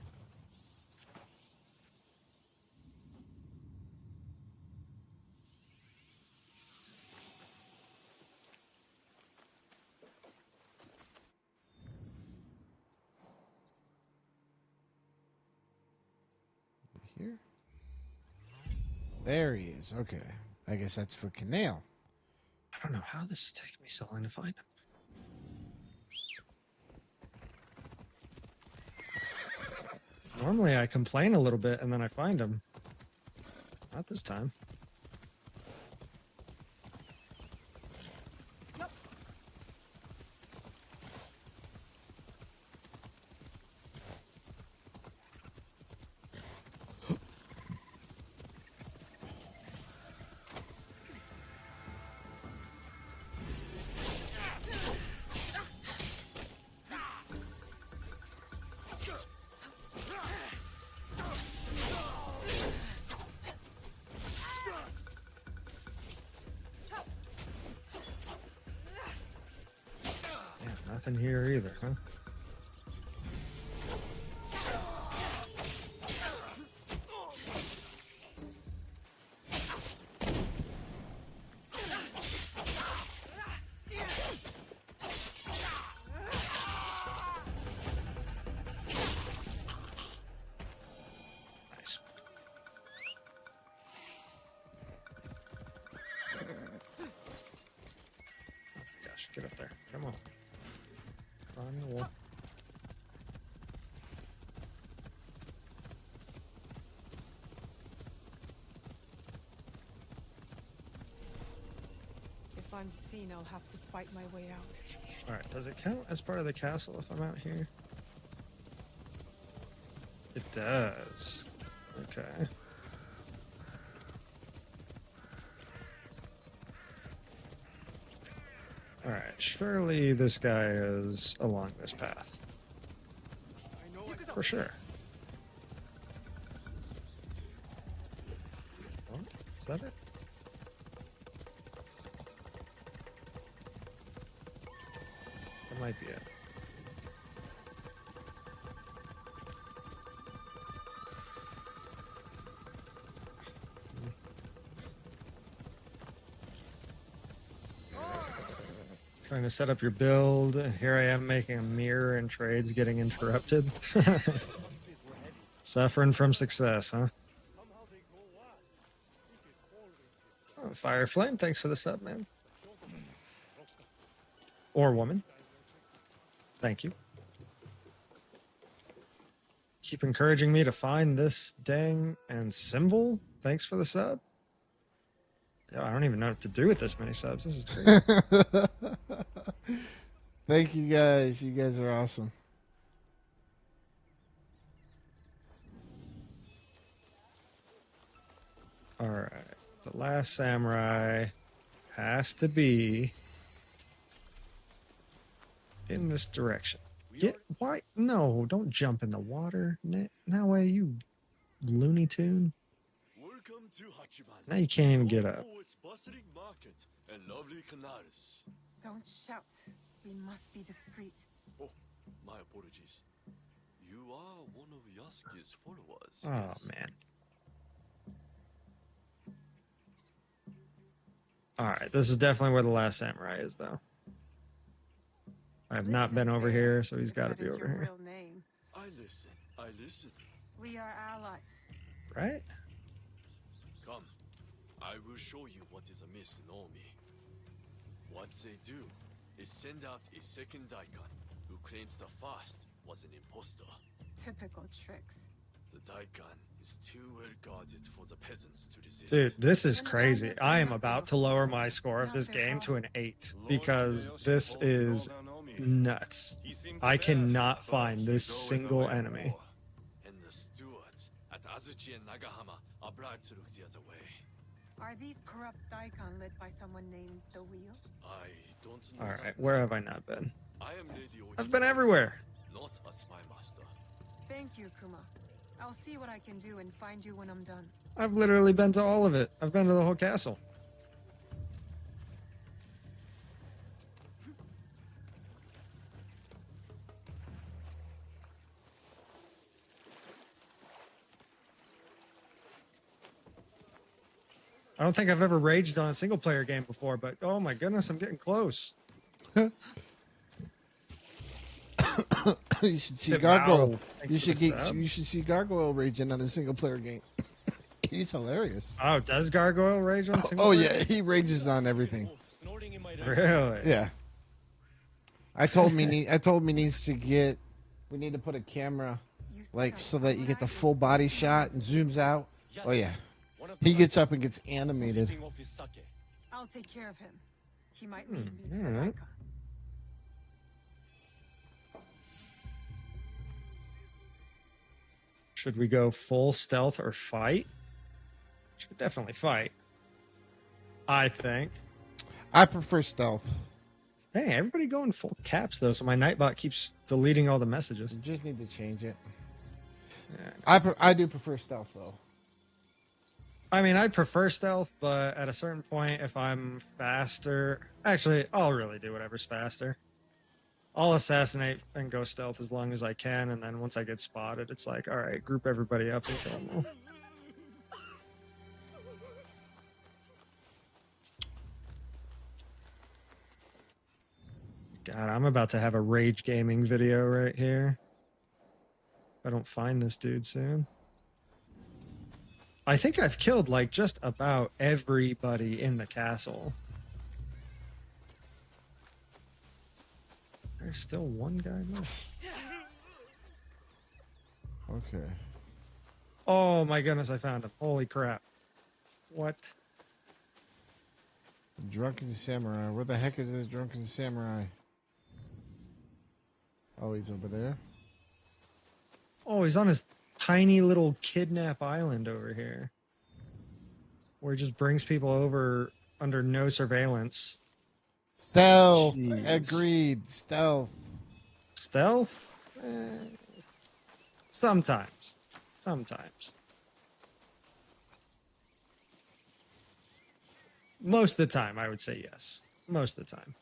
Here? There he is. Okay. I guess that's the canal. I don't know how this is taking me so long to find him. Normally I complain a little bit and then I find him. Not this time. Nothing here either, huh? Nice. Oh gosh, get up there. Come on. On the wall. If I'm seen, I'll have to fight my way out. Alright, does it count as part of the castle if I'm out here? It does. Okay. Alright, surely this guy is along this path. For sure. Oh, is that it? might be it. Trying to set up your build, and here I am making a mirror and trades getting interrupted. Suffering from success, huh? Oh, Fire Flame, thanks for the sub, man. Or woman. Thank you. Keep encouraging me to find this dang and symbol. Thanks for the sub. Yo, I don't even know what to do with this many subs. This is crazy. Thank you guys. You guys are awesome. All right. The last samurai has to be in this direction. Get why? No, don't jump in the water. That way, you Looney Tune. Welcome to Hachiman. Now you can't even get up. Its bustling market and lovely canals. Don't shout. We must be discreet. Oh, my apologies. You are one of Yasuke's followers. Oh man. All right, this is definitely where the last samurai is, though. I have not been over here, so he's got to be over here. Real name. I listen. I listen. We are allies. Right? Come. I will show you what is amiss in Omi. What they do is send out a second daikon who claims the first was an impostor. Typical tricks. The daikon is too well guarded for the peasants to resist. Dude, this is crazy. I am about to lower my score of this game to an 8 because this is nuts. I cannot find this single enemy. And the stewards at Azuchi and Nagahama are bribed to look the other way. Are these corrupt daikon led by someone named the Wheel? I don't know. All right, where have I not been? I am Lady Oji, I've been everywhere. not a spy master. Thank you, Kuma. I'll see what I can do and find you when I'm done. I've literally been to all of it. I've been to the whole castle. I don't think I've ever raged on a single player game before, but oh my goodness, I'm getting close. You should see Wow. Gargoyle. Thanks You for should the get. sub. You should see Gargoyle raging on a single player game. He's hilarious. Oh, does Gargoyle rage on single Oh player? yeah, he rages on everything. Really? Yeah. I told me. I told me needs to get. We need to put a camera, like so that you get the full body shot and zooms out. Oh yeah. He gets up and gets animated. I'll take care of him. He might lead me to all the right. daikon. Should we go full stealth or fight? Should definitely fight. I think. I prefer stealth. Hey, everybody going full caps though, so my Nightbot keeps deleting all the messages. You just need to change it. Yeah. I do prefer stealth though. I mean, I prefer stealth, but at a certain point, if I'm faster, actually, I'll really do whatever's faster. I'll assassinate and go stealth as long as I can, and then once I get spotted, it's like, all right, group everybody up and kill them all. God, I'm about to have a rage gaming video right here. If I don't find this dude soon. I think I've killed like just about everybody in the castle. There's still one guy left. Okay. Oh my goodness, I found him. Holy crap. What? Drunken Samurai. Where the heck is this Drunken Samurai? Oh, he's over there. Oh, he's on his tiny little kidnap island over here. Where he just brings people over under no surveillance. Stealth. Jeez. Agreed. Stealth. Stealth? Sometimes. Sometimes. Most of the time, I would say yes. Most of the time.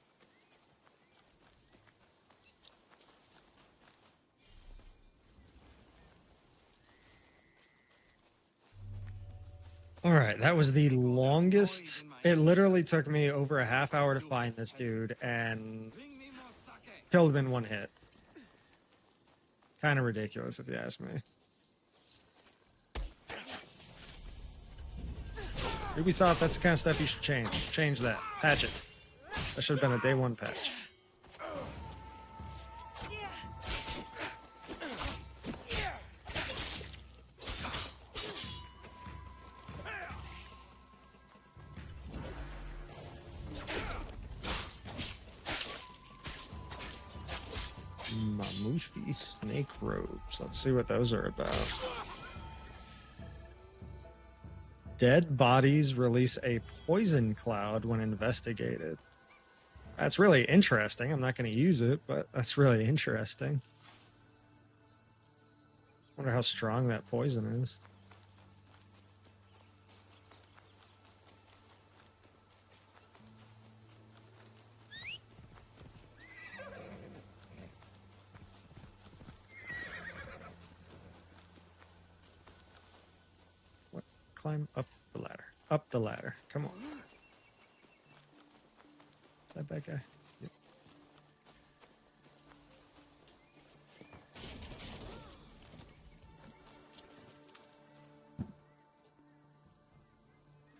All right, that was the longest. It literally took me over a half hour to find this dude and killed him in one hit. Kind of ridiculous, if you ask me. Ubisoft, that's the kind of stuff you should change. Change that. Patch it. That should have been a day one patch. Mamushi snake robes. Let's see what those are about. Dead bodies release a poison cloud when investigated. That's really interesting. I'm not going to use it, but that's really interesting. Wonder how strong that poison is. What? Climb up the ladder. Up the ladder. Come on. Is that bad guy? Yep.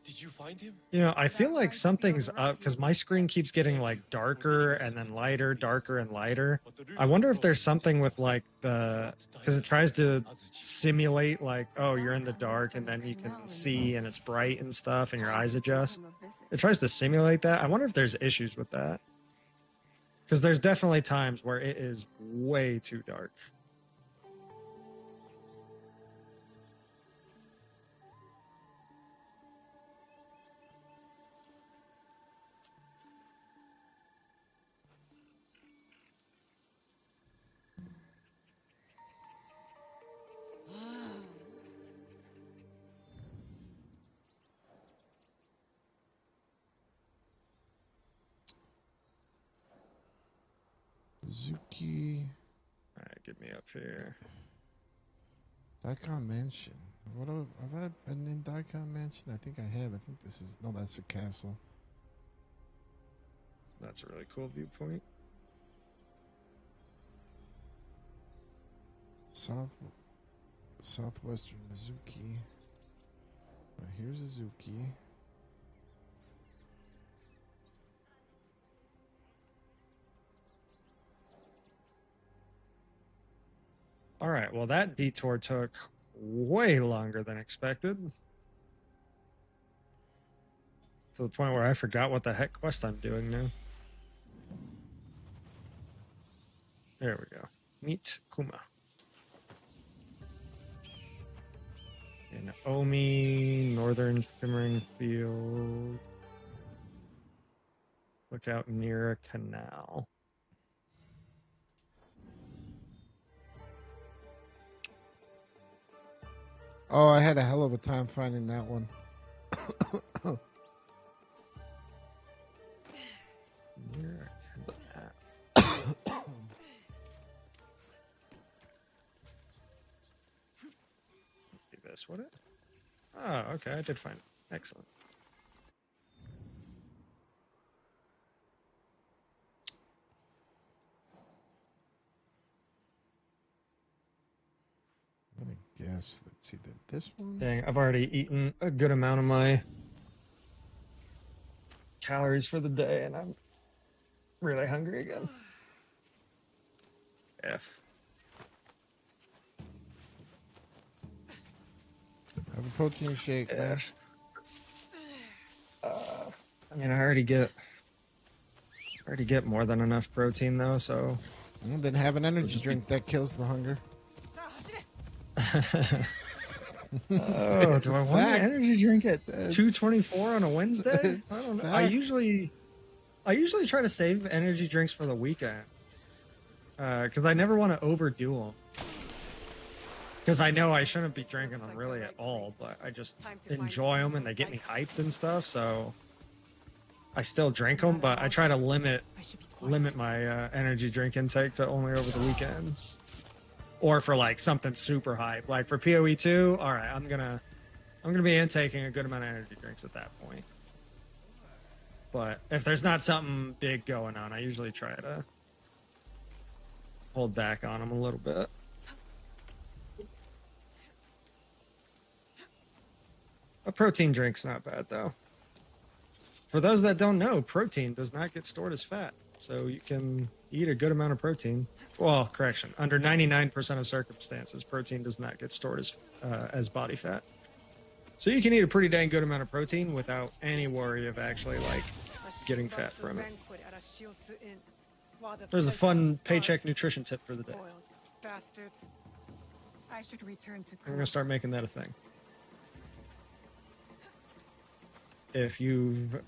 Did you find him? You know, I feel like something's up because my screen keeps getting like darker and then lighter, darker and lighter. I wonder if there's something with like the, because it tries to simulate like, oh, you're in the dark and then you can see and it's bright and stuff and your eyes adjust. It tries to simulate that. I wonder if there's issues with that. Because there's definitely times where it is way too dark. Zuki. Alright, get me up here. Daikon Mansion. Have I been in Daikon Mansion? I think I have. I think this is... No, that's a castle. That's a really cool viewpoint. Southwestern Azuki. Here's Azuki. All right, well, that detour took way longer than expected. To the point where I forgot what the heck quest I'm doing now. There we go. Meet Kuma. In Omi, Northern Shimmering Field. Look out near a canal. Oh, I had a hell of a time finding that one. Near a canal. Be this, would it? Oh, okay, I did find it. Excellent. I'm gonna guess. Let's see, this one. Dang, I've already eaten a good amount of my calories for the day, and I'm really hungry again. F. Have a protein shake, man. I mean, I already get more than enough protein though, so. Well, then have an energy drink that kills the hunger. Oh, do I want an energy drink at 2:24 on a Wednesday? I don't know. I usually try to save energy drinks for the weekend because I never want to overdo them. Because I know I shouldn't be drinking them really at all, but I just enjoy them and they get me hyped and stuff. So I still drink them, but I try to limit my energy drink intake to only over the weekends. Or for like something super hype, like for PoE 2, all right, I'm gonna I'm gonna be intaking a good amount of energy drinks at that point. But if there's not something big going on, I usually try to hold back on them a little bit. A protein drink's not bad though. For those that don't know, protein does not get stored as fat, so you can eat a good amount of protein. Well, correction, under 99% of circumstances, protein does not get stored as body fat. So you can eat a pretty dang good amount of protein without any worry of actually like getting fat from it. There's a fun paycheck nutrition tip for the day. Bastards. I should return to I'm gonna start making that a thing. If you've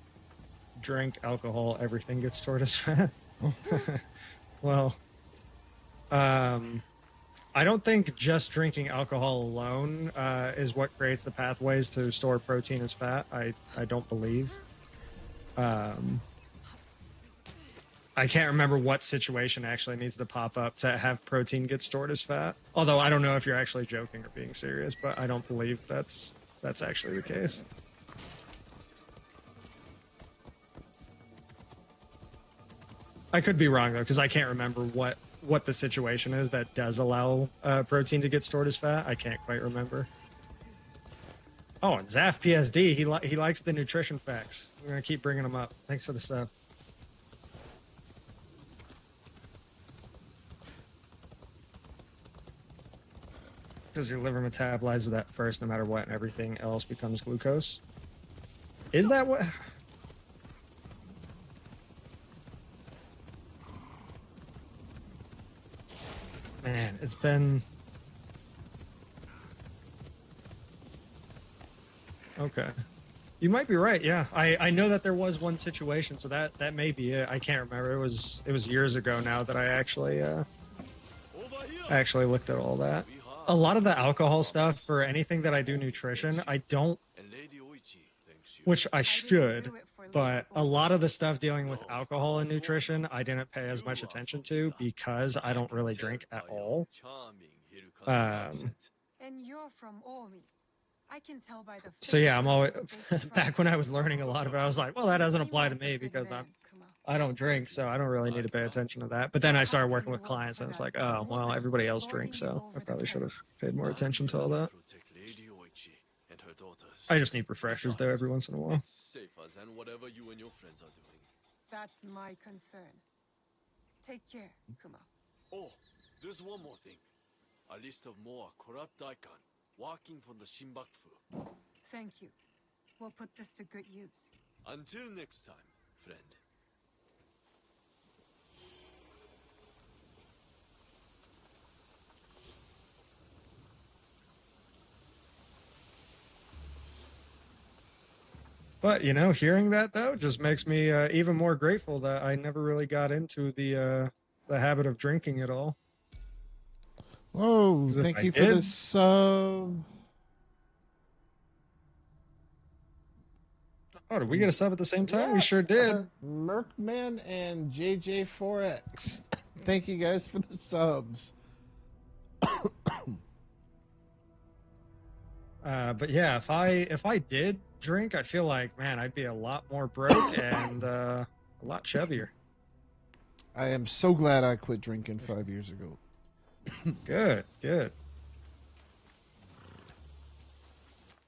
drank alcohol, everything gets stored as fat. Well, I don't think just drinking alcohol alone is what creates the pathways to store protein as fat. I don't believe. I can't remember what situation actually needs to pop up to have protein get stored as fat. Although I don't know if you're actually joking or being serious, but I don't believe that's actually the case. I could be wrong though, because I can't remember what the situation is that does allow protein to get stored as fat. I can't quite remember. Oh, and Zaf PSD, he likes the nutrition facts. I'm gonna keep bringing them up. Thanks for the sub. Because your liver metabolizes that first, no matter what, and everything else becomes glucose. Is that what? Man, it's been... Okay. You might be right, yeah. I know that there was one situation, so that may be it. I can't remember. It was years ago now that I actually looked at all that. A lot of the alcohol stuff for anything that I do nutrition, I don't, which I should, but a lot of the stuff dealing with alcohol and nutrition, I didn't pay as much attention to because I don't really drink at all. And you're from Omi. I can tell by the So yeah, I'm always back when I was learning a lot of it, I was like, well, that doesn't apply to me because I don't drink, so I don't really need to pay attention to that. But then I started working with clients, and it's like, oh, well, everybody else drinks, so I probably should have paid more attention to all that. I just need refreshers there every once in a while. Safer than whatever you and your friends are doing. That's my concern. Take care, Kuma. Oh, there's one more thing. A list of more corrupt daikon walking from the Shinbakufu. Thank you. We'll put this to good use. Until next time, friend. But, you know, hearing that, though, just makes me even more grateful that I never really got into the habit of drinking at all. Whoa, thank you for the sub. Oh, did we get a sub at the same time? Yeah, we sure did. Merkman and JJ4X. Thank you guys for the subs. But yeah, if I did drink, I feel like, man, I'd be a lot more broke and a lot chubbier. I am so glad I quit drinking 5 years ago. Good.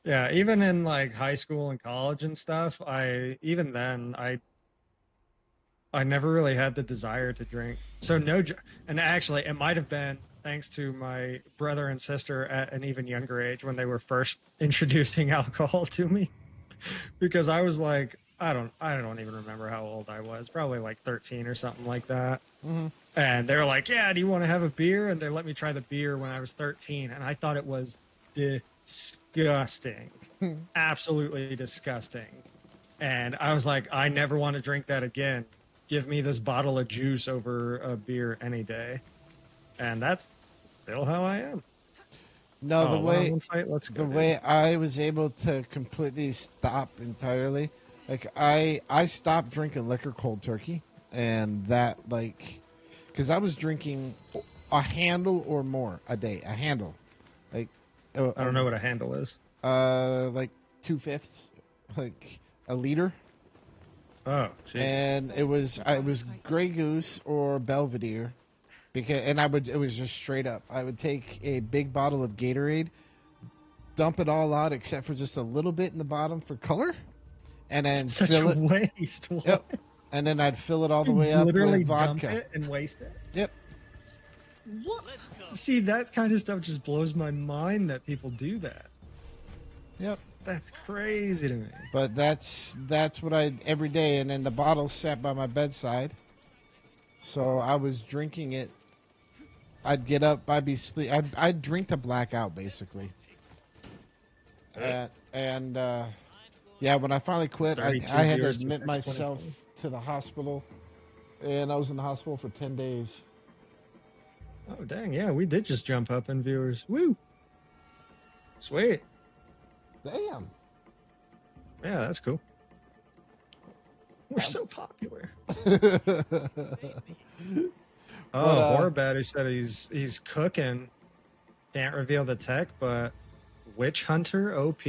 Yeah, even in like high school and college and stuff, I never really had the desire to drink. So and actually it might have been thanks to my brother and sister at an even younger age when they were first introducing alcohol to me. Because I was like, I don't even remember how old I was, probably like 13 or something like that. Mm-hmm. And they were like, yeah, do you want to have a beer? And they let me try the beer when I was 13. And I thought it was disgusting. Absolutely disgusting. And I was like, I never want to drink that again. Give me this bottle of juice over a beer any day. And that's still how I am. No, the way dude. I was able to completely stop entirely, like I stopped drinking liquor cold turkey, and that because I was drinking a handle or more a day, a handle. Like I don't know what a handle is. like 2/5, like a liter. Oh, jeez. And it was Grey Goose or Belvedere, and it was just straight up. I would take a big bottle of Gatorade, dump it all out except for just a little bit in the bottom for color, and then Such fill a it. waste. What? Yep. And then I'd fill it all the way up Literally with dump vodka. it and waste it. Yep. What? See, that kind of stuff just blows my mind that people do that. Yep. That's crazy to me. But that's what I every day, and then the bottle sat by my bedside, so I was drinking it. I'd get up, I'd be sleep. I'd drink to black out, basically. And yeah, when I finally quit, I had to admit myself to the hospital, and I was in the hospital for 10 days. Oh, dang. Yeah, we did just jump up in viewers. Woo. Sweet. Damn. Yeah, that's cool. We're so popular. Horror said he's cooking. Can't reveal the tech, but Witch Hunter OP?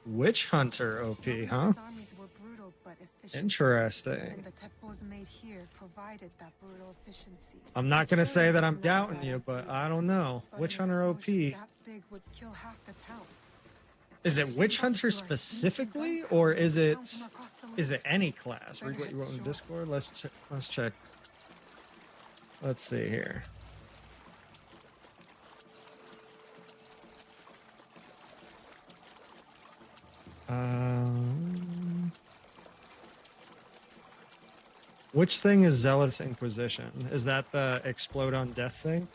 Witch Hunter OP, huh? Interesting. I'm not going to say that I'm doubting you, but I don't know. Witch Hunter OP. Is it Witch Hunter specifically, or is it any class? Read what you wrote in Discord. Let's check. Let's see here. Which thing is Zealous Inquisition? Is that the explode on death thing?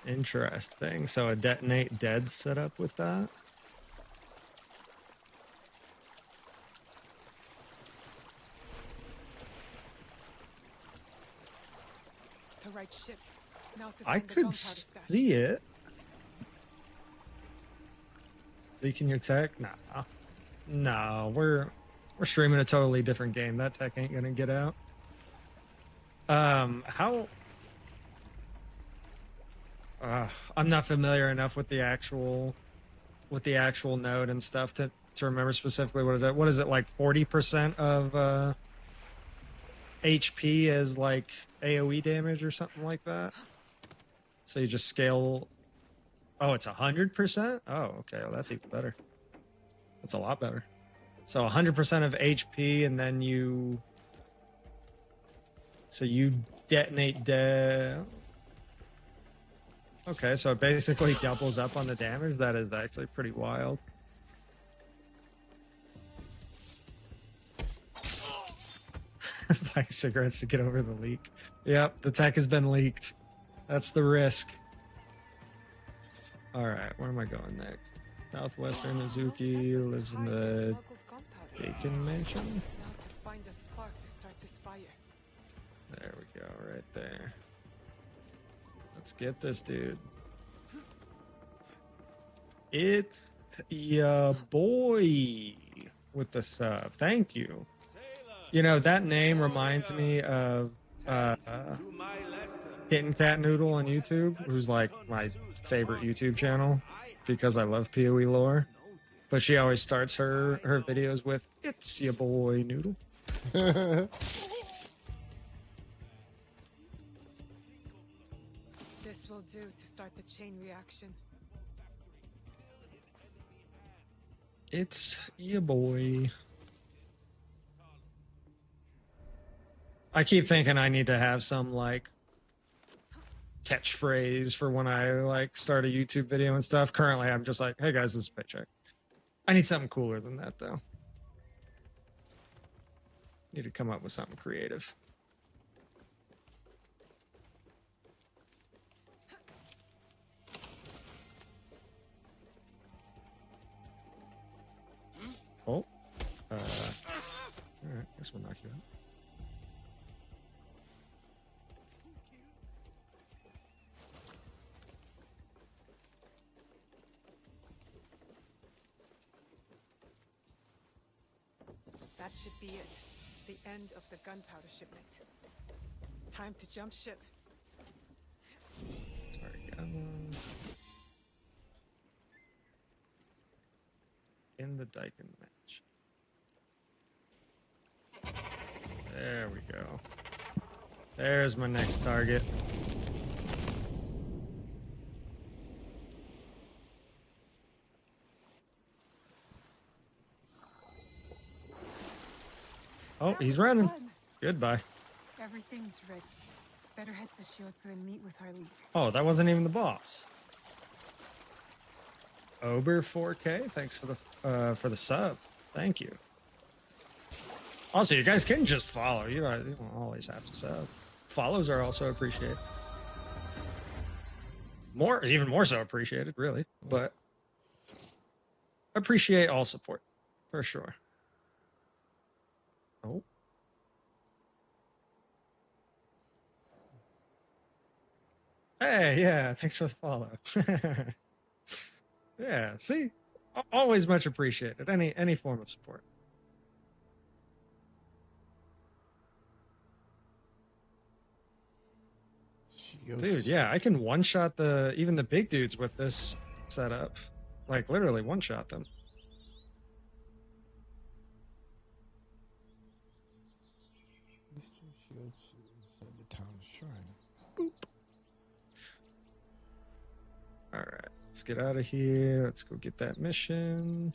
Interesting. So a detonate dead setup with that? The right ship. Now to I find the could gunpowder stash. see it. Leaking your tech? Nah. No, we're streaming a totally different game. That tech ain't gonna get out. How? I'm not familiar enough with the actual node and stuff to remember specifically what it is. What is it, like 40% of HP as like AoE damage or something like that? So you just scale. Oh, it's 100%? Oh, okay. Well, that's even better. That's a lot better. So 100% of HP, and then you detonate Okay, so it basically doubles up on the damage. That is actually pretty wild. Buying cigarettes to get over the leak. Yep, the tech has been leaked. That's the risk. Alright, where am I going next? Southwestern Mizuki lives in the Dakin Mansion. Now to find a spark to start this fire. There we go, right there. Let's get this dude. It's ya boy with the sub. Thank you. You know, that name reminds me of Kitten Cat Noodle on YouTube, who's like my favorite YouTube channel because I love PoE lore. But she always starts her videos with, "It's ya boy Noodle." This will do to start the chain reaction. It's ya boy. I keep thinking I need to have some like catchphrase for when I like start a YouTube video and stuff. Currently, I'm just like, "Hey guys, this is Paycheck." I need something cooler than that though. Need to come up with something creative. Oh. Alright, guess we'll knock you out. That should be it. the end of the gunpowder shipment. Time to jump ship. Sorry, in the Daikin match. There we go. There's my next target. Oh, he's running. Goodbye. Everything's ready. Better head to Shiotsu and meet with our league. Oh, that wasn't even the boss. Ober 4K, thanks for the sub. Thank you. Also, you guys can just follow. You don't always have to sub. Follows are also appreciated. Even more so appreciated, really. But appreciate all support, for sure. Oh. Hey, yeah, thanks for the follow. Yeah, see? Always much appreciated. Any form of support. Dude, yeah, I can one-shot even the big dudes with this setup. Like, literally one-shot them. Mr. Shiotsu inside the town shrine. Boop. Alright, let's get out of here. Let's go get that mission.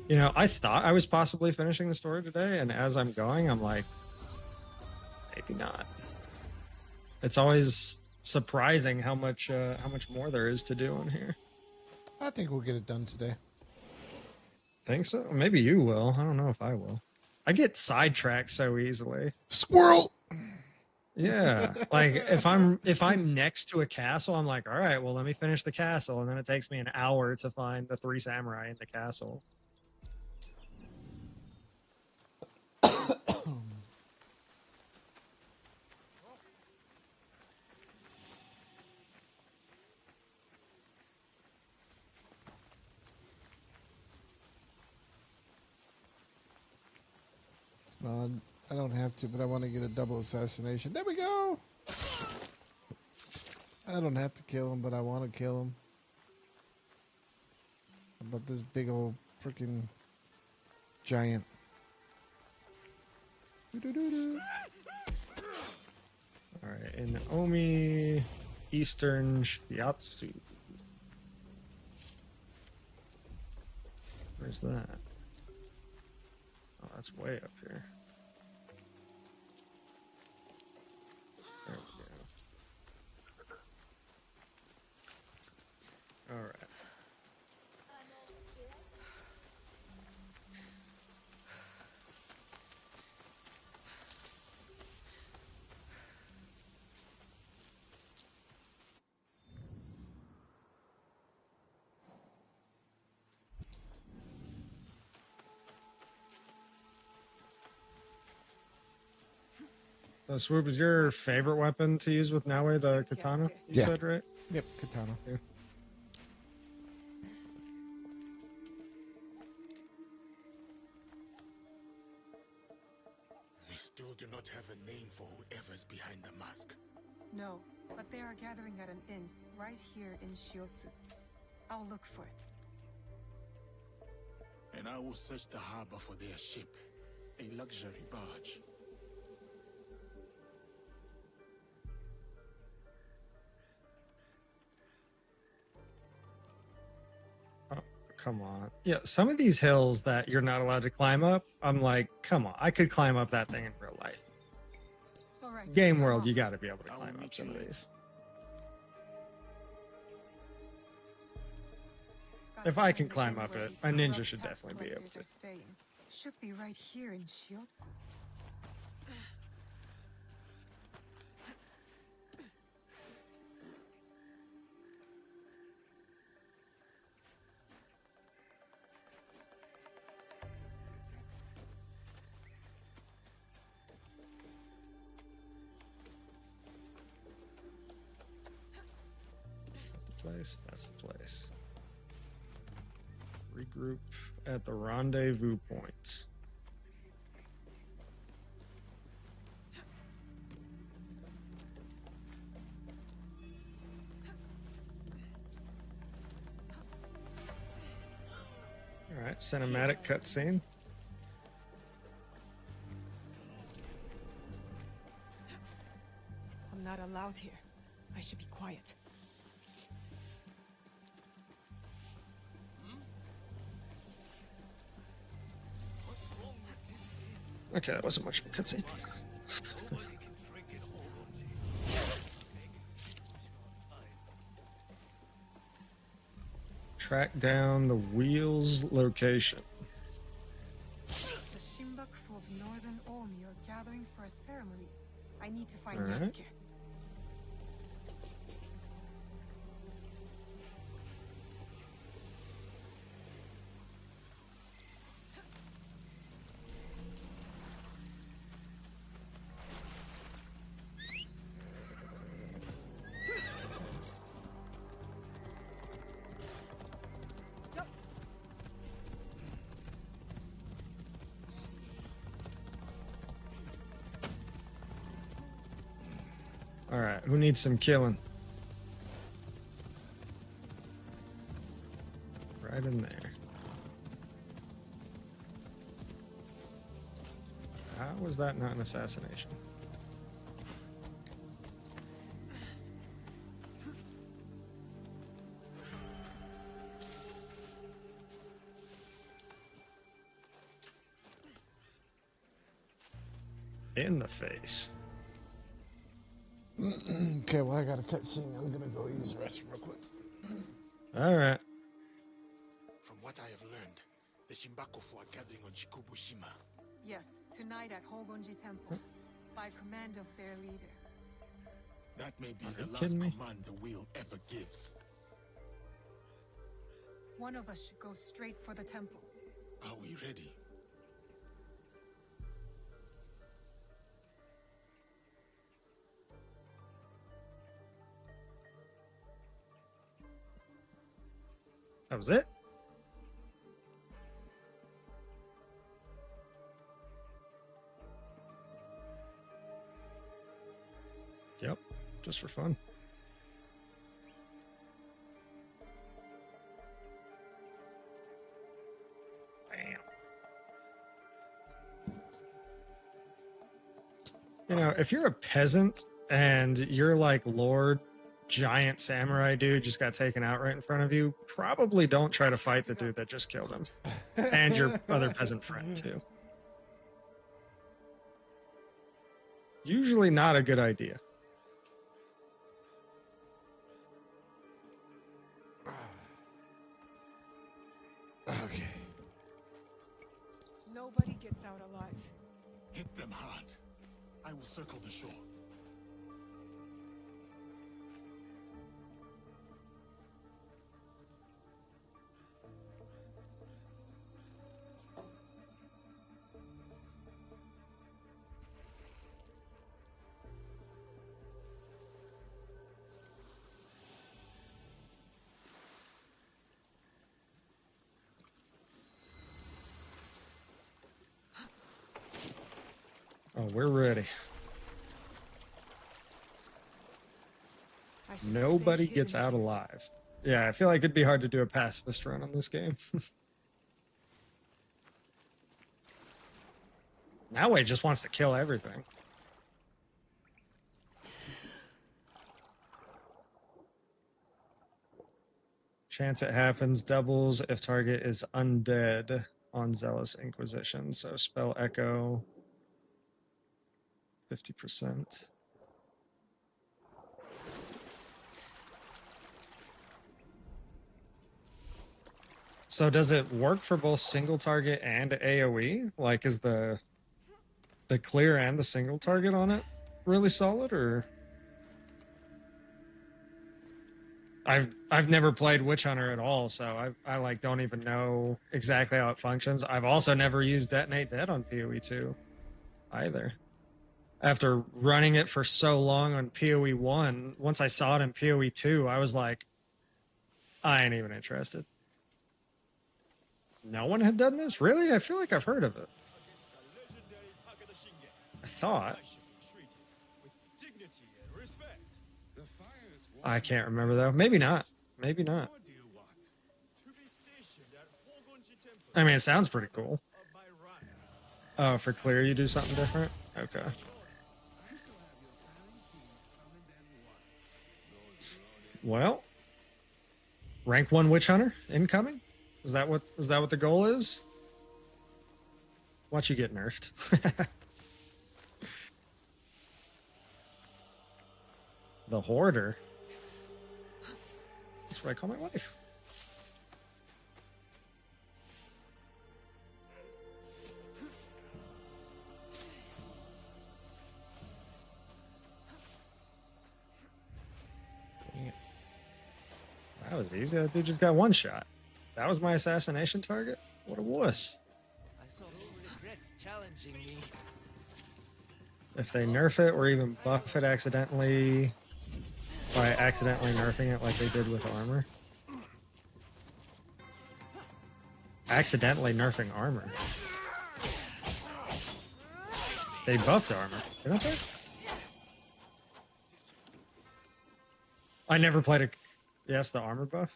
You know, I thought I was possibly finishing the story today, and as I'm going, I'm like, maybe not. It's always surprising how much more there is to do in here. I think we'll get it done today. Think so? Maybe you will. I don't know if I will. I get sidetracked so easily. Squirrel. Yeah, like if I'm next to a castle, I'm like, all right, well, let me finish the castle, and then it takes me an hour to find the 3 samurai in the castle. I don't have to, but I want to get a double assassination. There we go. I don't have to kill him, but I want to kill him. How about this big old freaking giant? Doo-doo-doo-doo. All right, in Omi, Eastern Shiatsu. Where's that? Oh, that's way up here. There we go. All right. So, Swoop, is your favorite weapon to use with Naue the katana? You said, right? Yep, katana. Yeah. We still do not have a name for whoever's behind the mask. No, but they are gathering at an inn right here in Shiotsu. I'll look for it. And I will search the harbor for their ship, a luxury barge. Come on. Yeah, some of these hills that you're not allowed to climb up, I'm like, come on. I could climb up that thing in real life. All right, Game world, you got to be able to climb up some of these. If I can climb up it, a ninja should definitely be able to. Should be right here in Shiotsu. place? That's the place. Regroup at the rendezvous point. All right, cinematic cutscene. I'm not allowed here. I should be quiet. Okay, that wasn't much of a cutscene. Track down the wheel's location. The Shinbakufu of Northern Omi are gathering for a ceremony. I need to find All right. Yasuke. All right, who needs some killing? Right in there. How was that not an assassination? In the face. Okay, well, I got a cutscene. I'm gonna go use the restroom real quick. All right. From what I have learned, the Shinbakufu are gathering on Chikubushima. Yes, tonight at Hogonji Temple, by command of their leader. That may be Are the you last kidding me? command the wheel ever gives. One of us should go straight for the temple. Are we ready? That was it? Yep, just for fun. Bam. You know, if you're a peasant and you're like Lord giant samurai dude just got taken out right in front of you, probably don't try to fight the dude that just killed him. And your other peasant friend too. Usually not a good idea. Okay. Nobody gets out alive. Hit them hard. I will circle the shore. Oh, we're ready. I should Nobody stay gets hidden out here. alive. Yeah, I feel like it'd be hard to do a pacifist run on this game. Naue just wants to kill everything. Chance it happens doubles if target is undead on Zealous Inquisition. So spell Echo 50%. So does it work for both single target and AoE? Like, is the clear and the single target on it really solid, or? I've never played Witch Hunter at all, so I like don't even know exactly how it functions. I've also never used Detonate Dead on PoE 2 either. After running it for so long on PoE 1, once I saw it in PoE 2, I was like, I ain't even interested. No one had done this? Really? I feel like I've heard of it. I thought. I can't remember though. Maybe not. Maybe not. I mean, it sounds pretty cool. Oh, for clear, you do something different? Okay. Well, rank 1 witch hunter incoming? Is that what the goal is? Watch you get nerfed. The hoarder. That's what I call my wife. That was easy. That dude just got one shot. That was my assassination target? What a wuss. I saw no regrets challenging me. If they nerf it or even buff it accidentally by accidentally nerfing it like they did with armor. Accidentally nerfing armor. They buffed armor, didn't they? I never played a... Yes, the armor buff.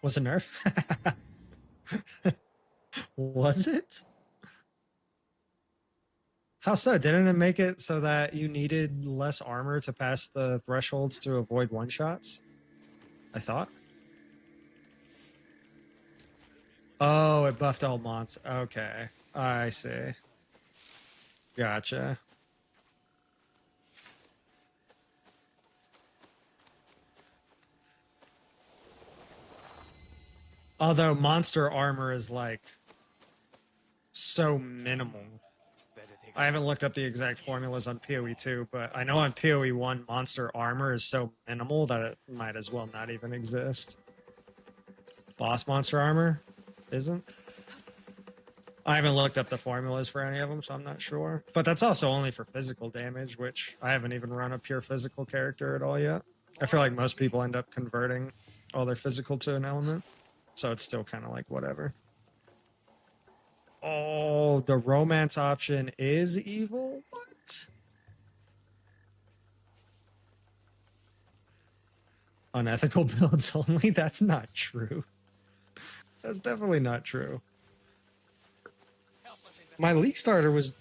Was it nerf? Was it? How so? Didn't it make it so that you needed less armor to pass the thresholds to avoid one-shots? I thought. Oh, it buffed all monsters. Okay. I see. Gotcha. Although monster armor is like so minimal. I haven't looked up the exact formulas on PoE 2, but I know on PoE 1 monster armor is so minimal that it might as well not even exist. Boss monster armor isn't. I haven't looked up the formulas for any of them, so I'm not sure. But that's also only for physical damage, which I haven't even run a pure physical character at all yet. I feel like most people end up converting all their physical to an element. So it's still kind of like whatever. Oh, the romance option is evil? What? Unethical builds only? That's not true. That's definitely not true. My League starter was...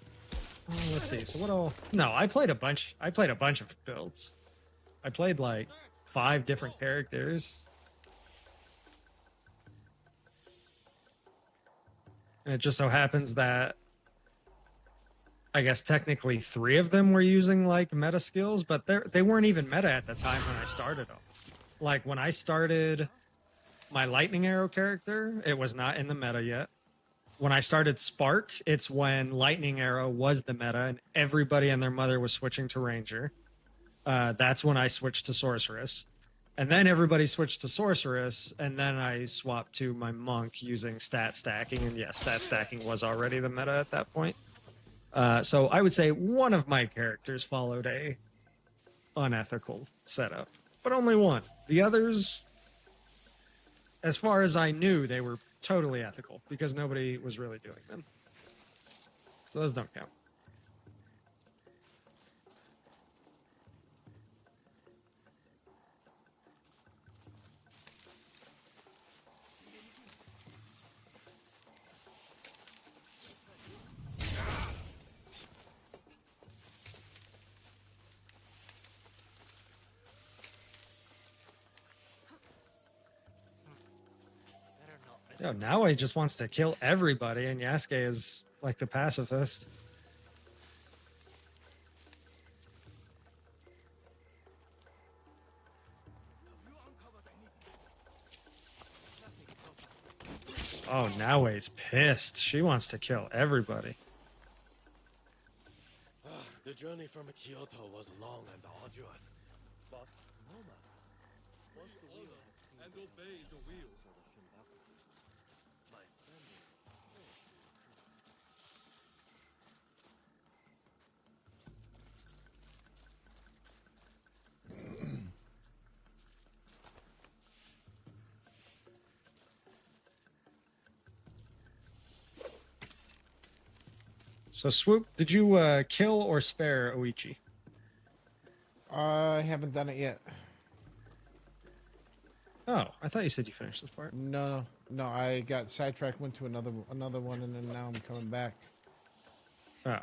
Oh, let's see. So what all... No, I played a bunch of builds. I played like 5 different characters. And it just so happens that I guess technically 3 of them were using like meta skills, but they weren't even meta at the time when I started them. Like when I started my lightning arrow character, it was not in the meta yet. When I started Spark, it's when lightning arrow was the meta and everybody and their mother was switching to ranger. That's when I switched to sorceress. And then everybody switched to sorceress, and then I swapped to my monk using stat stacking. And yes, stat stacking was already the meta at that point. So I would say one of my characters followed a unethical setup, but only one. The others, as far as I knew, they were totally ethical because nobody was really doing them. So those don't count. Yo, now he just wants to kill everybody, and Yasuke is like the pacifist. Oh, now he's pissed. She wants to kill everybody. The journey from Kyoto was long and arduous, but Noma was the wheel and obey the wheel. My standing. So Swoop, did you kill or spare Oichi? I haven't done it yet. Oh, I thought you said you finished this part. No. I got sidetracked, went to another one, and then now I'm coming back. Oh.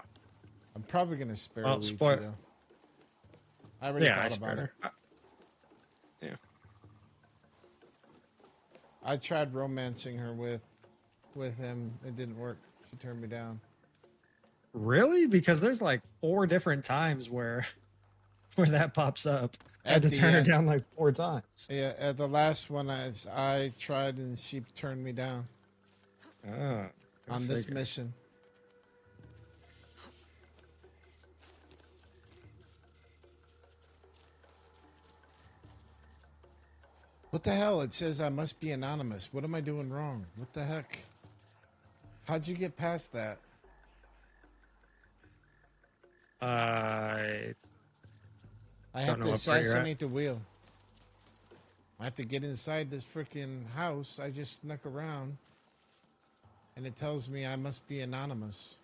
I'm probably gonna spare Well, Luigi spoil- though. I already Yeah, I thought about spared it. her. Yeah. I tried romancing her with him. It didn't work. She turned me down. Really? Because there's like 4 different times where that pops up. I had At to the turn her end. down like 4 times. Yeah, at the last one I tried and she turned me down Ah, go on this figure. mission. What the hell? It says I must be anonymous. What am I doing wrong? What the heck? How'd you get past that? I I Don't have know to what part you're at. assassinate the wheel. I have to get inside this freaking house. I just snuck around. And it tells me I must be anonymous.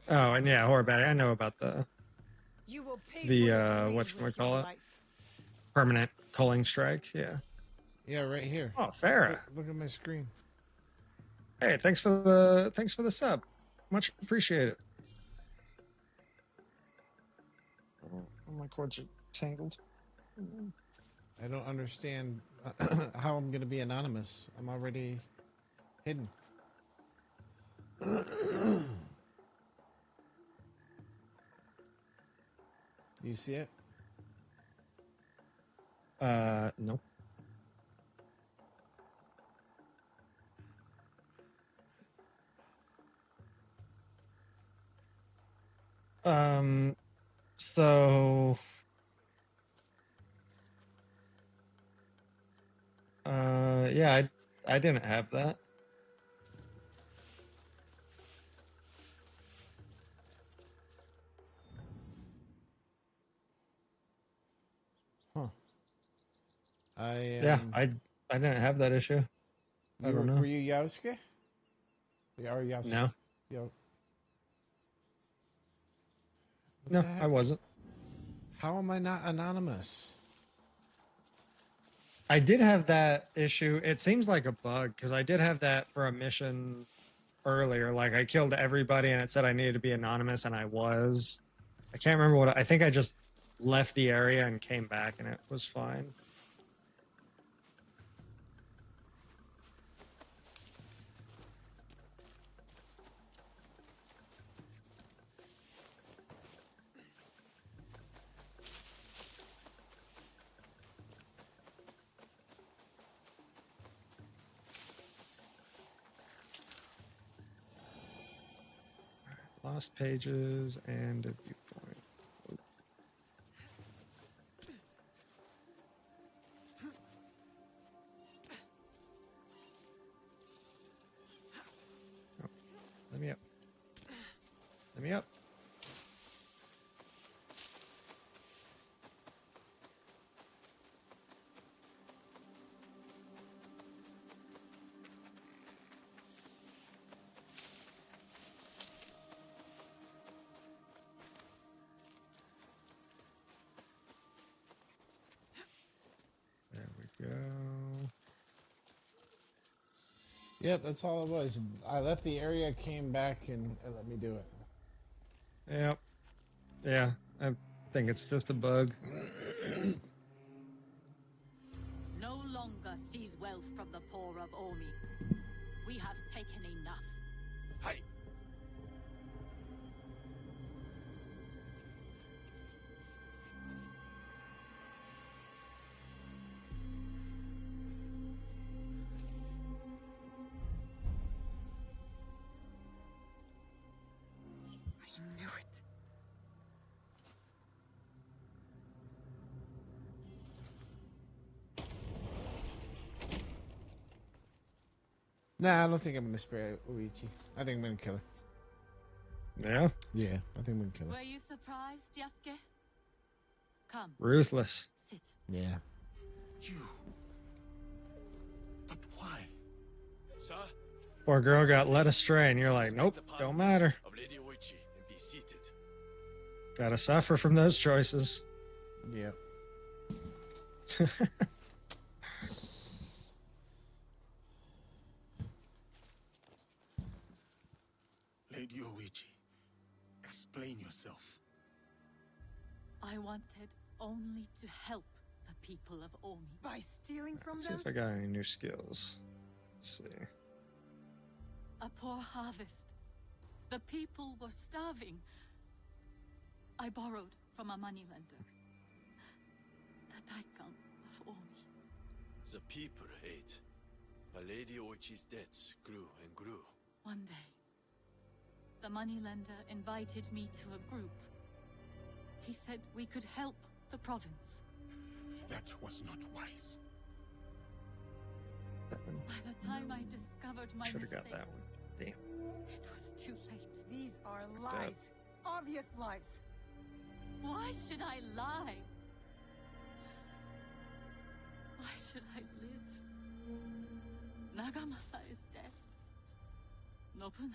Oh, and yeah, Horbat, I know about the You will pay for your greed with your whatchamacallit? life. Permanent culling strike. Yeah. Yeah, right here. Oh, Farah. Look at my screen. Hey, thanks for the sub. Much appreciated. Oh, my cords are tangled. I don't understand how I'm going to be anonymous. I'm already hidden. You see it? No. So yeah, I didn't have that. Huh. Yeah, I didn't have that issue. I don't know. Were you Yasuke? Yeah, or Yasuke? No. Yo. What No, the heck? I wasn't. How am I not anonymous? I did have that issue. It seems like a bug because I did have that for a mission earlier. Like I killed everybody and it said I needed to be anonymous and I was. I can't remember what I think I just left the area and came back and it was fine. Lost pages and a viewpoint. Oh, let me up. Let me up. There we go. Yep, that's all it was. I left the area, came back, and it let me do it. Yep. Yeah, I think it's just a bug. No longer seize wealth from the poor of Ormi. We have taken enough. Hey! I knew it. Nah, I don't think I'm going to spare Uichi. I think I'm going to kill her. Yeah? Yeah, I think I'm going to kill her. Were you surprised, Yasuke? Come, Ruthless. sit. Yeah. You. But why? Sir, Poor girl got led astray, and you're like, nope, don't matter. Of Lady Oichi and be seated. Gotta suffer from those choices. Yeah. Lady Oichi, explain yourself. I wanted only to help the people of Omi. By stealing from Let's see them? if I got any new skills. Let's see. A poor harvest. The people were starving. I borrowed from a moneylender. The Daikon of Omi. The people ate, but Lady Oichi's debts grew and grew. One day, the moneylender invited me to a group. He said we could help the province. That was not wise. By the time I discovered my Should have mistake, got that one. Damn. it was too late. These are lies. Obvious lies. Why should I lie? Why should I live? Nagamasa is dead. Nobunaga.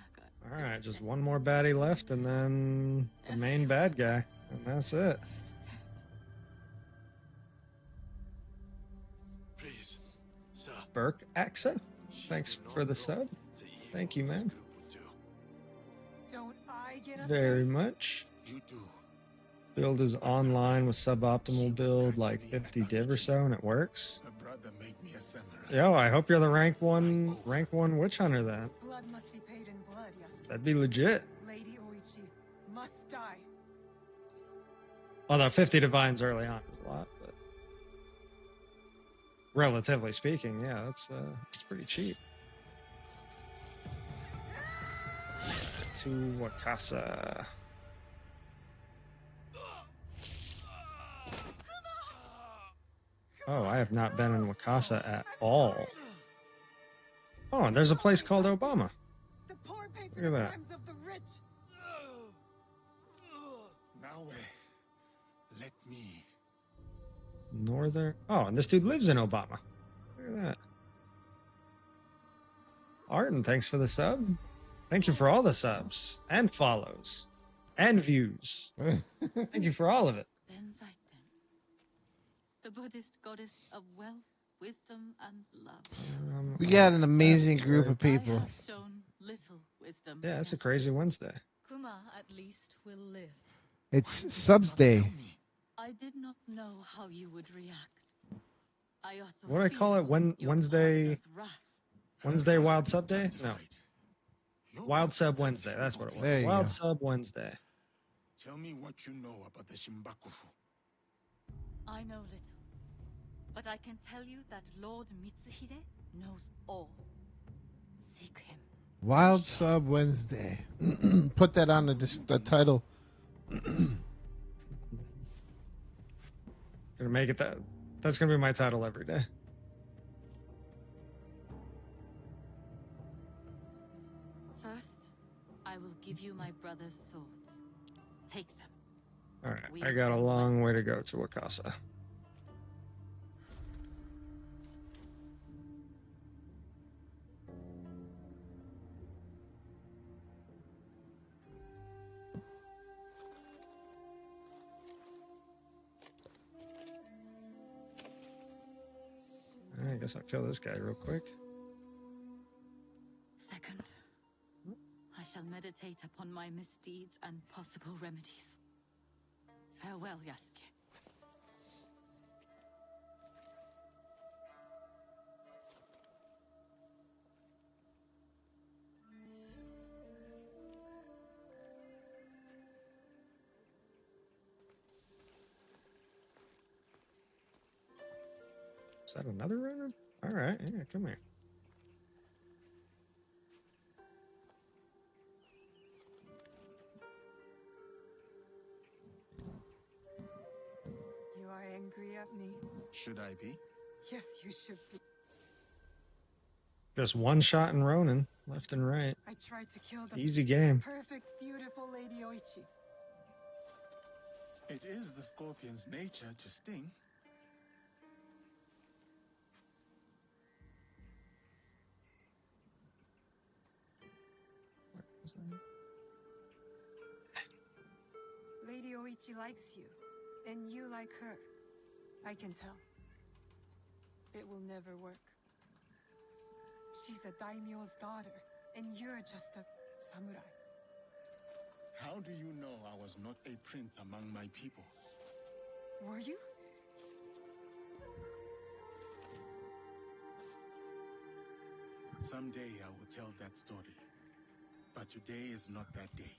All right, just one more baddie left, and then the main bad guy, and that's it. Please, sir. Burke Axa, thanks for the sub. Thank you, man. Don't I get a Very say? much. You do. Build is online with suboptimal build, like 50 div or so, and it works. My brother made me a samurai. Yo, I hope you're the rank one witch hunter then. Blood must be paid in blood, Yasuke. That'd be legit. Lady Oichi must die. Although 50 divines early on is a lot, but relatively speaking, yeah, that's pretty cheap. To Wakasa. Oh, I have not been in Wakasa at all. Oh, and there's a place called Obama. The poor pay for Look at the that. crimes of the rich. Now, let me. Northern. Oh, and this dude lives in Obama. Look at that. Arden, thanks for the sub. Thank you for all the subs and follows and views. Thank you for all of it. Benzaiten, the Buddhist goddess of wealth, wisdom, and love. We got an amazing group of I people. have shown little wisdom. Yeah, it's a crazy Wednesday. Kuma at least will live. It's Subs Day. I did not know how you would react. I also What do I call it? Wednesday? Wednesday Wild Sub Day? No. Wild Sub Wednesday. That's what it was. There you Wild go. Sub Wednesday. Tell me what you know about the Shimbakufu. I know little, but I can tell you that Lord Mitsuhide knows all. Seek him. Wild Sub Wednesday. Put that on the title. Gonna make it that. That's gonna be my title every day. First, I will give you my brother's swords. Take them. All right, I got a long way to go to Wakasa. I guess I'll kill this guy real quick. Second, I shall meditate upon my misdeeds and possible remedies. Farewell, Yasuke. Is that another runner? All right, yeah, come here. You are angry at me. Should I be? Yes, you should be. Just one shot in Ronin, left and right. I tried to kill the Easy game. perfect, beautiful Lady Oichi. It is the scorpion's nature to sting. Lady Oichi likes you, and you like her. I can tell. It will never work. She's a daimyo's daughter, and you're just a samurai. How do you know I was not a prince among my people? Were you? Someday I will tell that story. But today is not that day.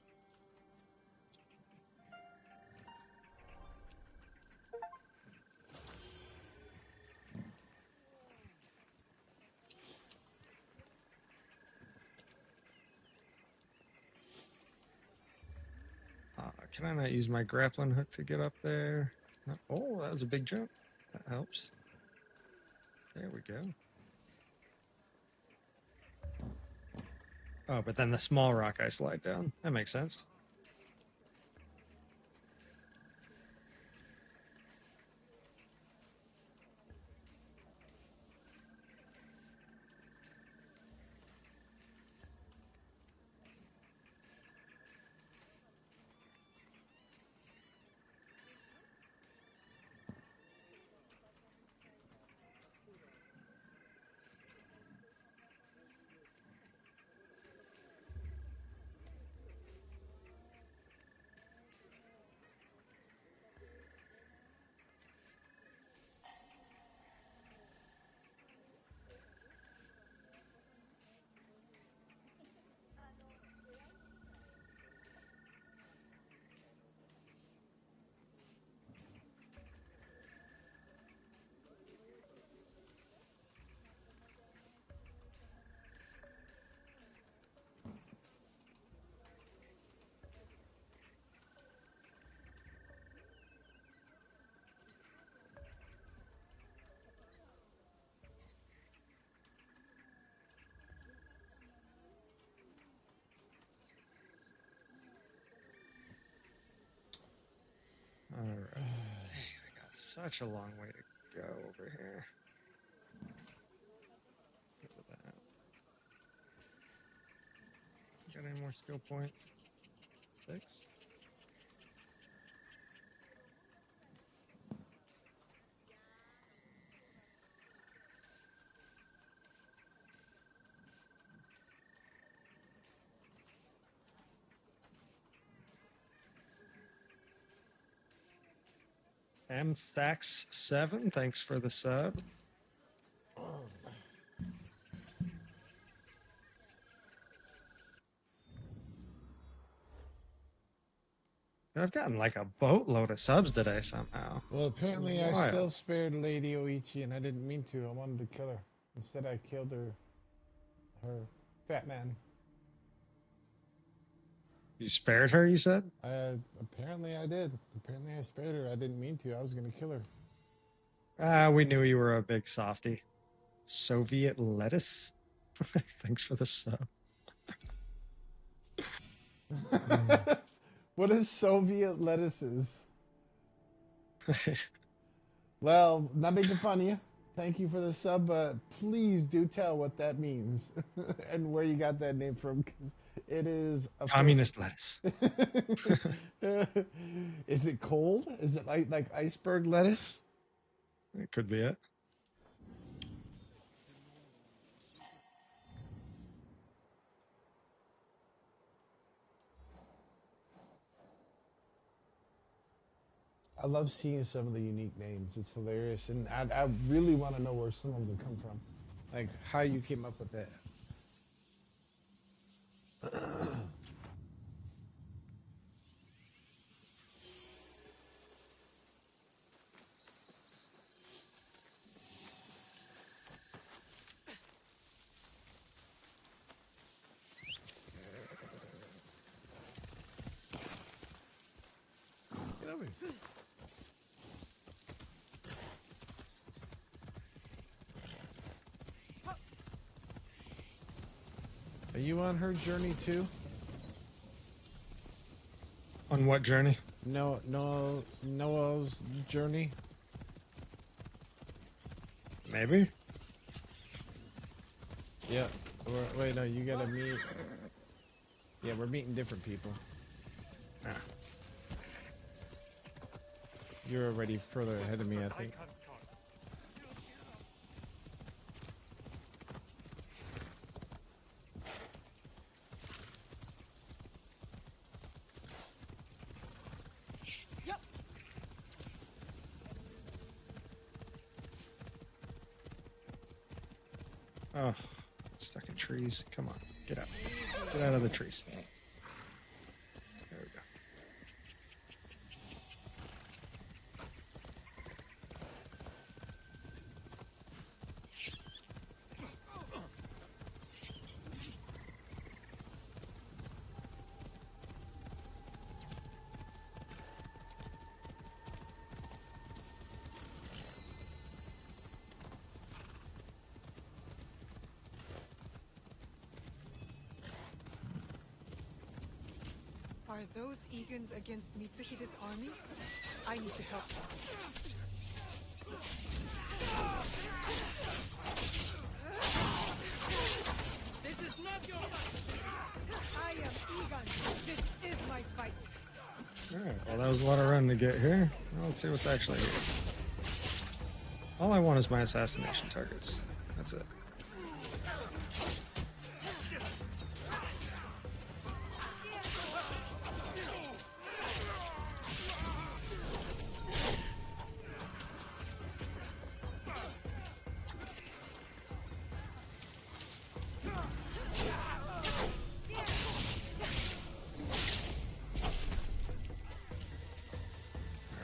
Can I not use my grappling hook to get up there? No. Oh, that was a big jump. That helps. There we go. Oh, but then the small rock I slide down. That makes sense. All right. Dang, I got such a long way to go over here. Look at that. Got any more skill points? 6? M Stacks 7, thanks for the sub. I've gotten like a boatload of subs today somehow. Well, apparently I Wild. still spared Lady Oichi, and I didn't mean to. I wanted to kill her. Instead, I killed her fat man. You spared her, you said? Apparently I did. Apparently I spared her. I didn't mean to. I was going to kill her. We knew you were a big softie. Soviet lettuce? Thanks for the sub. What is Soviet lettuces? Well, not making fun of you. Thank you for the sub, but please do tell what that means and where you got that name from, because it is a Communist lettuce. Is it cold? Is it like iceberg lettuce? It could be it. I love seeing some of the unique names. It's hilarious, and I really want to know where some of them come from, like how you came up with that. Get over here. Are you on her journey too? On what journey? Noah's journey. Maybe. Yeah. Wait, no, you gotta meet. Yeah, we're meeting different people. Ah. You're already further ahead of me, I think. Oh, stuck in trees. Come on, get out. Get out of the trees. There we go. Are those Egans against Mitsuhide's army? I need to help them. This is not your fight! I am Egan. This is my fight. Alright, well that was a lot of run to get here. Well, let's see what's actually here. All I want is my assassination targets. That's it.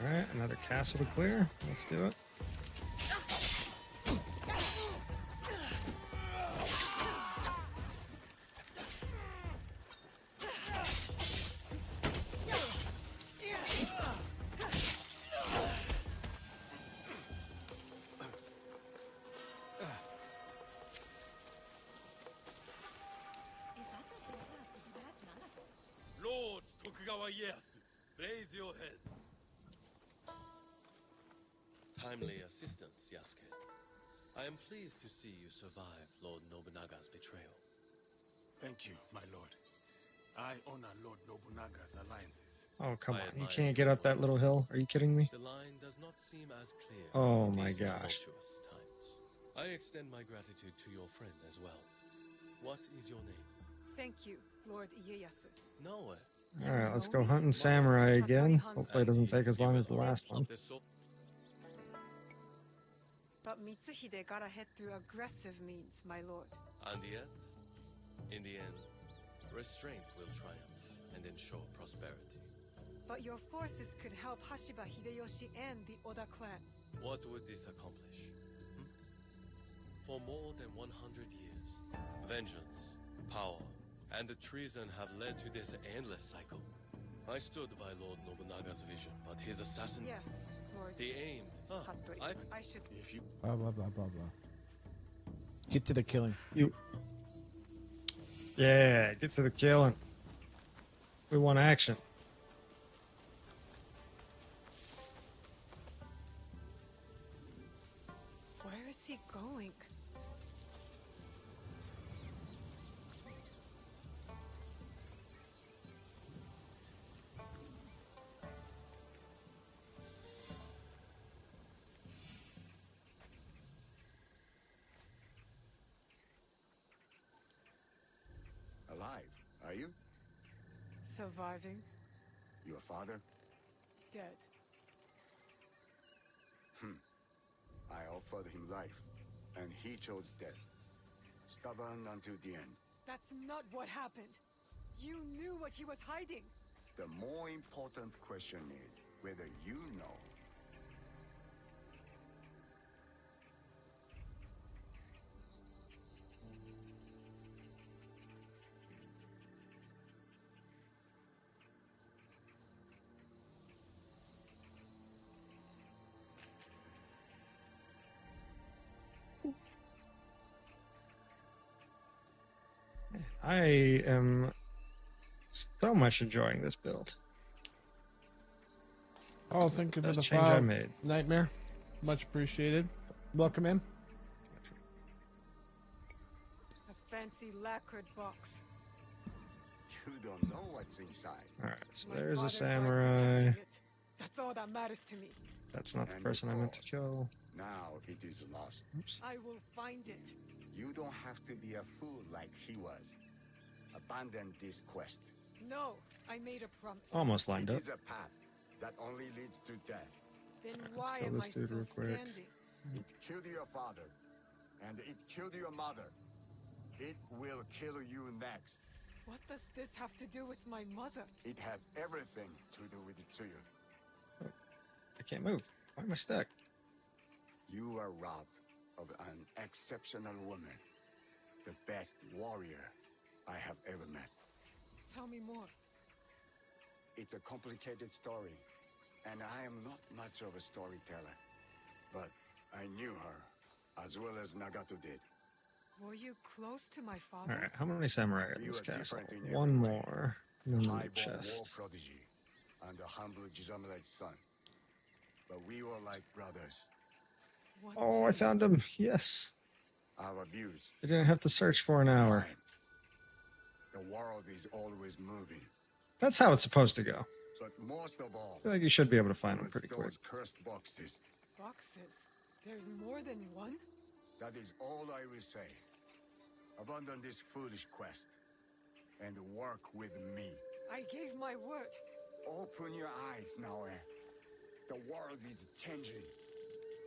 Alright, another castle to clear. Let's do it. Lord Tokugawa Ieyasu, raise your heads. Timely assistance, Yasuke. I am pleased to see you survive Lord Nobunaga's betrayal. Thank you, my lord. I honor Lord Nobunaga's alliances. Oh, come I on. You admire can't you get up that for little hill. Are you kidding me? The line does not seem as clear. Oh in my these gosh. tumultuous times. I extend my gratitude to your friend as well. What is your name? Thank you, Lord Ieyasu. No. Alright, let's go hunting samurai again. Hopefully it doesn't take as long as the last one. But Mitsuhide got ahead through aggressive means, my lord. And yet, in the end, restraint will triumph and ensure prosperity. But your forces could help Hashiba Hideyoshi and the Oda clan. What would this accomplish? For more than 100 years, vengeance, power, and the treason have led to this endless cycle. I stood by Lord Nobunaga's vision, but his assassin... Yes, Lord. The aim... I should... If you... Blah, blah, blah, blah, blah. Get to the killing. Yeah, get to the killing. We want action. Where is he going? Alive, are you? Surviving, Your father? dead. I offered him life, and he chose death. Stubborn until the end. That's not what happened. You knew what he was hiding. The more important question is whether you know. I am so much enjoying this build. Oh, thank you for Best the change I follow, made. Nightmare. Much appreciated. Welcome in. A fancy lacquered box. You don't know what's inside. Alright, so My there's a father died samurai. protecting it. That's all that matters to me. That's not the And person I meant to of kill. Now it is lost. Oops. I will find it. You don't have to be a fool like he was. Abandon this quest. No, I made a promise. Almost lined It up. is a path that only leads to death. Then Alright, let's why kill am I this dude still real quick. standing? It killed your father, and it killed your mother. It will kill you next. What does this have to do with my mother? It has everything to do with Tsuyu. I can't move. Why am I stuck? You are robbed of an exceptional woman. The best warrior I have ever met. Tell me more. It's a complicated story, and I am not much of a storyteller. But I knew her, as well as Nagato did. Were you close to my father? Alright, how many samurai are in You this are castle? different in every One way. more. And then the Highborn war chest. prodigy, and a humble Jizamela's son. But we were like brothers. What Oh, I changed? found him. Yes. Our views. I didn't have to search for an hour. Time. The world is always moving. That's how it's supposed to go. But most of all, I feel like you should be able to find them it's pretty quick. those cursed boxes. Boxes. There's more than one? That is all I will say. Abandon this foolish quest and work with me. I gave my word. Open your eyes, Naoe. The world is changing.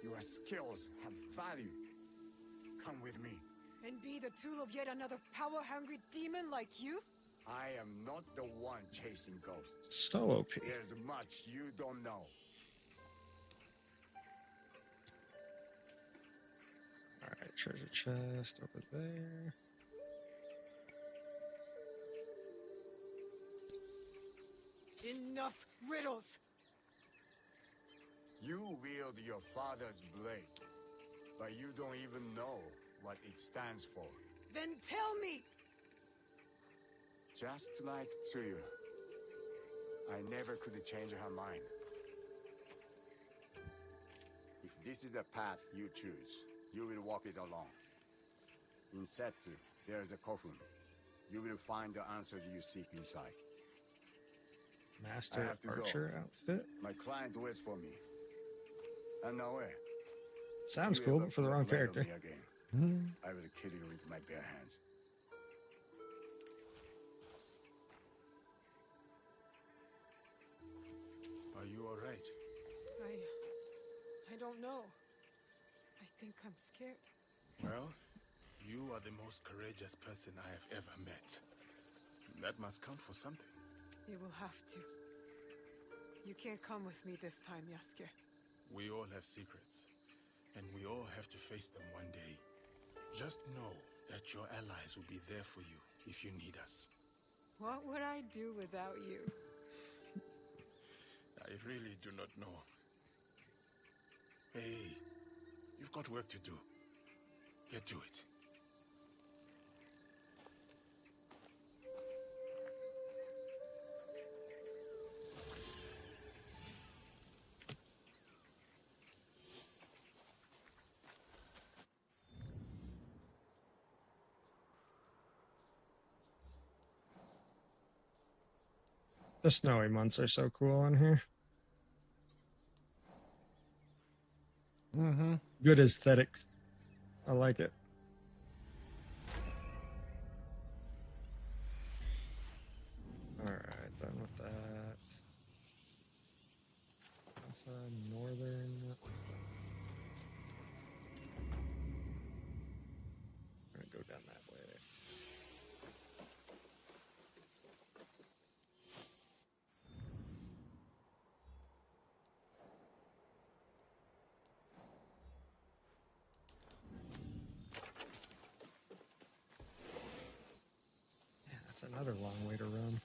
Your skills have value. Come with me. And be the tool of yet another power-hungry demon like you? I am not the one chasing ghosts. So OP. There's much you don't know. Alright, treasure chest over there. Enough riddles! You wield your father's blade, but you don't even know what it stands for. Then tell me! Just like Tsuyu, I never could change her mind. If this is the path you choose, you will walk it alone. In Setsu, there is a kofun. You will find the answers you seek inside. I Master have to go. archer outfit. My client waits for me. And Naoe, Sounds you cool, ever but for the put a wrong blade on character. me again, I will kill you with my bare hands. Are you all right? I don't know. I think I'm scared. Well, you are the most courageous person I have ever met. That must count for something. You will have to. You can't come with me this time, Yasuke. We all have secrets, and we all have to face them one day. Just know that your allies will be there for you if you need us. What would I do without you? I really do not know. Hey, you've got work to do. Get to it. The snowy months are so cool on here. Mm-hmm. Good aesthetic. I like it. Alright, done with that. Outside, northern. I'm gonna go down that way. Yeah, that's another long way to run.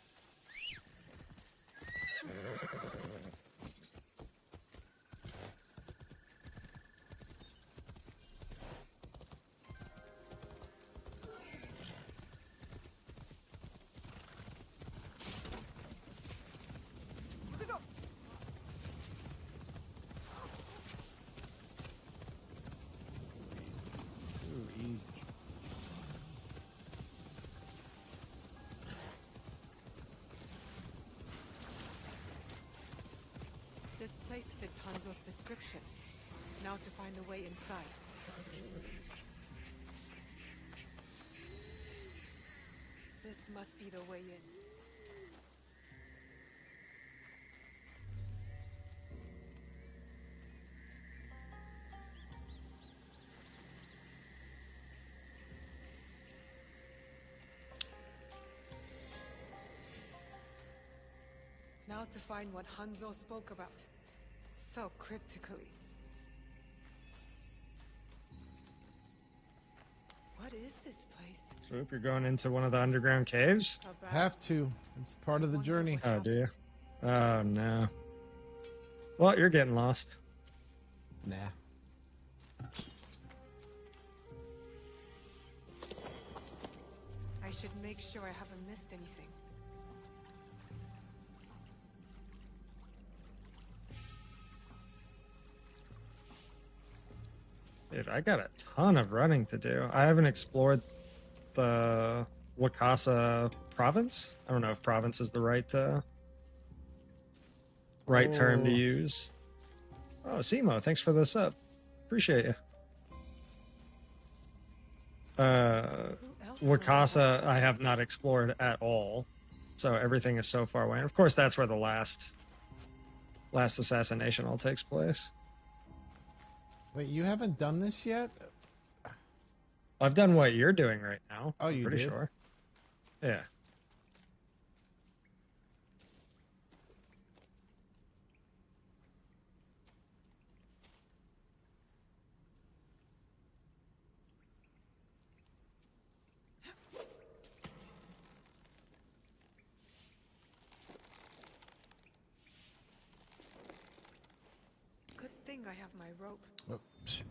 Too easy. fits Hanzo's description. Now to find the way inside. This must be the way in. Now to find what Hanzo spoke about. So cryptically. What is this place? Swoop, you're going into one of the underground caves? Have to. It's part of the journey. Oh, do you? Oh, no. Well, you're getting lost. Nah. I should make sure I haven't missed anything. Dude, I got a ton of running to do. I haven't explored the Wakasa province. I don't know if province is the right term to use. Oh, Simo, thanks for the sub. Appreciate you. Wakasa, I have not explored at all, so everything is so far away. And of course, that's where the last assassination all takes place. Wait, you haven't done this yet? I've done what you're doing right now. Oh, you pretty did? sure. Yeah. Good thing I have my rope. Oops.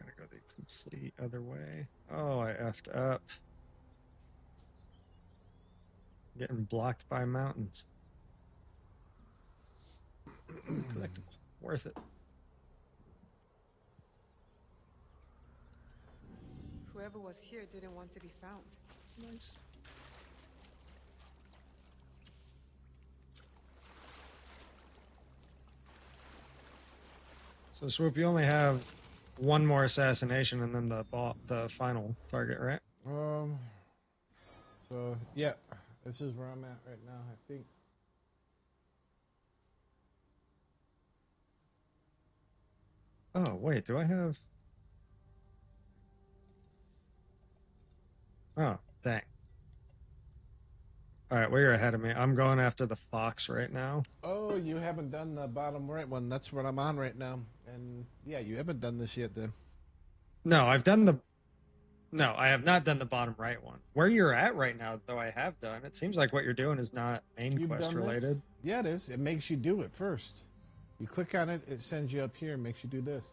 Gotta go the complete other way. Oh, I effed up. Getting blocked by mountains. Collectible. Worth it. Whoever was here didn't want to be found. Nice. So Swoop, you only have one more assassination and then the final target, right? So yeah, this is where I'm at right now, I think. Oh, wait, do I have... Oh, dang. Alright, well, you're ahead of me. I'm going after the fox right now. Oh, you haven't done the bottom right one. That's what I'm on right now. And yeah, you haven't done this yet then. No, I've done the... No, I have not done the bottom right one. Where you're at right now, though, I have done. It seems like what you're doing is not main You've quest done this? related. Yeah, it is. It makes you do it first. You click on it, it sends you up here and makes you do this.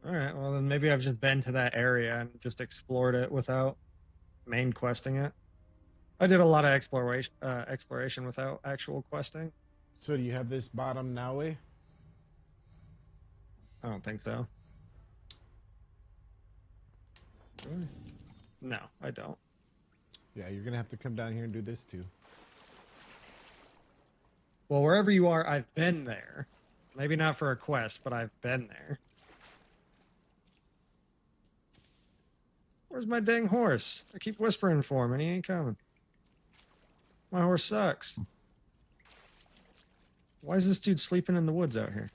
Alright, well then maybe I've just been to that area and just explored it without main questing it. I did a lot of exploration without actual questing. So do you have this bottom Naue? I don't think so. Really? No, I don't. Yeah, you're gonna have to come down here and do this too. Well, wherever you are, I've been there. Maybe not for a quest, but I've been there. Where's my dang horse? I keep whispering for him and he ain't coming. My horse sucks. Why is this dude sleeping in the woods out here?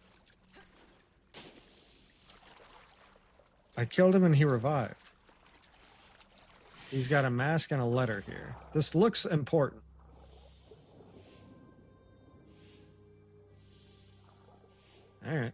I killed him and he revived. He's got a mask and a letter here. This looks important. All right.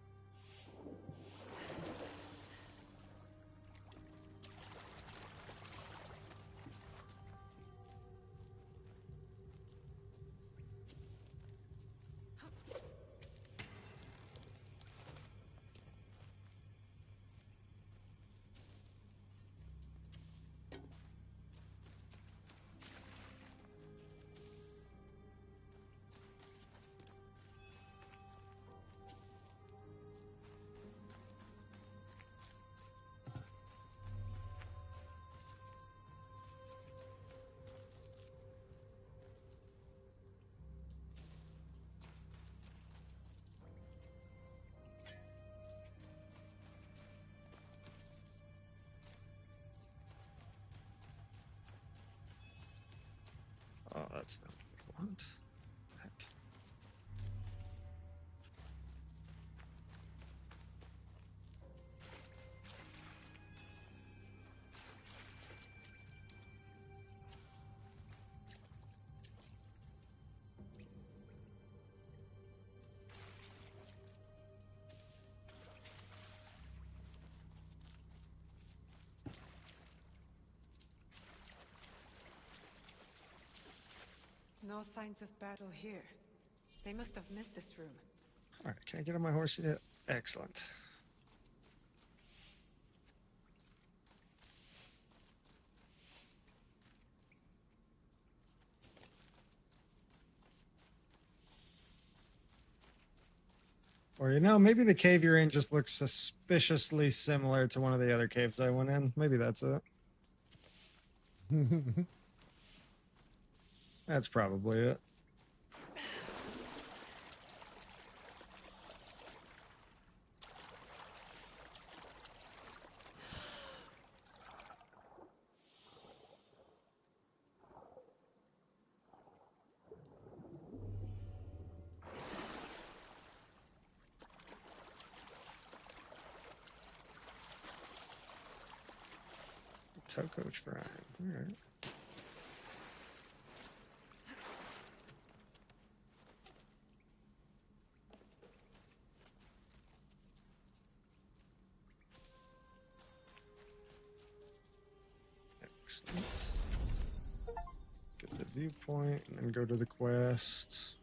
Oh, that's not what I want. The heck? No signs of battle here. They must have missed this room. All right, can I get on my horse yet? Excellent. Or, you know, maybe the cave you're in just looks suspiciously similar to one of the other caves I went in. Maybe that's it. That's probably it. Toko Shrine. All right. Excellent. Get the viewpoint and then go to the quest.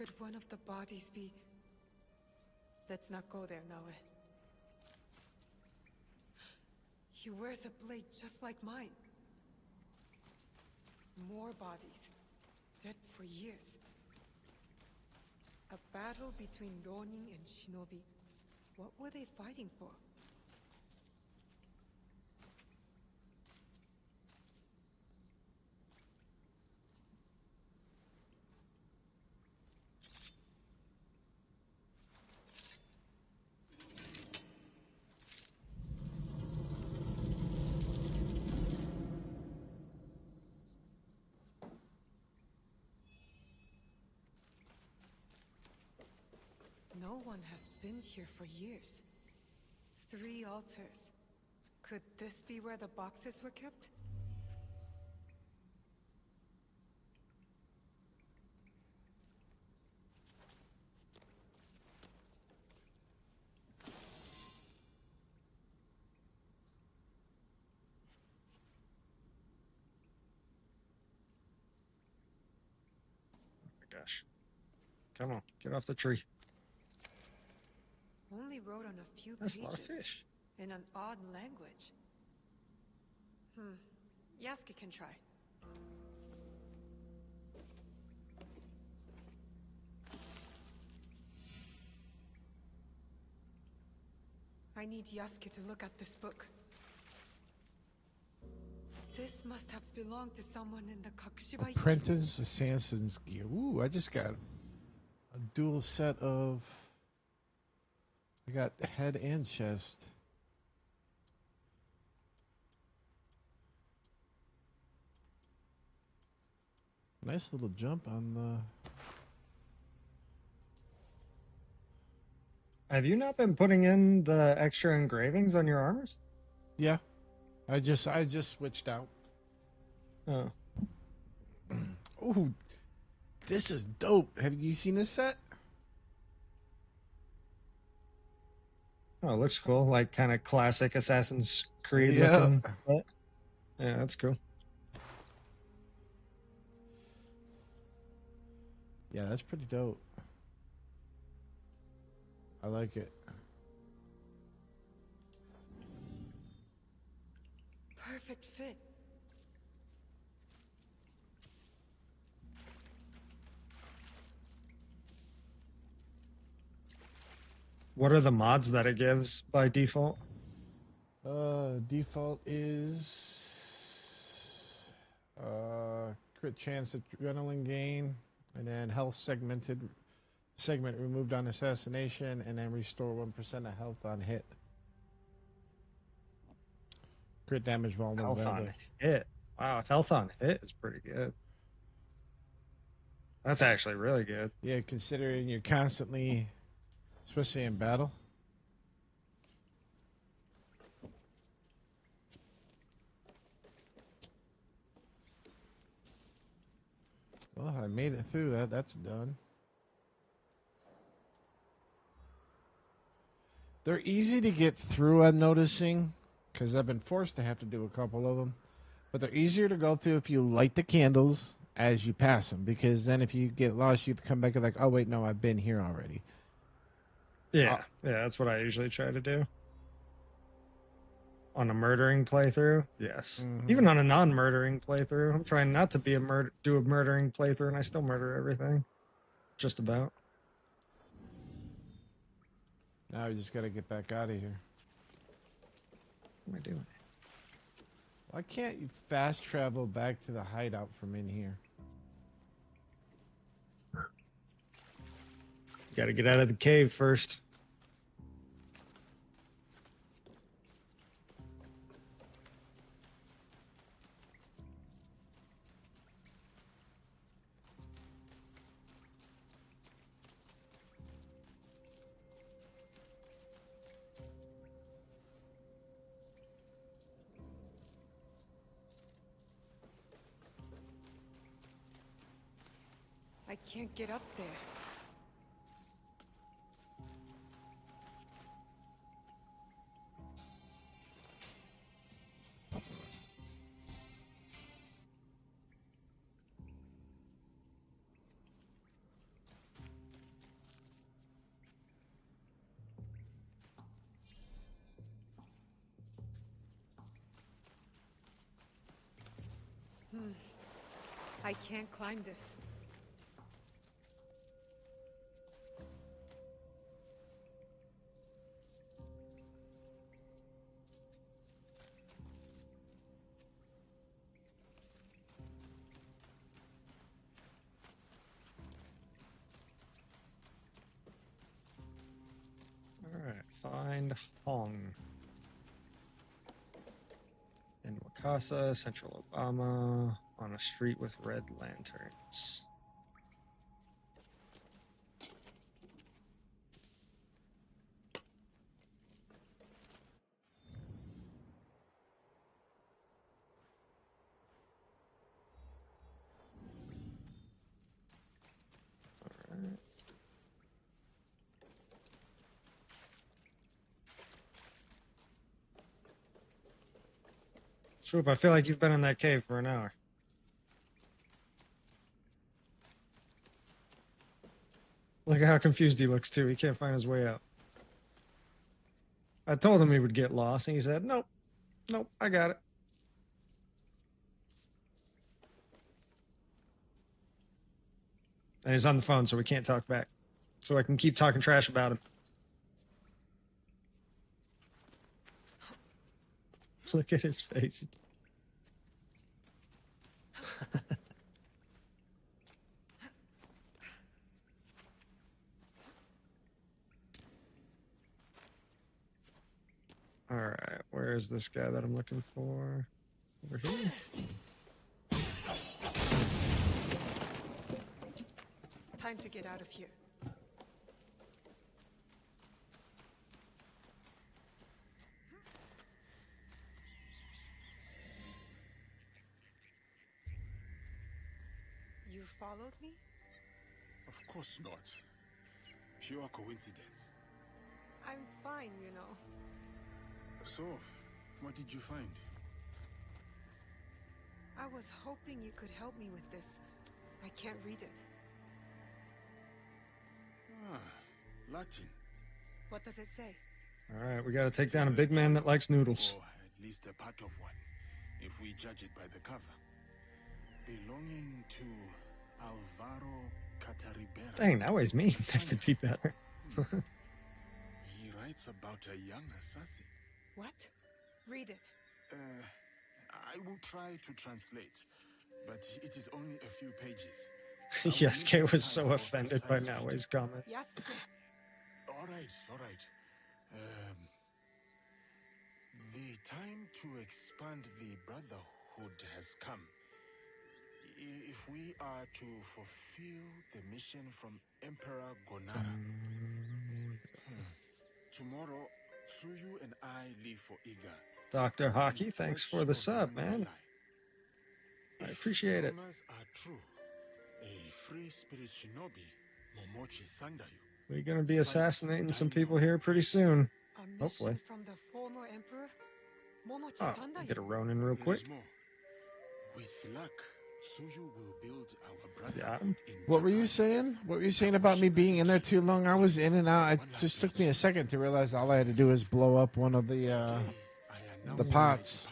Could one of the bodies be... Let's not go there, Naue. He wears a blade just like mine. More bodies. Dead for years. A battle between Ronin and Shinobi. What were they fighting for? No one has been here for years. 3 altars. Could this be where the boxes were kept? Gosh. Come on, get off the tree. Only wrote on a few That's pages. a lot of fish. In an odd language. Yasuke can try. I need Yasuke to look at this book. This must have belonged to someone in the Kakushiba. Apprentice Assassin's Gear. Ooh, I just got a dual set of. I got head and chest. Nice little jump on the. Have you not been putting in the extra engravings on your armors? Yeah, I just switched out. Oh. Ooh, this is dope. Have you seen this set? Oh, it looks cool. Like kind of classic Assassin's Creed Yeah. looking. But, yeah, that's cool. Yeah, that's pretty dope. I like it. Perfect fit. What are the mods that it gives by default? Default is crit chance adrenaline gain, and then health segment removed on assassination, and then restore 1% of health on hit. Crit damage vulnerability. Health on hit. Wow, health on hit is pretty good. That's actually really good. Yeah, considering you're constantly, especially in battle. Well, I made it through that. That's done. They're easy to get through, I'm noticing, because I've been forced to have to do a couple of them. But they're easier to go through if you light the candles as you pass them, because then if you get lost, you have to come back and like, oh, wait, no, I've been here already. Yeah, that's what I usually try to do. On a murdering playthrough, yes. Even on a non-murdering playthrough, I'm trying not to be do a murdering playthrough, and I still murder everything. Just about. Now we just got to get back out of here. What am I doing? Why can't you fast travel back to the hideout from in here? You got to get out of the cave first. I can't get up there. I can't climb this. Alright, find Hong. In Wakasa, Central Obama, on a street with red lanterns. Swoop, I feel like you've been in that cave for an hour. Look at how confused he looks, too. He can't find his way out. I told him he would get lost, and he said, nope, nope, I got it. And he's on the phone, so we can't talk back. So I can keep talking trash about him. Look at his face. All right, where is this guy that I'm looking for? Over here? Time to get out of here. You followed me? Of course not. Pure coincidence. I'm fine, you know. So, what did you find? I was hoping you could help me with this. I can't read it. Ah, Latin. What does it say? All right, we got to take down a big man that likes noodles. Or at least a part of one, if we judge it by the cover. Belonging to Alvaro Cataribera. Dang, that weighs me. That could be better. He writes about a young assassin. What? Read it. I will try to translate, but it is only a few pages. Yasuke was so offended by Naoe's comment. Yasuke. All right. The time to expand the Brotherhood has come. If we are to fulfill the mission from Emperor Gonara. Tomorrow, Tsuyu and I leave for Iga. Dr. Hockey, thanks for the sub, man. I appreciate it. Rumors are true. A free spirit shinobi, Momochi Sandayu. We're going to be assassinating some people here pretty soon. Hopefully. From the former emperor, Momochi Oh, Sandayu. get a Ronin real quick. With luck, Tsuyu will build our brother. Yeah. What were you saying? What were you saying about me being in there too long? I was in and out. It just took me a second to realize all I had to do was blow up one of the pots.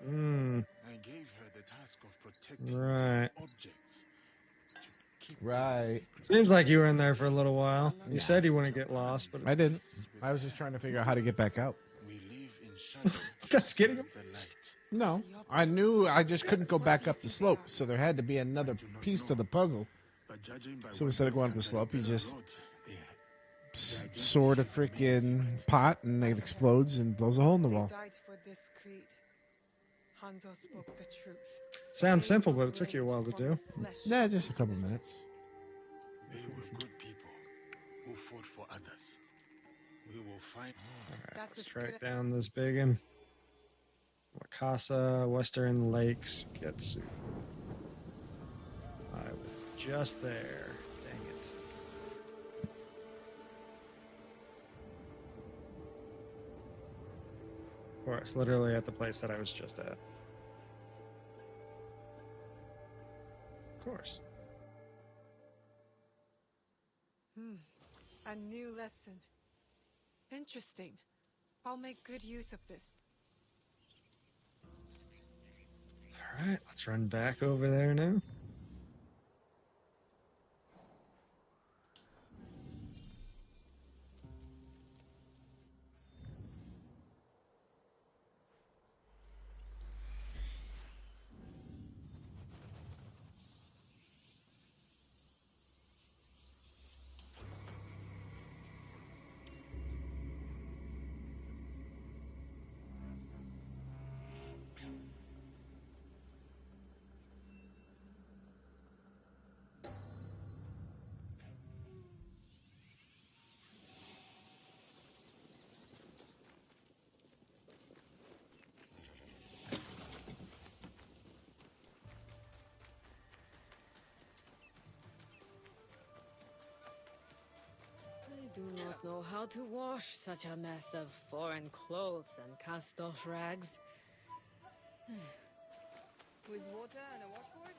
Mm. I gave her the task of protecting Right. objects. Right. Seems like you were in there for a little while. You said you wouldn't get lost, but I didn't. I was just trying to figure out how to get back out. That's getting him. No, I knew I just couldn't go back up the slope, so there had to be another piece to the puzzle. So instead of going up the slope, you just sword a freaking pot, and it explodes and blows a hole in the wall. Died for this creed. Hanzo spoke the truth. Sounds simple, but it took you a while to do. Yeah, just a couple minutes. They were good people who fought for others. We will find. Alright, let's track down this biggin. Wakasa, Western Lakes, Getsu. I was just there. Dang it. Of course, literally at the place that I was just at. Of course. A new lesson. Interesting. I'll make good use of this. Alright, let's run back over there now. I do not know how to wash such a mess of foreign clothes and cast-off rags. With water and a washboard?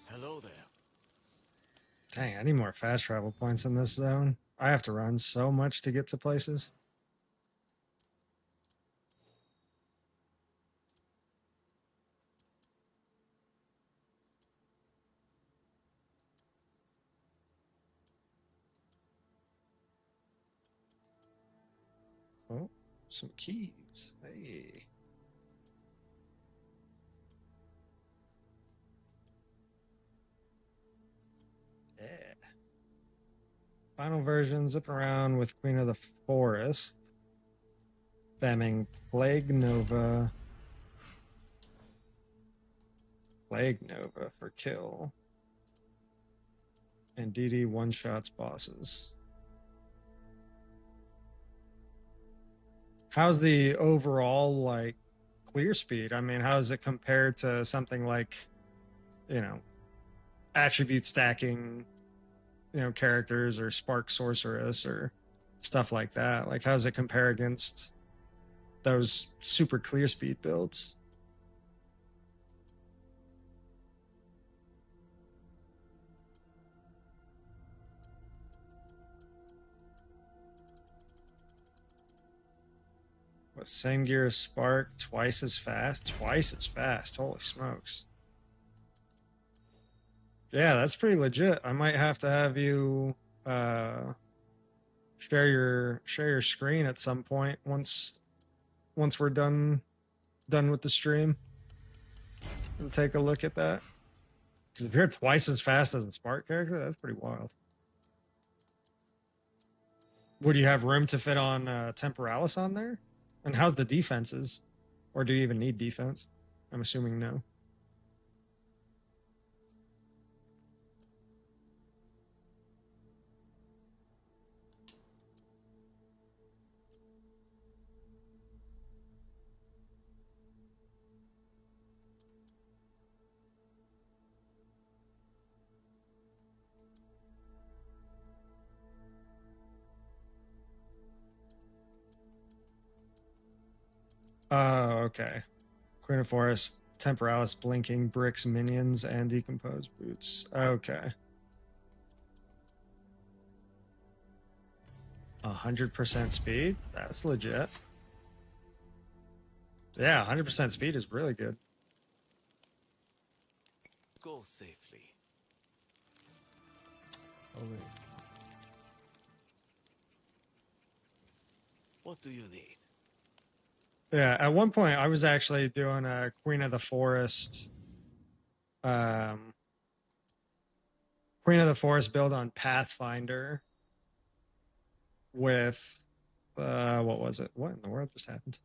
Hello there. Dang, I need more fast travel points in this zone. I have to run so much to get to places. Oh, some keys. Hey. Yeah. Final version, zipping around with Queen of the Forest. Spamming Plague Nova. Plague Nova for kill. And DD one-shots bosses. How's the overall, like, clear speed? I mean, how does it compare to something like, you know, attribute stacking, you know, characters or Spark Sorceress or stuff like that? Like, how does it compare against those super clear speed builds? With Sengir Spark, twice as fast? Twice as fast. Holy smokes. Yeah, that's pretty legit. I might have to have you share your screen at some point once we're done with the stream and take a look at that. 'Cause if you're twice as fast as a Spark character, that's pretty wild. Would you have room to fit on Temporalis on there? And how's the defenses? Or do you even need defense? I'm assuming no. Oh, okay. Queen of Forest, Temporalis, Blinking, Bricks, Minions, and Decomposed Boots. Okay. 100% speed? That's legit. Yeah, 100% speed is really good. Go safely. Oh, wait. What do you need? Yeah, at one point I was actually doing a Queen of the Forest build on Pathfinder with what was it? What in the world just happened?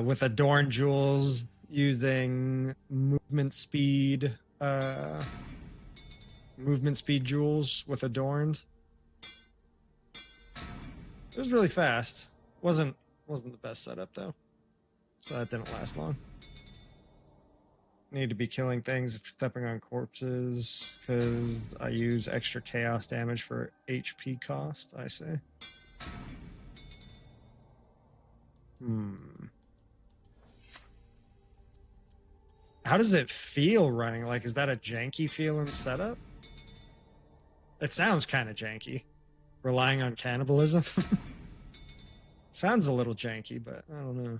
With Adorn Jewels using movement speed jewels with Adorned. It was really fast. Wasn't the best setup though, so that didn't last long. Need to be killing things, stepping on corpses, because I use extra chaos damage for HP cost. I say. How does it feel running? Like, is that a janky feeling setup? It sounds kind of janky. Relying on cannibalism. Sounds a little janky, but I don't know.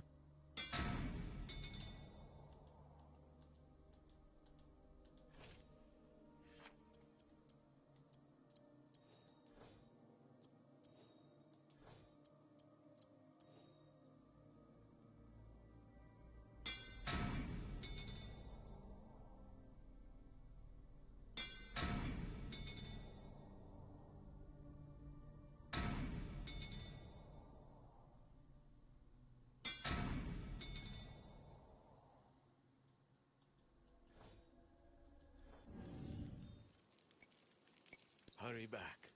Hurry back.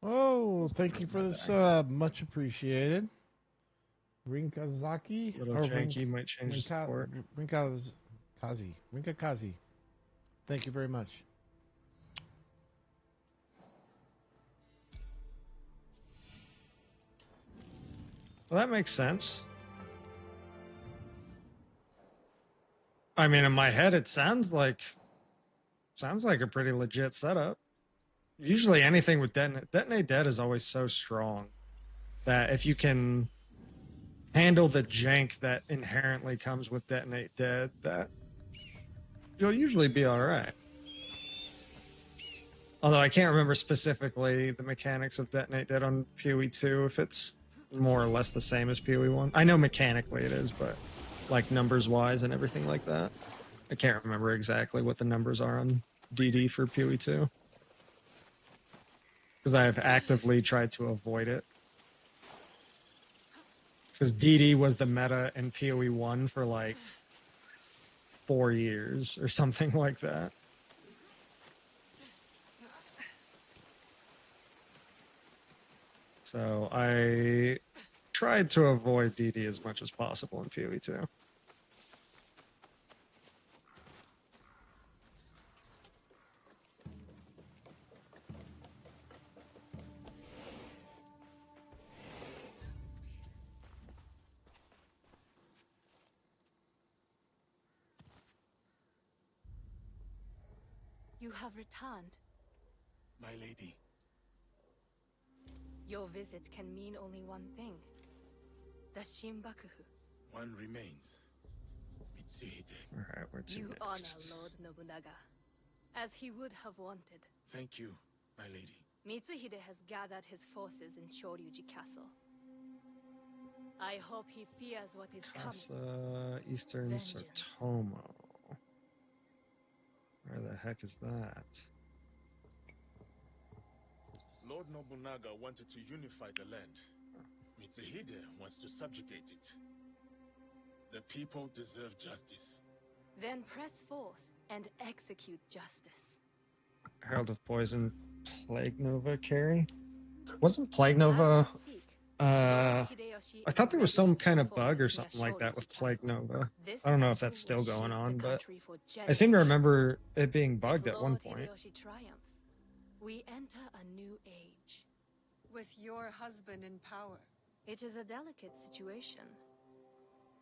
Oh, thank you for this. Much appreciated. Rinkazaki? Little janky, might change the support. Rinkakazi. Thank you very much. Well, that makes sense. I mean, in my head, it sounds like a pretty legit setup. Usually, anything with detonate dead is always so strong that if you can handle the jank that inherently comes with detonate dead, that you'll usually be all right. Although I can't remember specifically the mechanics of detonate dead on PoE 2, if it's more or less the same as PoE 1. I know mechanically it is, but like numbers wise and everything like that, I can't remember exactly what the numbers are on DD for PoE 2. Because I have actively tried to avoid it. Because DD was the meta in PoE 1 for like 4 years or something like that. So I tried to avoid DD as much as possible in PoE 2. You have returned. My lady. Your visit can mean only one thing. The Shinbakufu. One remains. Mitsuhide. Alright, where to You next? honor Lord Nobunaga, as he would have wanted. Thank you, my lady. Mitsuhide has gathered his forces in Shoryuji Castle. I hope he fears what is coming. Casa Eastern Vengeance. Sotomo. Where the heck is that? Lord Nobunaga wanted to unify the land. Mitsuhide wants to subjugate it. The people deserve justice. Then press forth and execute justice. Herald of Poison, Plague Nova carry? Wasn't Plague Nova... I thought there was some kind of bug or something like that with Plague Nova. I don't know if that's still going on, but I seem to remember it being bugged at one point. Hideyoshi triumphs, we enter a new age. With your husband in power. It is a delicate situation.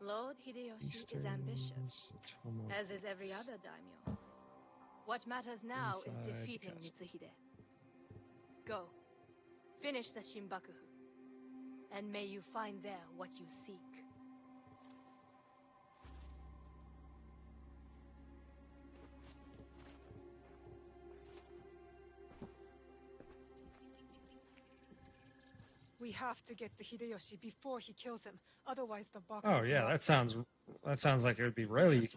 Lord Hideyoshi is ambitious, Sotomo. as is every other daimyo. What matters now is Inside defeating castle. Mitsuhide. Go. Finish the Shinbakufu. And may you find there what you seek. We have to get to Hideyoshi before he kills him. Otherwise the box Oh is yeah, lost. that sounds like it would be really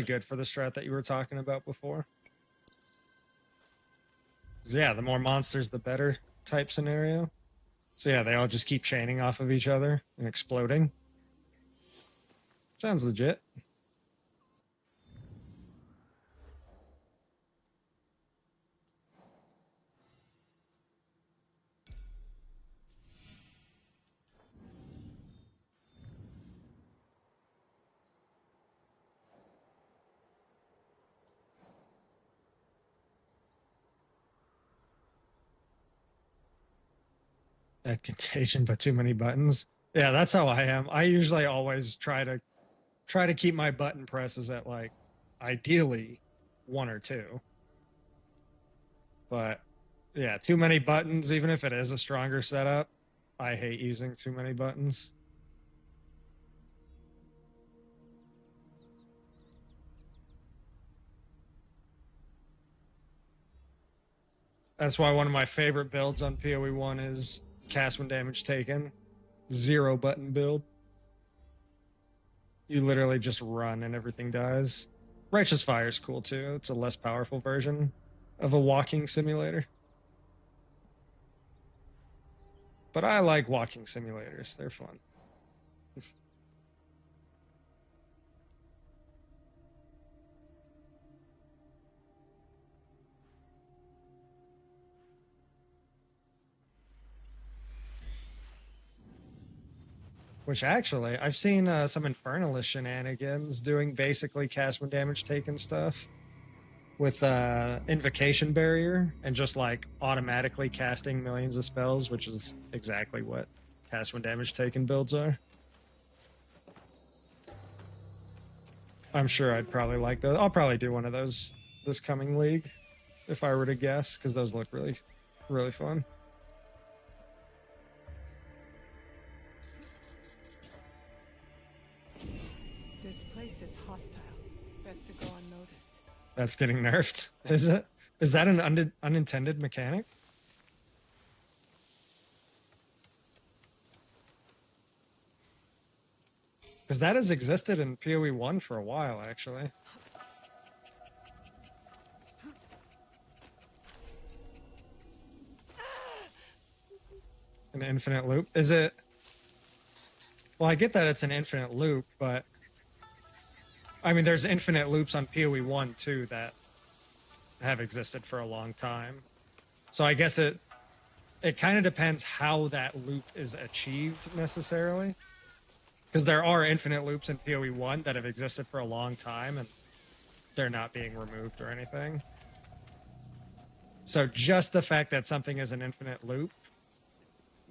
good for the strat that you were talking about before. 'Cause yeah, the more monsters, the better type scenario. So yeah, they all just keep chaining off of each other and exploding. Sounds legit. At Contagion, but too many buttons. Yeah, that's how I am. I usually always try to keep my button presses at like ideally 1 or 2. But yeah, too many buttons, even if it is a stronger setup, I hate using too many buttons. That's why one of my favorite builds on PoE 1 is cast when damage taken. 0 button build. You literally just run and everything dies. Righteous Fire is cool too. It's a less powerful version of a walking simulator. But I like walking simulators. They're fun. Which actually, I've seen some Infernalist shenanigans doing basically cast when damage taken stuff with Invocation Barrier and just like automatically casting millions of spells, which is exactly what cast when damage taken builds are. I'm sure I'd probably like those. I'll probably do one of those this coming league if I were to guess, because those look really, really fun. This place is hostile. Best to go unnoticed. That's getting nerfed, is it? Is that an unintended mechanic? Because that has existed in PoE 1 for a while, actually. An infinite loop? Is it... Well, I get that it's an infinite loop, but... I mean, there's infinite loops on PoE 1, too, that have existed for a long time. So I guess it kind of depends how that loop is achieved, necessarily. Because there are infinite loops in PoE 1 that have existed for a long time, and they're not being removed or anything. So just the fact that something is an infinite loop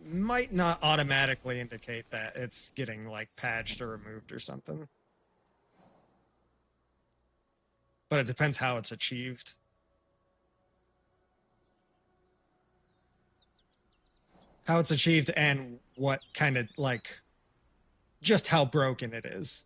might not automatically indicate that it's getting, like, patched or removed or something. But it depends how it's achieved. How it's achieved and what kind of, like... just how broken it is.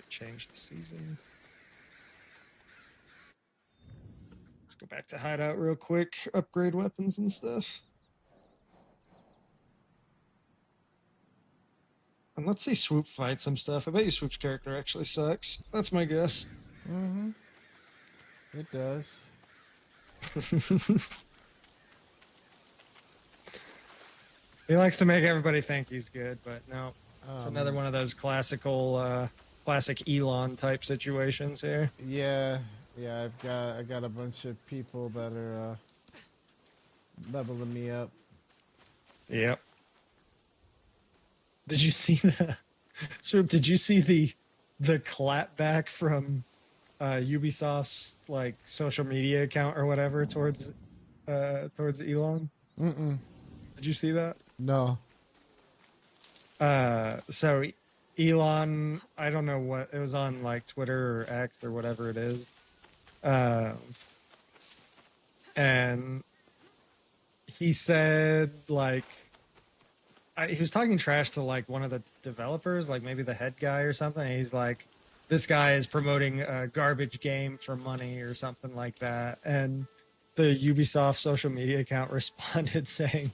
Change the season. Let's go back to hideout real quick, upgrade weapons and stuff. And let's see Swoop fight some stuff. I bet you Swoop's character actually sucks. That's my guess. Mm-hmm. It does. He likes to make everybody think he's good, but no. It's another one of those classical classic Elon type situations here. Yeah, I got a bunch of people that are leveling me up. Yep. Did you see the Swoop, did you see the clap back from Ubisoft's like social media account or whatever towards Elon? Mm-mm. Did you see that? No. So Elon, I don't know what it was on, like Twitter or X or whatever it is, and he said like he was talking trash to like one of the developers, like maybe the head guy or something. And he's like, "This guy is promoting a garbage game for money" or something like that, and the Ubisoft social media account responded saying.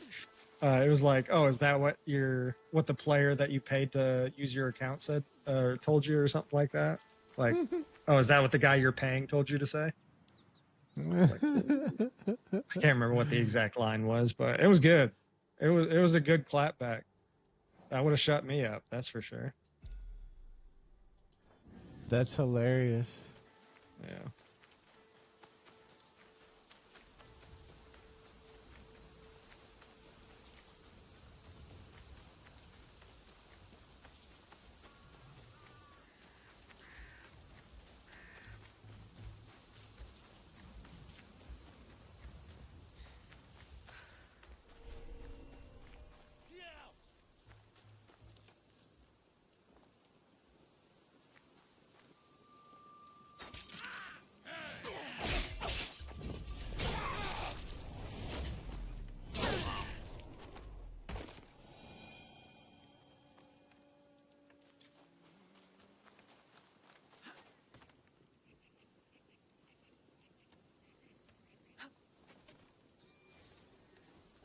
It was like, oh, is that what the player that you paid to use your account said, told you or something like that? Like, oh, is that what the guy you're paying told you to say? Like, I can't remember what the exact line was, but it was good. It was a good clapback. That would have shut me up, that's for sure. That's hilarious. Yeah.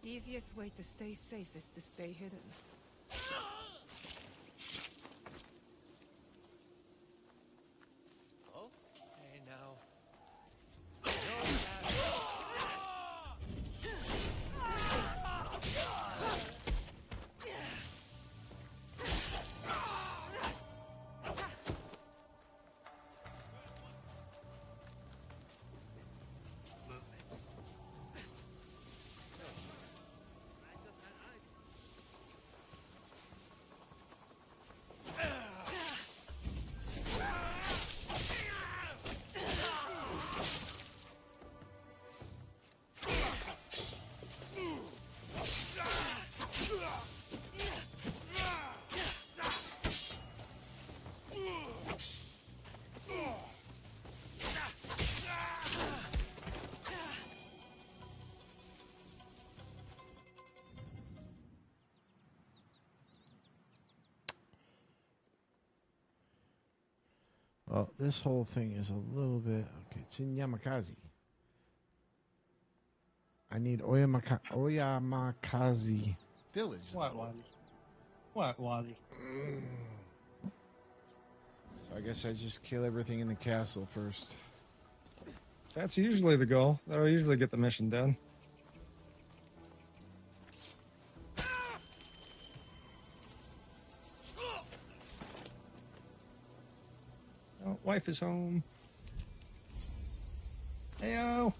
Easiest way to stay safe is to stay hidden. Oh, hey now. Well, this whole thing is a little bit... Okay, it's in Yamakaze. I need Oyamakaze village. What, Wally? What, Wally? So I guess I just kill everything in the castle first. That's usually the goal. That'll usually get the mission done. Oh, wife is home. Heyo.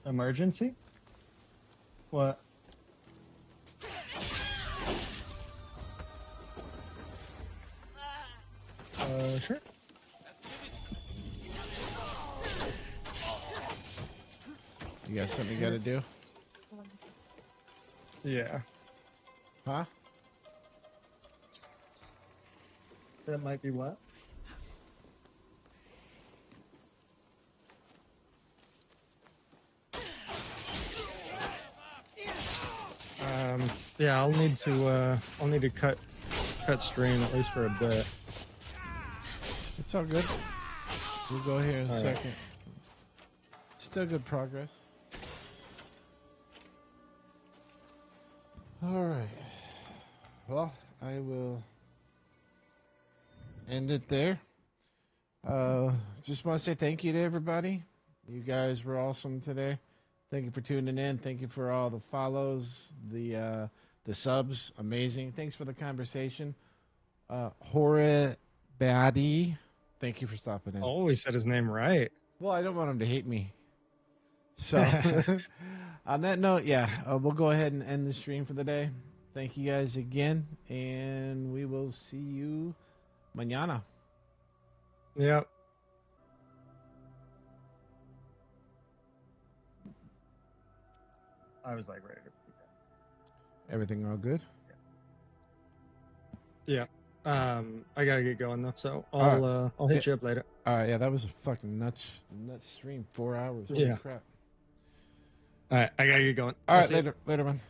Emergency? What? Sure. You got something you gotta do? Yeah. Huh? That might be what? Yeah, I'll need to cut stream at least for a bit. It's all good. We'll go here in a All right. second. Still good progress. All right. Well, I will end it there. Just want to say thank you to everybody. You guys were awesome today. Thank you for tuning in. Thank you for all the follows, the subs. Amazing. Thanks for the conversation. Hore Badi, thank you for stopping in. Oh, he said his name right. Well, I don't want him to hate me. So, on that note, yeah, we'll go ahead and end the stream for the day. Thank you guys again, and we will see you mañana. Yep. I was like ready to. Everything all good? Yeah. I gotta get going though, so All right. I'll hit you up later. All right, yeah, that was a fucking nuts stream. 4 hours. Holy Yeah. crap. All right, I gotta get going. All I'll right, see you. later, man.